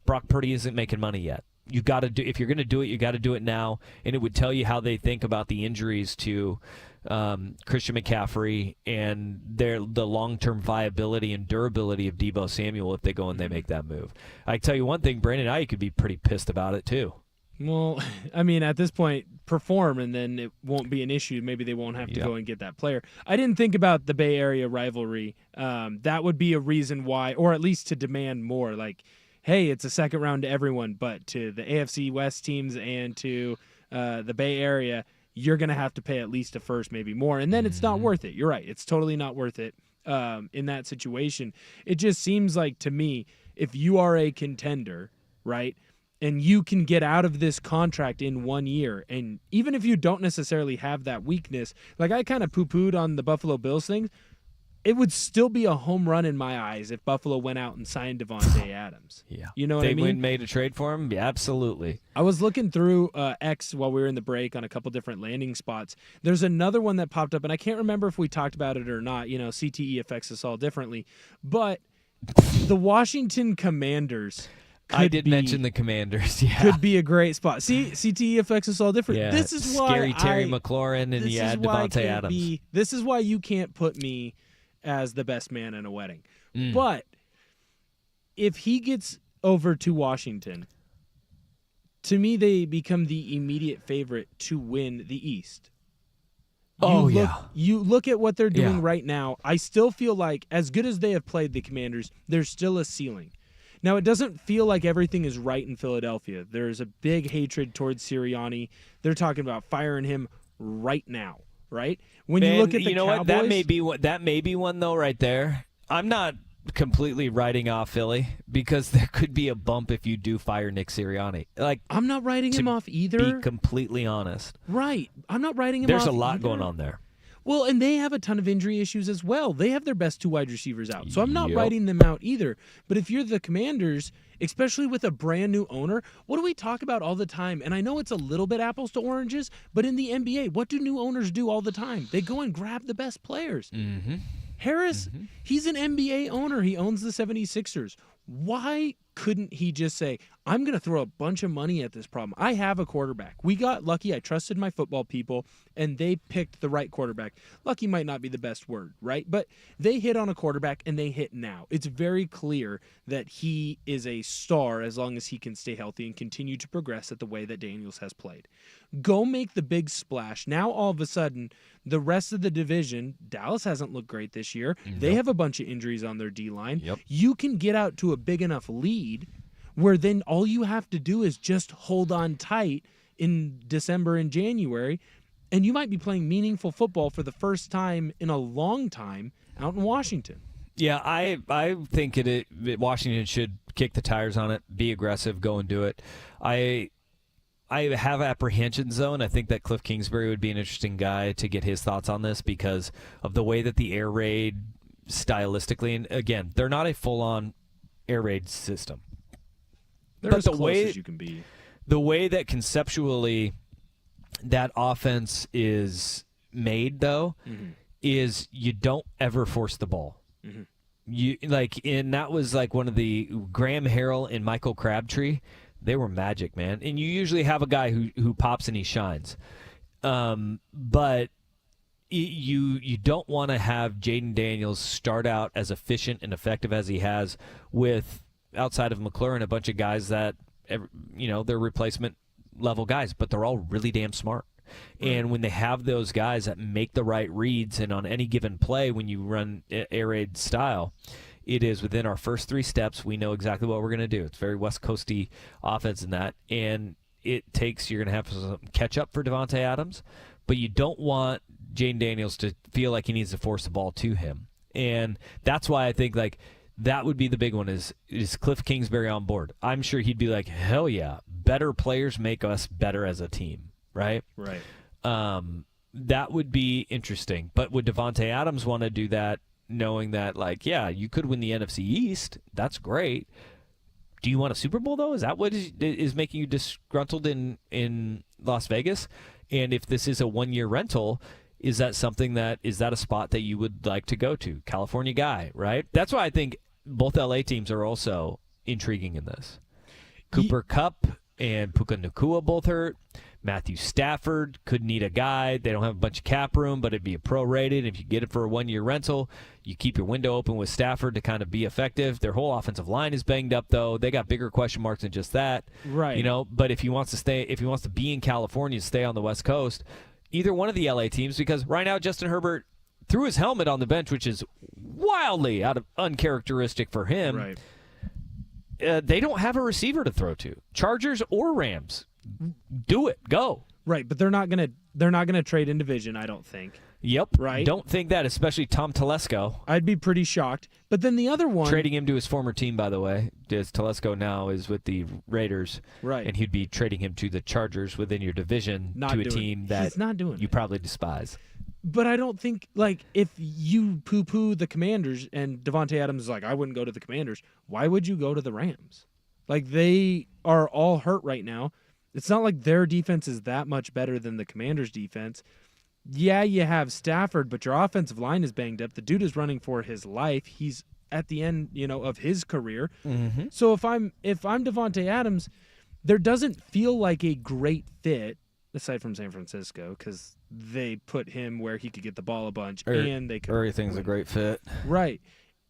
Brock Purdy isn't making money yet. You got to do, if you're going to do it, you got to do it now. And it would tell you how they think about the injuries to Christian McCaffrey and the long-term viability and durability of Deebo Samuel if they go and they make that move. I tell you one thing, Brandon Ayuk could be pretty pissed about it too. Well, I mean, at this point, perform, and then it won't be an issue. Maybe they won't have to go and get that player. I didn't think about the Bay Area rivalry. That would be a reason why, or at least to demand more. Like, hey, it's a second round to everyone, but to the AFC West teams and to the Bay Area, you're going to have to pay at least a first, maybe more. And then it's not worth it. You're right. It's totally not worth it in that situation. It just seems like, to me, if you are a contender, right, and you can get out of this contract in 1 year, and even if you don't necessarily have that weakness, like I kind of poo-pooed on the Buffalo Bills thing, it would still be a home run in my eyes if Buffalo went out and signed Davante Adams. Yeah. You know what I mean? They made a trade for him? Yeah, absolutely. I was looking through X while we were in the break on a couple different landing spots. There's another one that popped up, and I can't remember if we talked about it or not. You know, CTE affects us all differently. But the Washington Commanders... I did mention the Commanders. Yeah, could be a great spot. See, CTE affects us all different. Yeah, this is why scary Terry McLaurin, and you add Davante Adams. This is why you can't put me as the best man in a wedding. But if he gets over to Washington, to me they become the immediate favorite to win the East. You look at what they're doing right now. I still feel like, as good as they have played the Commanders, there's still a ceiling. Now, it doesn't feel like everything is right in Philadelphia. There's a big hatred towards Sirianni. They're talking about firing him right now, right? When you look at the Cowboys, what? That may be one though, right there. I'm not completely writing off Philly because there could be a bump if you do fire Nick Sirianni. Like, I'm not writing him off either. To be completely honest, right? I'm not writing him off. There's a lot going on there. Well, and they have a ton of injury issues as well. They have their best two wide receivers out. So I'm not writing them out either. But if you're the Commanders, especially with a brand new owner, what do we talk about all the time? And I know it's a little bit apples to oranges, but in the NBA, what do new owners do all the time? They go and grab the best players. Mm-hmm. Harris, he's an NBA owner. He owns the 76ers. Why couldn't he just say, I'm going to throw a bunch of money at this problem? I have a quarterback. We got lucky. I trusted my football people, and they picked the right quarterback. Lucky might not be the best word, right? But they hit on a quarterback, and they hit now. It's very clear that he is a star as long as he can stay healthy and continue to progress at the way that Daniels has played. Go make the big splash. Now, all of a sudden, the rest of the division, Dallas hasn't looked great this year. They have a bunch of injuries on their D-line. You can get out to a big enough lead where then all you have to do is just hold on tight in December and January, and you might be playing meaningful football for the first time in a long time out in Washington. Yeah, I think Washington should kick the tires on it, be aggressive, go and do it. I have apprehensions, though, and I think that Cliff Kingsbury would be an interesting guy to get his thoughts on this because of the way that the air raid stylistically, and again, they're not a full-on air raid system. They're as close as you can be. The way that conceptually that offense is made, though, is you don't ever force the ball. And that was like one of the Graham Harrell and Michael Crabtree. They were magic, man. And you usually have a guy who pops and he shines. But you don't want to have Jaden Daniels start out as efficient and effective as he has with, outside of McLaurin, a bunch of guys that, they're replacement level guys, but they're all really damn smart. Right. And when they have those guys that make the right reads, and on any given play when you run air raid style, it is within our first 3 steps. We know exactly what we're going to do. It's very West Coasty offense in that. And you're going to have some catch up for Davante Adams, but you don't want Jaden Daniels to feel like he needs to force the ball to him. And that's why I think that would be the big one is Cliff Kingsbury on board. I'm sure he'd be like, hell yeah, better players make us better as a team, right? Right. That would be interesting. But would Davante Adams want to do that knowing that, you could win the NFC East? That's great. Do you want a Super Bowl, though? Is that what is making you disgruntled in Las Vegas? And if this is a one-year rental, is that a spot that you would like to go to? California guy, right? That's why I think both LA teams are also intriguing in this. Cooper Kupp and Puka Nacua both hurt. Matthew Stafford could need a guy. They don't have a bunch of cap room, but it'd be a prorated. If you get it for a one-year rental, you keep your window open with Stafford to kind of be effective. Their whole offensive line is banged up, though. They got bigger question marks than just that. Right. But if he wants to be in California, stay on the West Coast, either one of the LA teams, because right now Justin Herbert threw his helmet on the bench, which is wildly uncharacteristic for him. Right. They don't have a receiver to throw to. Chargers or Rams. Do it. Go. Right, but they're not gonna trade in division, I don't think. Yep. Right. Don't think that, especially Tom Telesco. I'd be pretty shocked. But then the other one, trading him to his former team, by the way, as Telesco now is with the Raiders. Right. And he'd be trading him to the Chargers within your division to a team that he's not doing you probably despise. But I don't think, if you poo-poo the Commanders and Davante Adams is like, I wouldn't go to the Commanders, why would you go to the Rams? They are all hurt right now. It's not like their defense is that much better than the Commanders' defense. Yeah, you have Stafford, but your offensive line is banged up. The dude is running for his life. He's at the end, of his career. Mm-hmm. So if I'm Davante Adams, there doesn't feel like a great fit, aside from San Francisco, because they put him where he could get the ball a bunch, and they could. Everything's a great fit, right?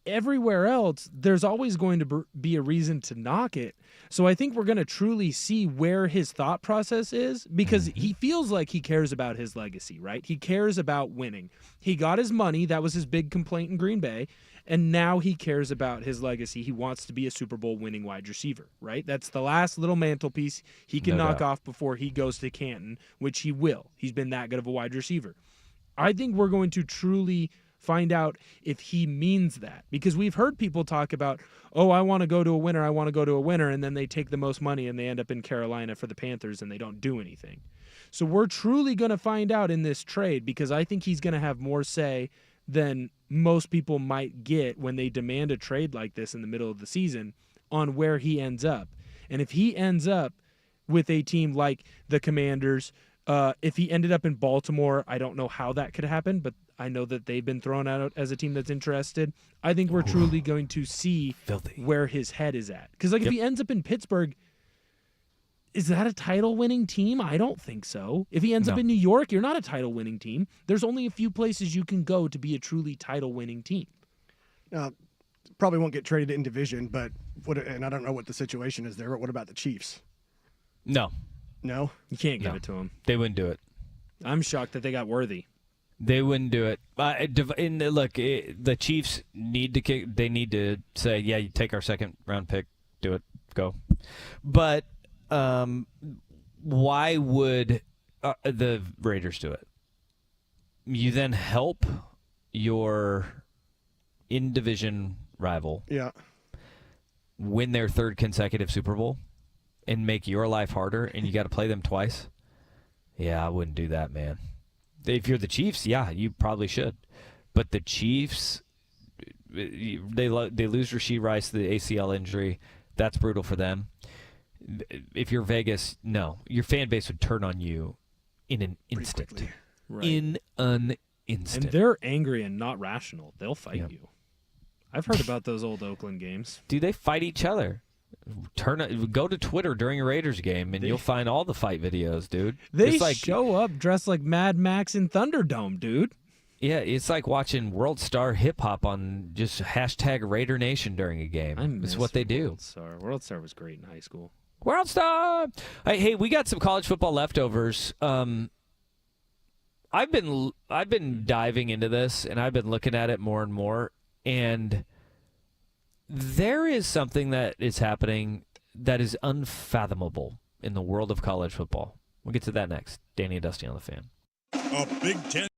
Everywhere else, there's always going to be a reason to knock it. So I think we're going to truly see where his thought process is, because he feels like he cares about his legacy, right? He cares about winning. He got his money. That was his big complaint in Green Bay. And now he cares about his legacy. He wants to be a Super Bowl winning wide receiver, right? That's the last little mantelpiece he can knock off before he goes to Canton, which he will. He's been that good of a wide receiver. I think we're going to truly find out if he means that, because we've heard people talk about, I want to go to a winner, and then they take the most money and they end up in Carolina for the Panthers and they don't do anything. So we're truly going to find out in this trade, because I think he's going to have more say than most people might get when they demand a trade like this in the middle of the season on where he ends up. And if he ends up with a team like the Commanders, if he ended up in Baltimore, I don't know how that could happen, but I know that they've been thrown out as a team that's interested. I think we're truly going to see where his head is at. Because if he ends up in Pittsburgh, is that a title-winning team? I don't think so. If he ends up in New York, you're not a title-winning team. There's only a few places you can go to be a truly title-winning team. Probably won't get traded in division, but and I don't know what the situation is there, but what about the Chiefs? No. No? You can't give it to him. They wouldn't do it. I'm shocked that they got Worthy. They wouldn't do it. The Chiefs need to kick. They need to say, yeah, you take our second-round pick. Do it. Go. But why would the Raiders do it? You then help your in-division rival win their third consecutive Super Bowl and make your life harder, and you got to play them twice? Yeah, I wouldn't do that, man. If you're the Chiefs, yeah, you probably should. But the Chiefs, they lose Rashee Rice to the ACL injury. That's brutal for them. If you're Vegas, no. Your fan base would turn on you in an instant. Right. In an instant. And they're angry and not rational. They'll fight you. I've heard about those old Oakland games. Dude, they fight each other. Go to Twitter during a Raiders game, and you'll find all the fight videos, dude. They show up dressed like Mad Max in Thunderdome, dude. Yeah, it's like watching World Star Hip Hop on just hashtag Raider Nation during a game. It's what they do. World Star was great in high school. World Star! Hey, we got some college football leftovers. I've been diving into this, and I've been looking at it more and more, and there is something that is happening that is unfathomable in the world of college football. We'll get to that next. Danny and Dusty on the Fan. A Big Ten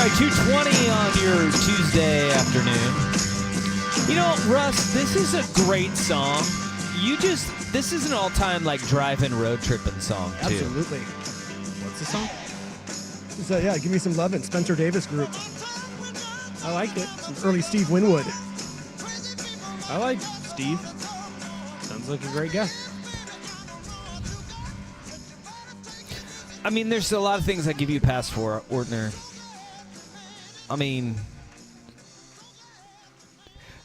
right, 2:20 on your Tuesday afternoon. You know, Russ, this is a great song. This is an all-time like drive-in road tripping song too. Absolutely. What's the song? So, yeah, Give Me Some Lovin', Spencer Davis Group. I like it. Some early Steve Winwood. I like Steve. Sounds like a great guy. I mean, there's a lot of things I give you a pass for, Ortner. I mean,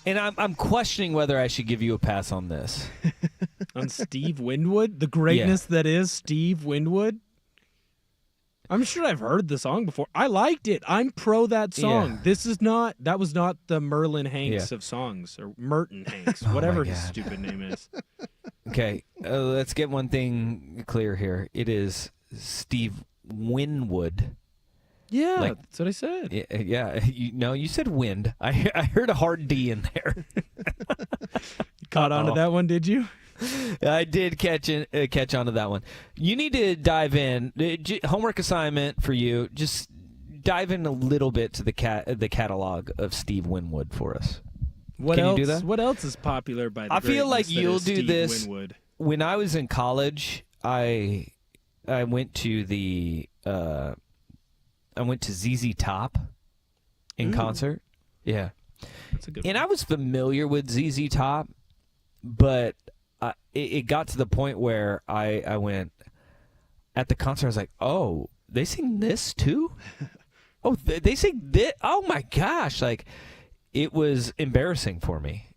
and I'm questioning whether I should give you a pass on this. On Steve Winwood? The greatness that is Steve Winwood? I'm sure I've heard the song before. I liked it. I'm pro that song. Yeah. That was not the Merlin Hanks of songs, or Merton Hanks, whatever his stupid name is. Okay, let's get one thing clear here. It is Steve Winwood. Yeah, that's what I said. Yeah. You said wind. I heard a hard D in there. You caught on to that one, did you? I did catch on to that one. You need to dive in. Homework assignment for you. Just dive in a little bit to the catalog of Steve Winwood for us. What Can else? you do that? What else is popular by the I feel like greatness that you'll is do Steve this. Winwood? When I was in college, I went to ZZ Top in concert. Yeah. That's a good And one. I was familiar with ZZ Top, but it got to the point where I went at the concert. I was like, "Oh, they sing this too? Oh, they sing this? Oh my gosh!" Like, it was embarrassing for me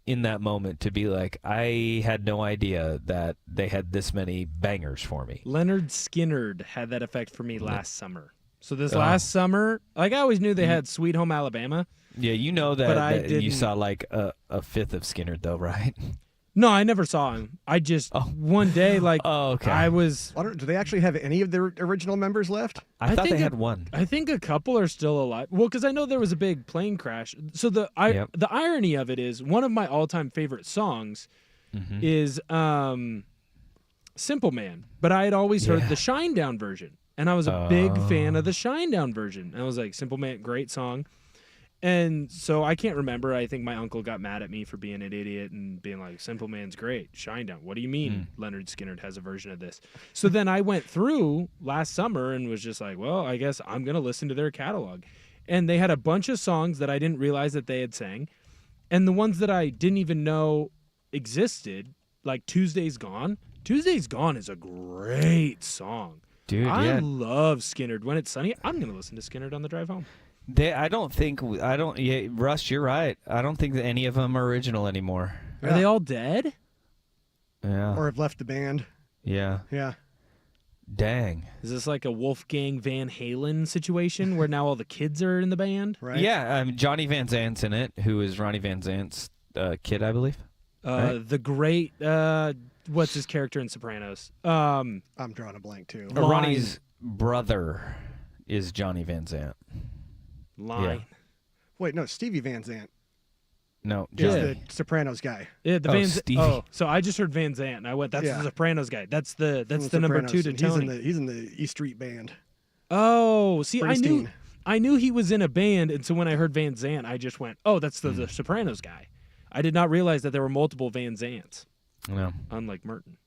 in that moment to be like, I had no idea that they had this many bangers for me. Leonard Skinnard had that effect for me last summer. So this last summer, like I always knew they had Sweet Home Alabama. Yeah, you know But I that you didn't- saw like a fifth of Skinner though, right? No, I never saw him. I just one day okay. I was. Do they actually have any of their original members left? I thought think they had one. I think a couple are still alive. Well, because I know there was a big plane crash. So the irony of it is one of my all-time favorite songs is Simple Man, but I had always heard the Shinedown version, and I was a big fan of the Shinedown version. And I was like, Simple Man, great song. And so I can't remember. I think my uncle got mad at me for being an idiot and being like, Simple Man's great. Shinedown. What do you mean Leonard Skinnard has a version of this? So then I went through last summer and was just like, well, I guess I'm going to listen to their catalog. And they had a bunch of songs that I didn't realize that they had sang. And the ones that I didn't even know existed, like Tuesday's Gone. Tuesday's Gone is a great song. Dude, I love Skinnard. When it's sunny, I'm going to listen to Skinnard on the drive home. Russ, you're right. I don't think that any of them are original anymore. Are they all dead? Yeah. Or have left the band? Yeah. Yeah. Dang. Is this like a Wolfgang Van Halen situation where now all the kids are in the band? Right. Yeah, Johnny Van Zant's in it, who is Ronnie Van Zant's kid, I believe. Right? The great, what's his character in Sopranos? I'm drawing a blank too. Ronnie's brother is Johnny Van Zant. Line. Yeah. Wait, no, Stevie Van Zandt No, is Johnny. the Sopranos guy. Yeah, the Oh, Van Stevie. Oh, so I just heard Van Zant, and I went, that's Yeah. the Sopranos guy. That's the From number Sopranos, 2 to and Tony. He's in the E Street Band. Oh, see, Springsteen. I knew he was in a band, and so when I heard Van Zant, I just went, oh, that's the Sopranos guy. I did not realize that there were multiple Van Zants, No, unlike Merton.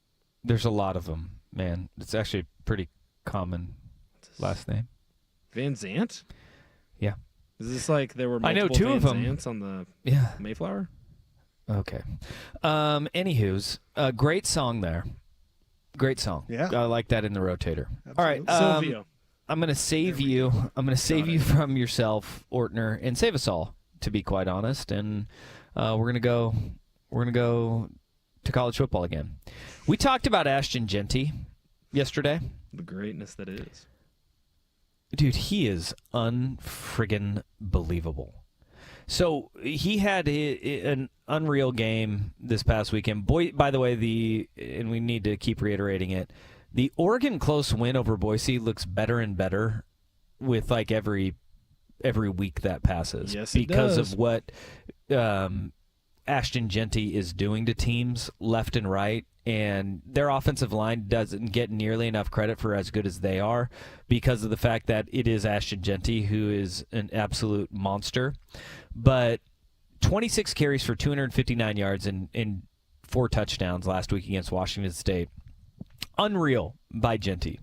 there's a lot of them, man. It's actually a pretty common last name. Van Zant? Yeah. Is this like there were I know multiple two Van of them. Zants on the Yeah. Mayflower? Okay. Anywho's, great song there. Great song. Yeah. I like that in the rotator. All right. Silvio. I'm going to save you. I'm going to save you from yourself, Ortner, and save us all, to be quite honest. And we're going to go to college football again. We talked about Ashton Genty yesterday. The greatness that is. Dude, he is unfriggin' believable. So he had an unreal game this past weekend. Boy, by the way, and we need to keep reiterating it, the Oregon close win over Boise looks better and better with like every week that passes. Yes, it because does. of what Ashton Jeanty is doing to teams left and right, and their offensive line doesn't get nearly enough credit for as good as they are because of the fact that it is Ashton Jeanty who is an absolute monster. But 26 carries for 259 yards and 4 touchdowns last week against Washington State. Unreal by Jeanty.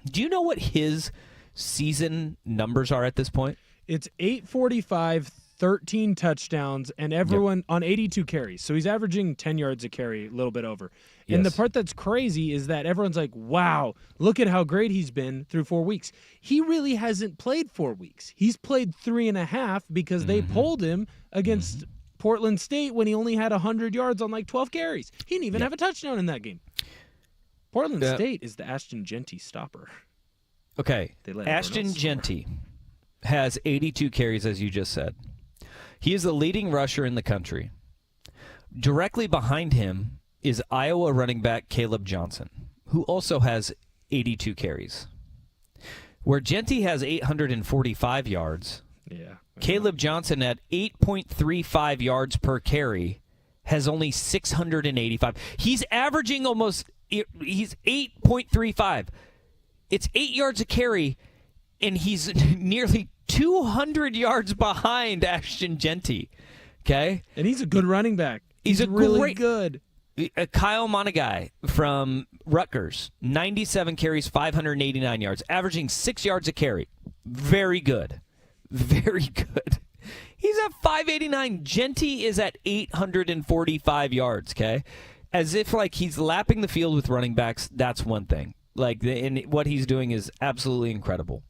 Do you know what his season numbers are at this point? It's 845, 13 touchdowns, and everyone on 82 carries. So he's averaging 10 yards a carry, a little bit over. And the part that's crazy is that everyone's like, wow, look at how great he's been through 4 weeks. He really hasn't played 4 weeks. He's played 3.5 because they pulled him against Portland State when he only had 100 yards on like 12 carries. He didn't even have a touchdown in that game. Portland State is the Ashton Jeanty stopper. Okay, Ashton Jeanty has 82 carries, as you just said. He is the leading rusher in the country. Directly behind him is Iowa running back Caleb Johnson, who also has 82 carries. Where Jeanty has 845 yards, Caleb Johnson at 8.35 yards per carry has only 685. He's averaging he's 8.35. It's 8 yards a carry, and he's nearly 200 yards behind Ashton Jeanty. Okay? And he's a good running back. He's really good. Kyle Monagai from Rutgers, 97 carries, 589 yards, averaging 6 yards a carry. Very good. Very good. He's at 589. Jeanty is at 845 yards, okay? As if like he's lapping the field with running backs, that's one thing. And what he's doing is absolutely incredible.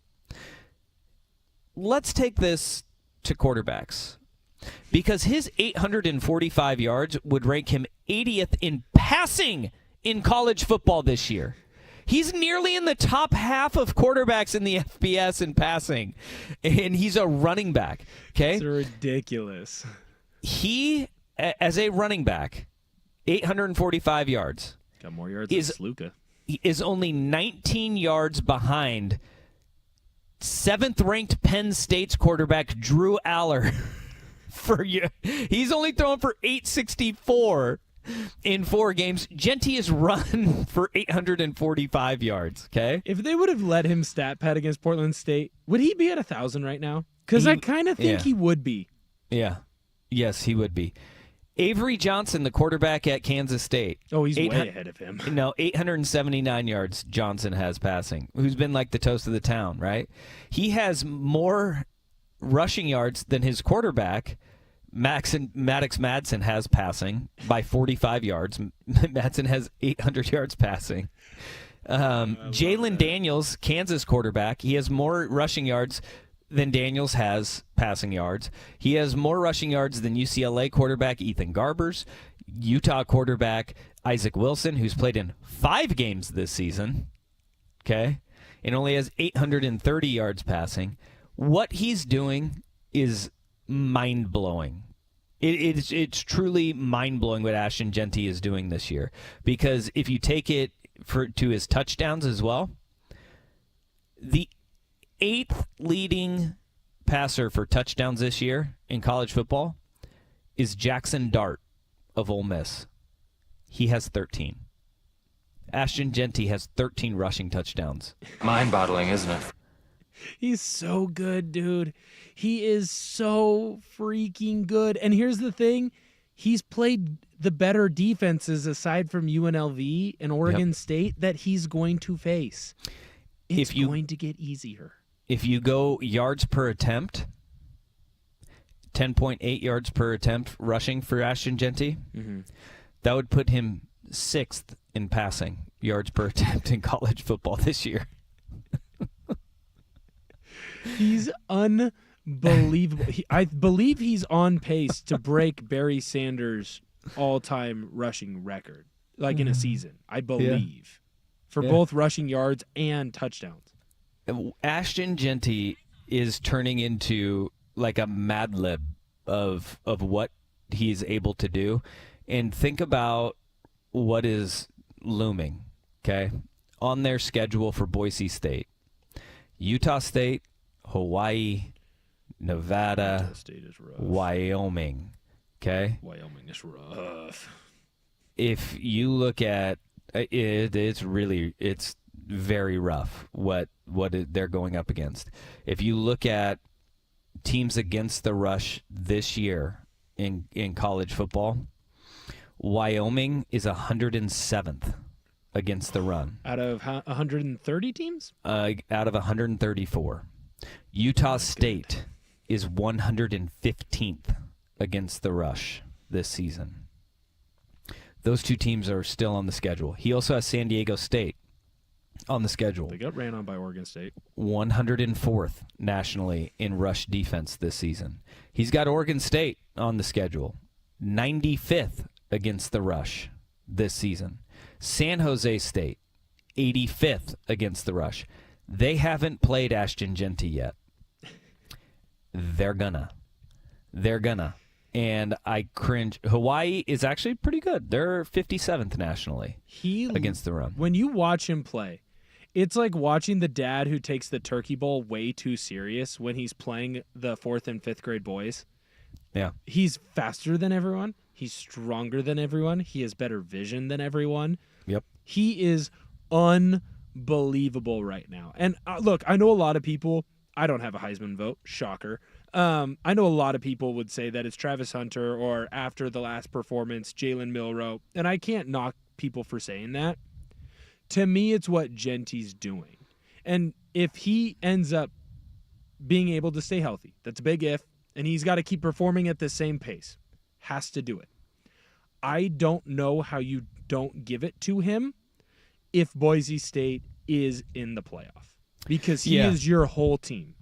Let's take this to quarterbacks. Because his 845 yards would rank him 80th in passing in college football this year. He's nearly in the top half of quarterbacks in the FBS in passing, and he's a running back. Okay, it's ridiculous. He, as a running back, 845 yards. Got more yards than Sluka. Is only 19 yards behind 7th-ranked Penn State's quarterback Drew Aller. He's only thrown for 864 in 4 games. Jeanty is run for 845 yards. Okay, if they would have let him stat pad against Portland State, would he be at 1,000 right now? Because I kind of think he would be. Yeah, yes, he would be. Avery Johnson, the quarterback at Kansas State. Oh, he's way ahead of him. No, 879 yards Johnson has passing, who's been like the toast of the town, right? He has more rushing yards than his quarterback, Maddox Madsen, has passing by 45 yards. Madsen has 800 yards passing. Jalen Daniels, Kansas quarterback, he has more rushing yards than Daniels has passing yards. He has more rushing yards than UCLA quarterback Ethan Garbers, Utah quarterback Isaac Wilson, who's played in 5 games this season, okay, and only has 830 yards passing. What he's doing is mind-blowing. It's truly mind-blowing what Ashton Jeanty is doing this year, because if you take it to his touchdowns as well, the 8th leading passer for touchdowns this year in college football is Jackson Dart of Ole Miss. He has 13. Ashton Jeanty has 13 rushing touchdowns. Mind-boggling, isn't it? He's so good, dude. He is so freaking good. And here's the thing. He's played the better defenses aside from UNLV and Oregon State that he's going to face. It's going to get easier. If you go yards per attempt, 10.8 yards per attempt rushing for Ashton Jeanty, that would put him 6th in passing yards per attempt in college football this year. He's unbelievable. I believe he's on pace to break Barry Sanders' all-time rushing record, like in a season, I believe, for both rushing yards and touchdowns. Ashton Jeanty is turning into like a Mad Lib of what he's able to do. And think about what is looming, okay, on their schedule for Boise State. Utah State, Hawaii, Nevada, Wyoming. Okay. Wyoming is rough. If you look at it, it's very rough what they're going up against. If you look at teams against the rush this year in college football, Wyoming is 107th against the run. Out of 130 teams? Out of 134. Utah State is 115th against the rush this season. Those two teams are still on the schedule. He also has San Diego State on the schedule. They got ran on by Oregon State. 104th nationally in rush defense this season. He's got Oregon State on the schedule. 95th against the rush this season. San Jose State, 85th against the rush. They haven't played Ashton Jeanty yet. They're gonna. And I cringe. Hawaii is actually pretty good. They're 57th nationally against the run. When you watch him play, it's like watching the dad who takes the turkey bowl way too serious when he's playing the 4th and 5th grade boys. Yeah. He's faster than everyone. He's stronger than everyone. He has better vision than everyone. Yep. He is unbelievable right now. And look, I know a lot of people, I don't have a Heisman vote, shocker. I know a lot of people would say that it's Travis Hunter or after the last performance, Jalen Milroe, and I can't knock people for saying that. To me, it's what Jeanty's doing. And if he ends up being able to stay healthy, that's a big if, and he's got to keep performing at the same pace. Has to do it. I don't know how you don't give it to him if Boise State is in the playoff, because he is your whole team.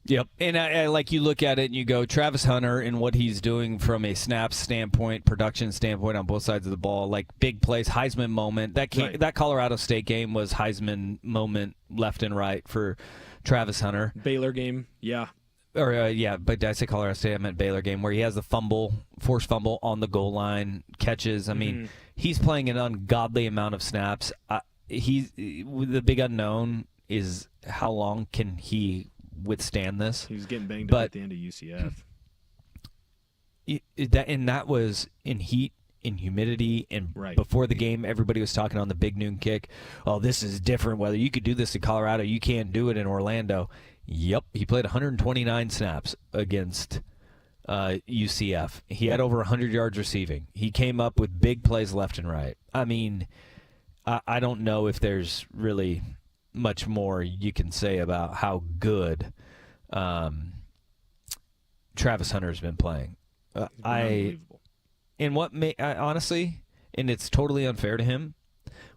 Yep. And I like, you look at it and you go, Travis Hunter and what he's doing from a snap standpoint, production standpoint on both sides of the ball, like big plays, Heisman moment. That Colorado State game was Heisman moment left and right for Travis Hunter. Baylor game, yeah. But did I say Colorado State? I meant Baylor game, where he has the forced fumble on the goal line, catches. I mean, he's playing an ungodly amount of snaps. The big unknown is how long can he withstand this. He was getting banged up at the end of UCF. That was in heat, in humidity, and before the game, everybody was talking on the Big Noon Kick, oh, this is different. Whether you could do this in Colorado, you can't do it in Orlando. Yep, he played 129 snaps against UCF. He had over 100 yards receiving. He came up with big plays left and right. I mean, I don't know if there's really much more you can say about how good Travis Hunter has been playing. And what may honestly, and it's totally unfair to him,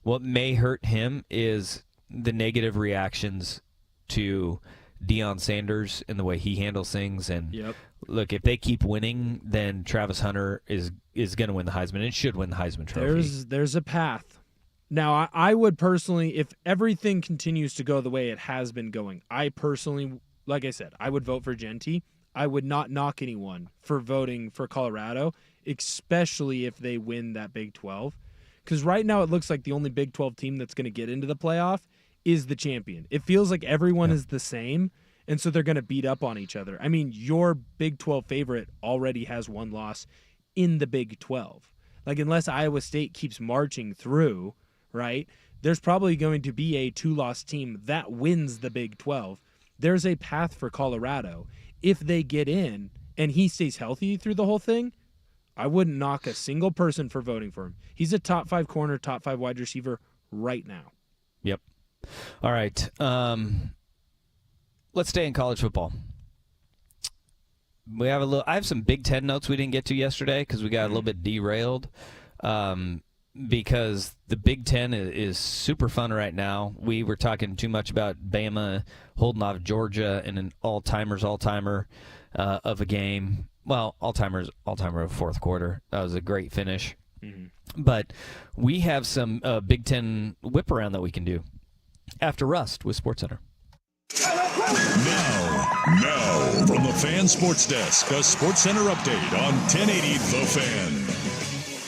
what may hurt him is the negative reactions to Deion Sanders and the way he handles things. And look, if they keep winning, then Travis Hunter is going to win the Heisman and should win the Heisman Trophy. There's a path. Now, I would personally, if everything continues to go the way it has been going, I personally, like I said, I would vote for Jeanty. I would not knock anyone for voting for Colorado, especially if they win that Big 12. Because right now it looks like the only Big 12 team that's going to get into the playoff is the champion. It feels like everyone is the same, and so they're going to beat up on each other. I mean, your Big 12 favorite already has one loss in the Big 12. Like, unless Iowa State keeps marching through, right, there's probably going to be a 2-loss team that wins the Big 12. There's a path for Colorado. If they get in and he stays healthy through the whole thing, I wouldn't knock a single person for voting for him. He's a top 5 corner, top 5 wide receiver right now. Yep. All right. Let's stay in college football. I have some Big Ten notes we didn't get to yesterday because we got a little bit derailed. Because the Big Ten is super fun right now. We were talking too much about Bama holding off Georgia in an all-timer of a game. Well, all-timer of fourth quarter. That was a great finish. But we have some Big Ten whip around that we can do after Rust with SportsCenter. Now, from the Fan Sports Desk, a SportsCenter update on 1080 The Fan.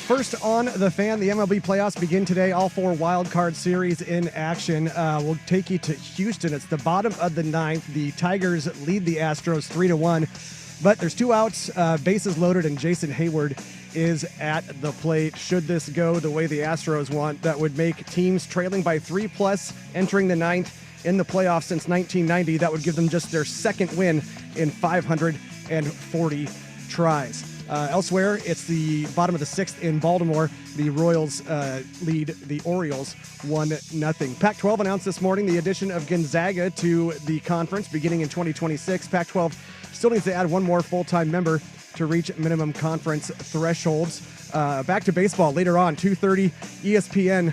First on The Fan, the MLB playoffs begin today. All 4 wild card series in action. We'll take you to Houston. It's the bottom of the 9th. The Tigers lead the Astros 3-1. But there's 2 outs, bases loaded, and Jason Hayward is at the plate. Should this go the way the Astros want, that would make teams trailing by 3+ entering the 9th in the playoffs since 1990. That would give them just their second win in 540 tries. Elsewhere, it's the bottom of the 6th in Baltimore. The Royals lead the Orioles 1-0. Pac-12 announced this morning the addition of Gonzaga to the conference beginning in 2026. Pac-12 still needs to add one more full-time member to reach minimum conference thresholds. Back to baseball later on, 2:30 ESPN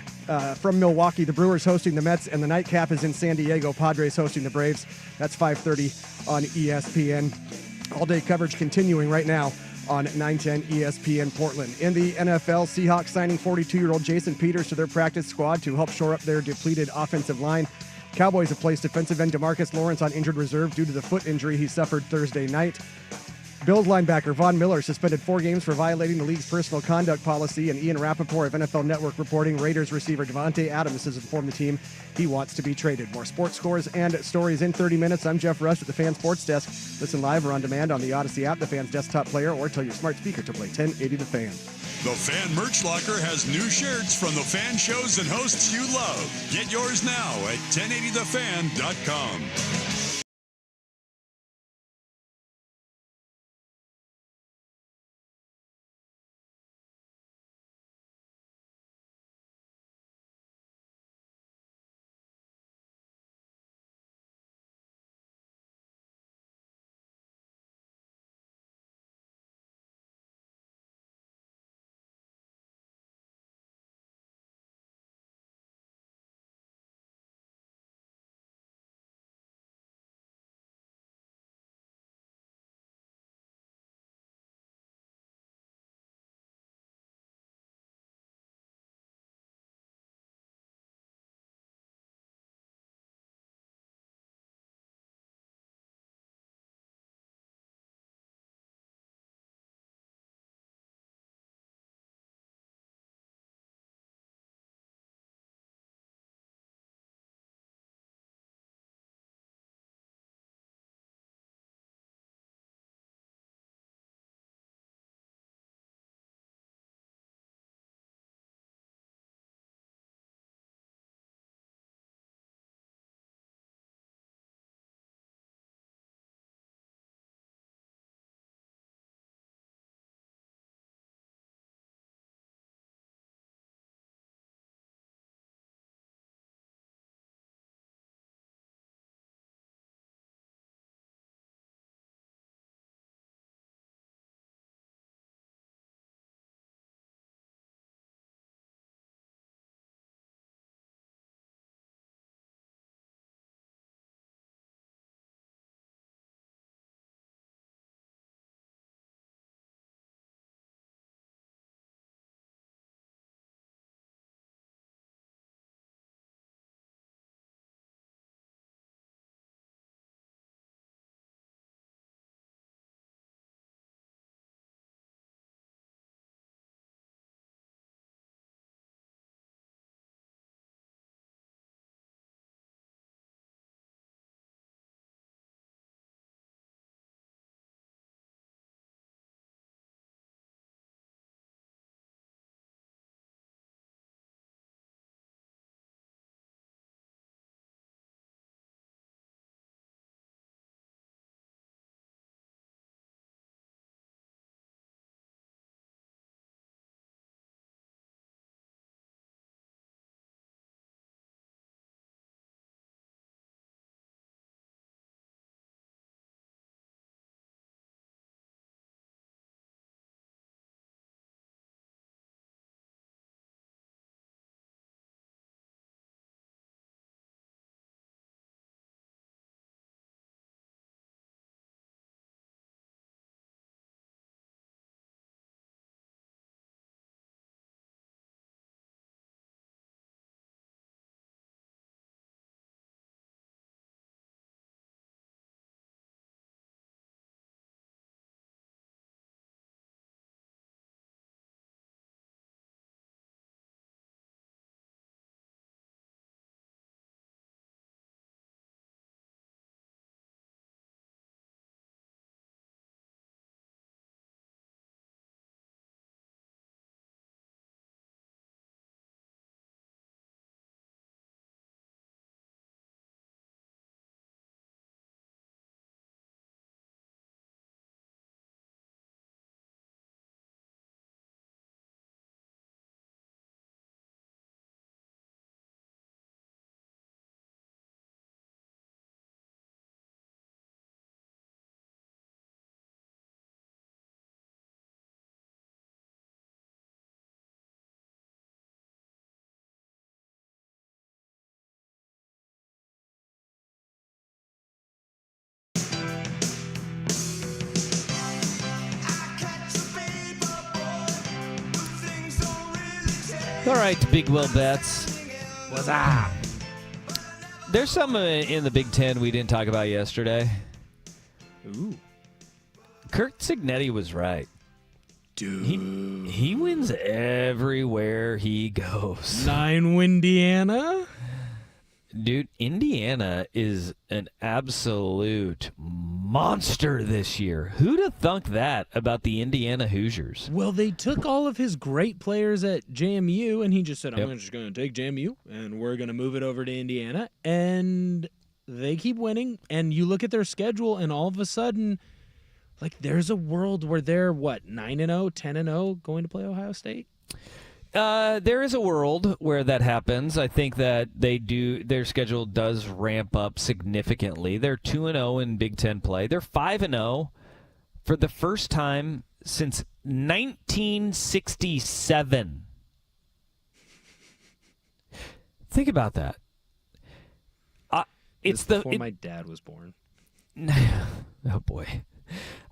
from Milwaukee. The Brewers hosting the Mets, and the nightcap is in San Diego. Padres hosting the Braves. That's 5:30 on ESPN. All-day coverage continuing right now on 910 ESPN Portland. In the NFL, Seahawks signing 42-year-old Jason Peters to their practice squad to help shore up their depleted offensive line. Cowboys have placed defensive end DeMarcus Lawrence on injured reserve due to the foot injury he suffered Thursday night. Bills linebacker Von Miller suspended 4 games for violating the league's personal conduct policy, and Ian Rappaport of NFL Network reporting Raiders receiver Devontae Adams has informed the team he wants to be traded. More sports scores and stories in 30 minutes. I'm Jeff Rush at the Fan Sports Desk. Listen live or on demand on the Odyssey app, the Fan's desktop player, or tell your smart speaker to play 1080 The Fan. The Fan Merch Locker has new shirts from the fan shows and hosts you love. Get yours now at 1080thefan.com. All right, Big Will Bets. What's up? There's some in the Big Ten we didn't talk about yesterday. Ooh. Kurt Cignetti was right. Dude. He wins everywhere he goes. 9 Windiana? Dude, Indiana is an absolute monster this year. Who'd have thunk that about the Indiana Hoosiers? Well, they took all of his great players at JMU, and he just said, I'm just going to take JMU, and we're going to move it over to Indiana. And they keep winning, and you look at their schedule, and all of a sudden, like, there's a world where they're, 9-0, 10-0, going to play Ohio State? There is a world where that happens. I think that their schedule does ramp up significantly. They're 2-0 in Big Ten play. They're 5-0 for the first time since 1967. Think about that. It's before my dad was born. Oh boy.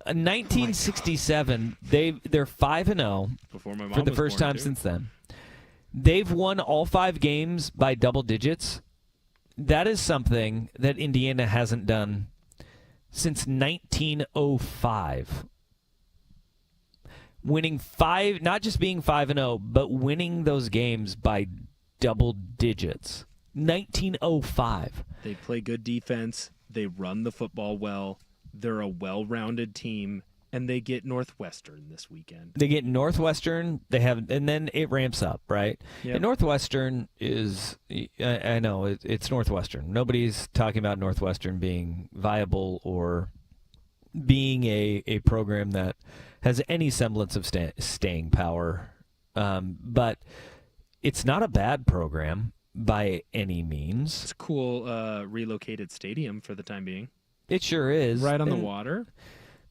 1967, they're 5-0 Before my mom for the was first born, time too. since then. They've won all 5 games by double digits. That is something that Indiana hasn't done since 1905. Winning 5, not just being 5-0, but winning those games by double digits. 1905. They play good defense. They run the football well. They're a well-rounded team, and they get Northwestern this weekend. They get Northwestern. And then it ramps up, right? Yep. And Northwestern is, I know, it's Northwestern. Nobody's talking about Northwestern being viable or being a program that has any semblance of staying power. But it's not a bad program by any means. It's a cool relocated stadium for the time being. It sure is. Right on the water.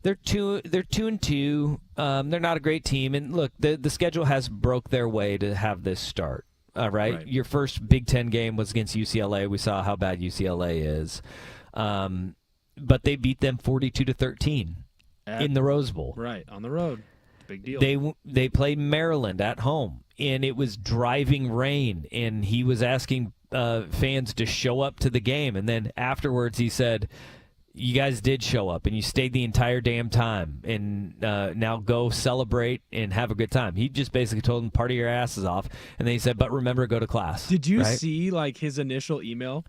They're 2-2. They're not a great team. And look, the schedule has broke their way to have this start. Right? Your first Big Ten game was against UCLA. We saw how bad UCLA is. But they beat them 42-13 in the Rose Bowl. Right, on the road. Big deal. They played Maryland at home, and it was driving rain, and he was asking fans to show up to the game. And then afterwards he said, you guys did show up, and you stayed the entire damn time, and now go celebrate and have a good time. He just basically told them, party your asses off, and then he said, but remember, go to class. Did you see, his initial email?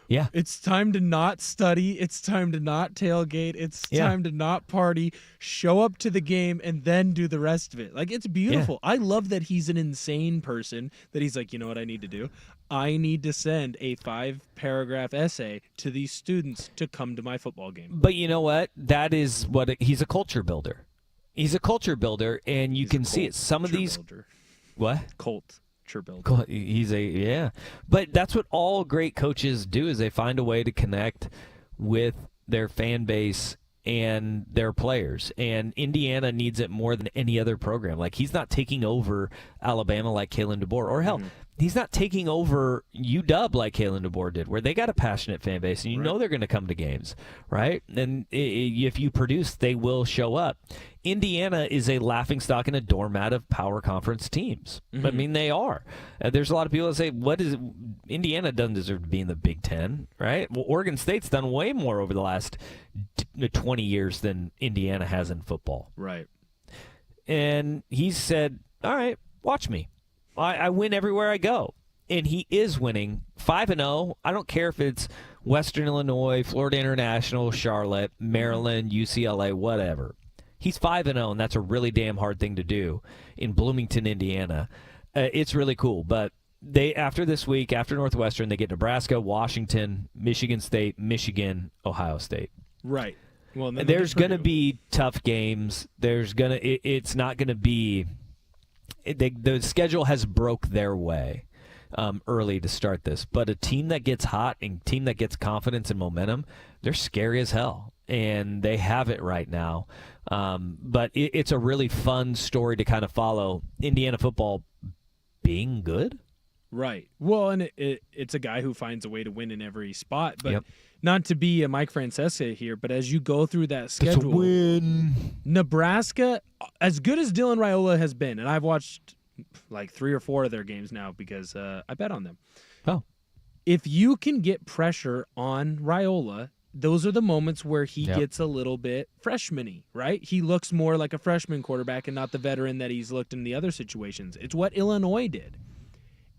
Yeah. It's time to not study. It's time to not tailgate. It's time to not party. Show up to the game and then do the rest of it. It's beautiful. Yeah. I love that he's an insane person, that he's like, you know what I need to do? I need to send a 5-paragraph essay to these students to come to my football game. But you know what? That is what he's a culture builder. He's a culture builder, and you can see it. Some of these builder. What? Culture builder. He's but that's what all great coaches do, is they find a way to connect with their fan base and their players. And Indiana needs it more than any other program. He's not taking over Alabama like Kalen DeBoer, or hell, he's not taking over UW like Kalen DeBoer did, where they got a passionate fan base, and you know they're going to come to games, right? And if you produce, they will show up. Indiana is a laughingstock and a doormat of power conference teams. I mean, they are. There's a lot of people that say, Indiana doesn't deserve to be in the Big Ten, right? Well, Oregon State's done way more over the last 20 years than Indiana has in football. Right. And he said, all right, watch me. I win everywhere I go. And he is winning 5-0. I don't care if it's Western Illinois, Florida International, Charlotte, Maryland, UCLA, whatever. He's 5-0, and that's a really damn hard thing to do in Bloomington, Indiana. It's really cool. But after this week, after Northwestern, they get Nebraska, Washington, Michigan State, Michigan, Ohio State. Right. Well, there's going to be tough games. It's not going to be. The schedule has broke their way early to start this, but a team that gets hot and team that gets confidence and momentum, they're scary as hell, and they have it right now. But it's a really fun story to kind of follow. Indiana football being good. Right. Well, and it's a guy who finds a way to win in every spot. But not to be a Mike Francesa here, but as you go through that schedule, win. Nebraska, as good as Dylan Raiola has been, and I've watched like 3 or 4 of their games now because I bet on them. Oh. If you can get pressure on Raiola, those are the moments where he gets a little bit freshman-y, right? He looks more like a freshman quarterback and not the veteran that he's looked in the other situations. It's what Illinois did.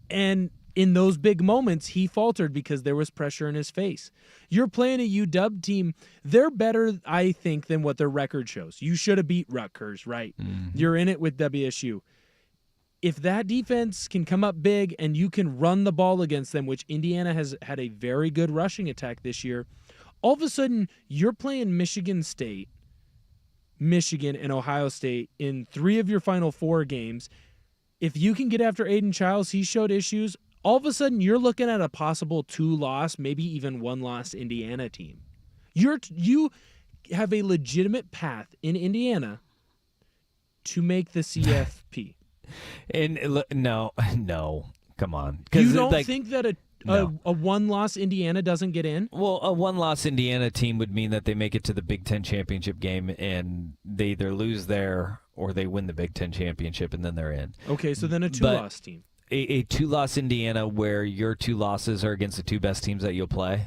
And in those big moments, he faltered because there was pressure in his face. You're playing a UW team. They're better, I think, than what their record shows. You should have beat Rutgers, right? Mm-hmm. You're in it with WSU. If that defense can come up big and you can run the ball against them, which Indiana has had a very good rushing attack this year, all of a sudden you're playing Michigan State, Michigan, and Ohio State in 3 of your final 4 games. If you can get after Aiden Childs, he showed issues. All of a sudden you're looking at a possible 2-loss, maybe even 1-loss Indiana team. You have a legitimate path in Indiana to make the CFP. And no, come on. You don't think that a 1-loss Indiana doesn't get in? Well, a 1-loss Indiana team would mean that they make it to the Big Ten championship game and they either lose there or they win the Big Ten championship and then they're in. Okay, so then a 2-loss team. A 2-loss Indiana where your 2 losses are against the 2 best teams that you'll play.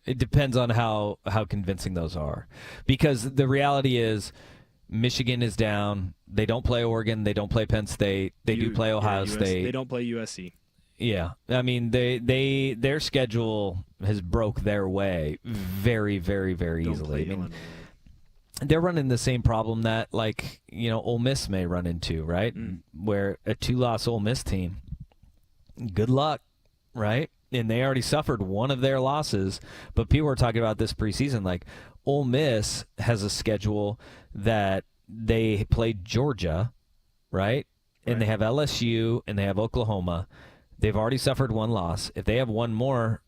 It depends on how convincing those are. Because the reality is Michigan is down. They don't play Oregon. They don't play Penn State. They do play Ohio State. They don't play USC. Yeah, I mean their schedule has broke their way very, very, very easily. I mean, they're running the same problem that Ole Miss may run into, right? Where a 2-loss Ole Miss team, good luck, right? And they already suffered one of their losses, but people were talking about this preseason. Like Ole Miss has a schedule that they played Georgia, right? And they have LSU and they have Oklahoma. They've already suffered 1 loss. If they have 1 more,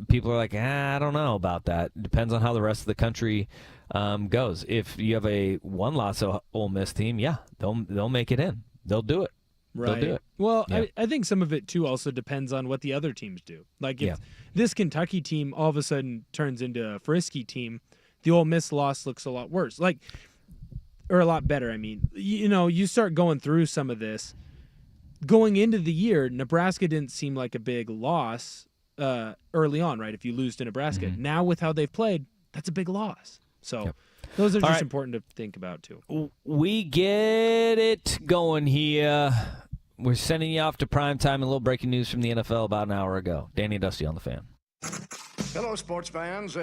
people are like, I don't know about that. Depends on how the rest of the country goes. If you have a 1-loss Ole Miss team, they'll make it in. They'll do it. Right. They'll do it. Well, I think some of it, too, also depends on what the other teams do. Like, if this Kentucky team all of a sudden turns into a frisky team, the Ole Miss loss looks a lot worse. Or a lot better, I mean. You start going through some of this. Going into the year, Nebraska didn't seem like a big loss early on, right? If you lose to Nebraska. Mm-hmm. Now, with how they've played, that's a big loss. So those are just important to think about, too. We get it going here. We're sending you off to primetime. A little breaking news from the NFL about an hour ago. Danny and Dusty on the Fan. Hello, sports fans.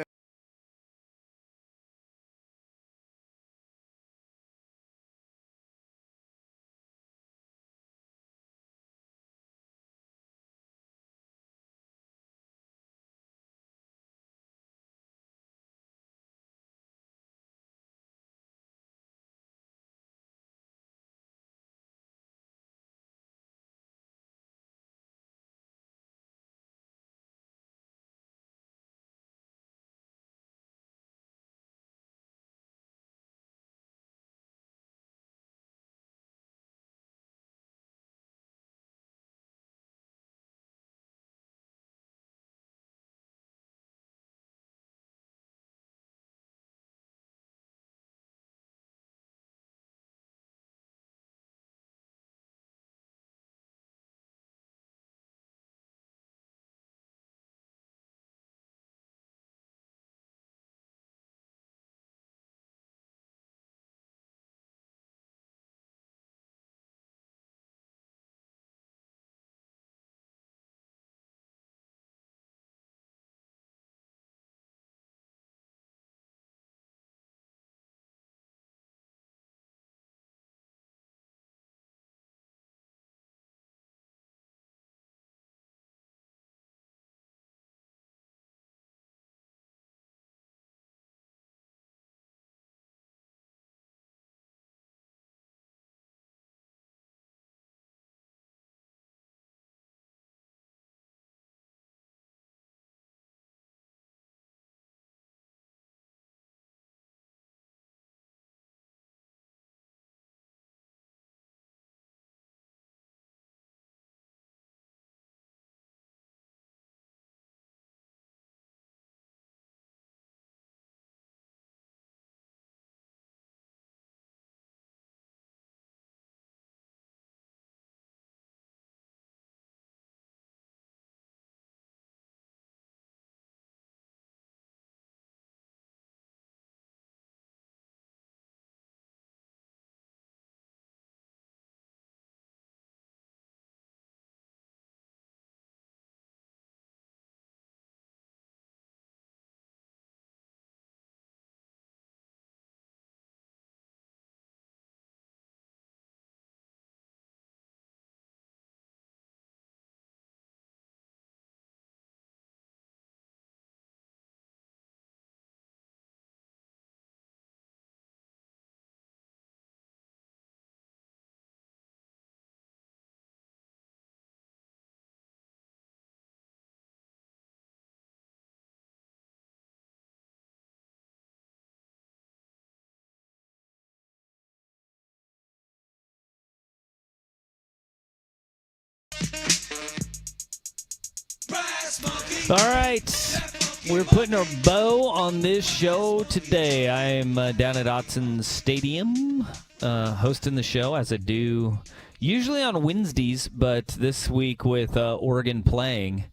All right. We're putting a bow on this show today. I am down at Autzen Stadium hosting the show, as I do usually on Wednesdays, but this week with Oregon playing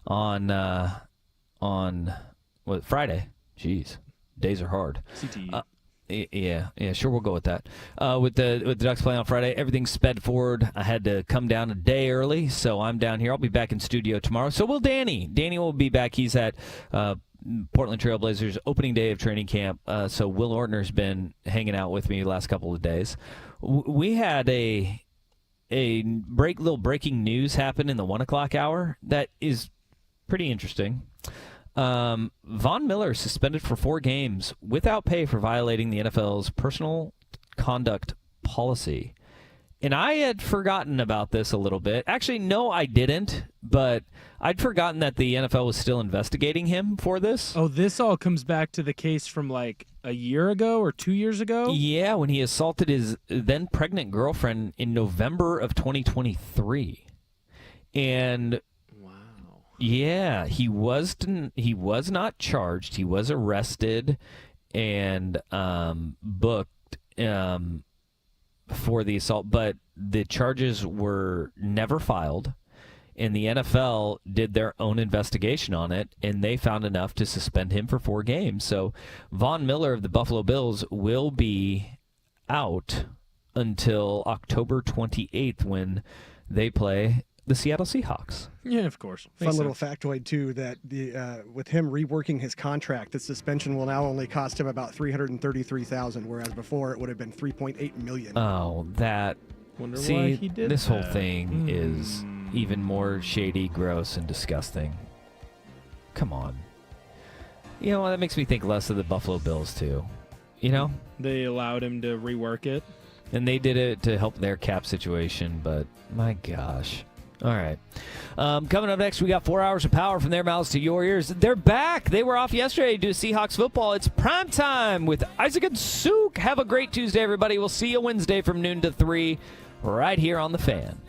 on Friday. Jeez, days are hard. CTE. Yeah, sure, we'll go with that. With the Ducks playing on Friday, everything's sped forward. I had to come down a day early, so I'm down here. I'll be back in studio tomorrow. So will Danny. Danny will be back. He's at Portland Trail Blazers opening day of training camp. So Will Ortner's been hanging out with me the last couple of days. We had a little breaking news happen in the 1 o'clock hour that is pretty interesting. Von Miller suspended for 4 games without pay for violating the NFL's personal conduct policy. And I had forgotten about this a little bit. Actually, no, I didn't, but I'd forgotten that the NFL was still investigating him for this. Oh, this all comes back to the case from like a year ago or 2 years ago? Yeah, when he assaulted his then pregnant girlfriend in November of 2023. And yeah, he was not charged. He was arrested and booked for the assault, but the charges were never filed, and the NFL did their own investigation on it, and they found enough to suspend him for 4 games. So Von Miller of the Buffalo Bills will be out until October 28th when they play the Seattle Seahawks. Yeah, of course. Fun little factoid, too, that with him reworking his contract, the suspension will now only cost him about $333,000, whereas before it would have been $3.8 million. Oh, that. Wonder See, why he did this that. whole thing is even more shady, gross, and disgusting. Come on. You know, that makes me think less of the Buffalo Bills, too. You know? They allowed him to rework it. And they did it to help their cap situation, but my gosh. All right. Coming up next, we got 4 hours of power from their mouths to your ears. They're back. They were off yesterday to do Seahawks football. It's prime time with Isaac and Souk. Have a great Tuesday, everybody. We'll see you Wednesday from noon to 3 right here on The Fan.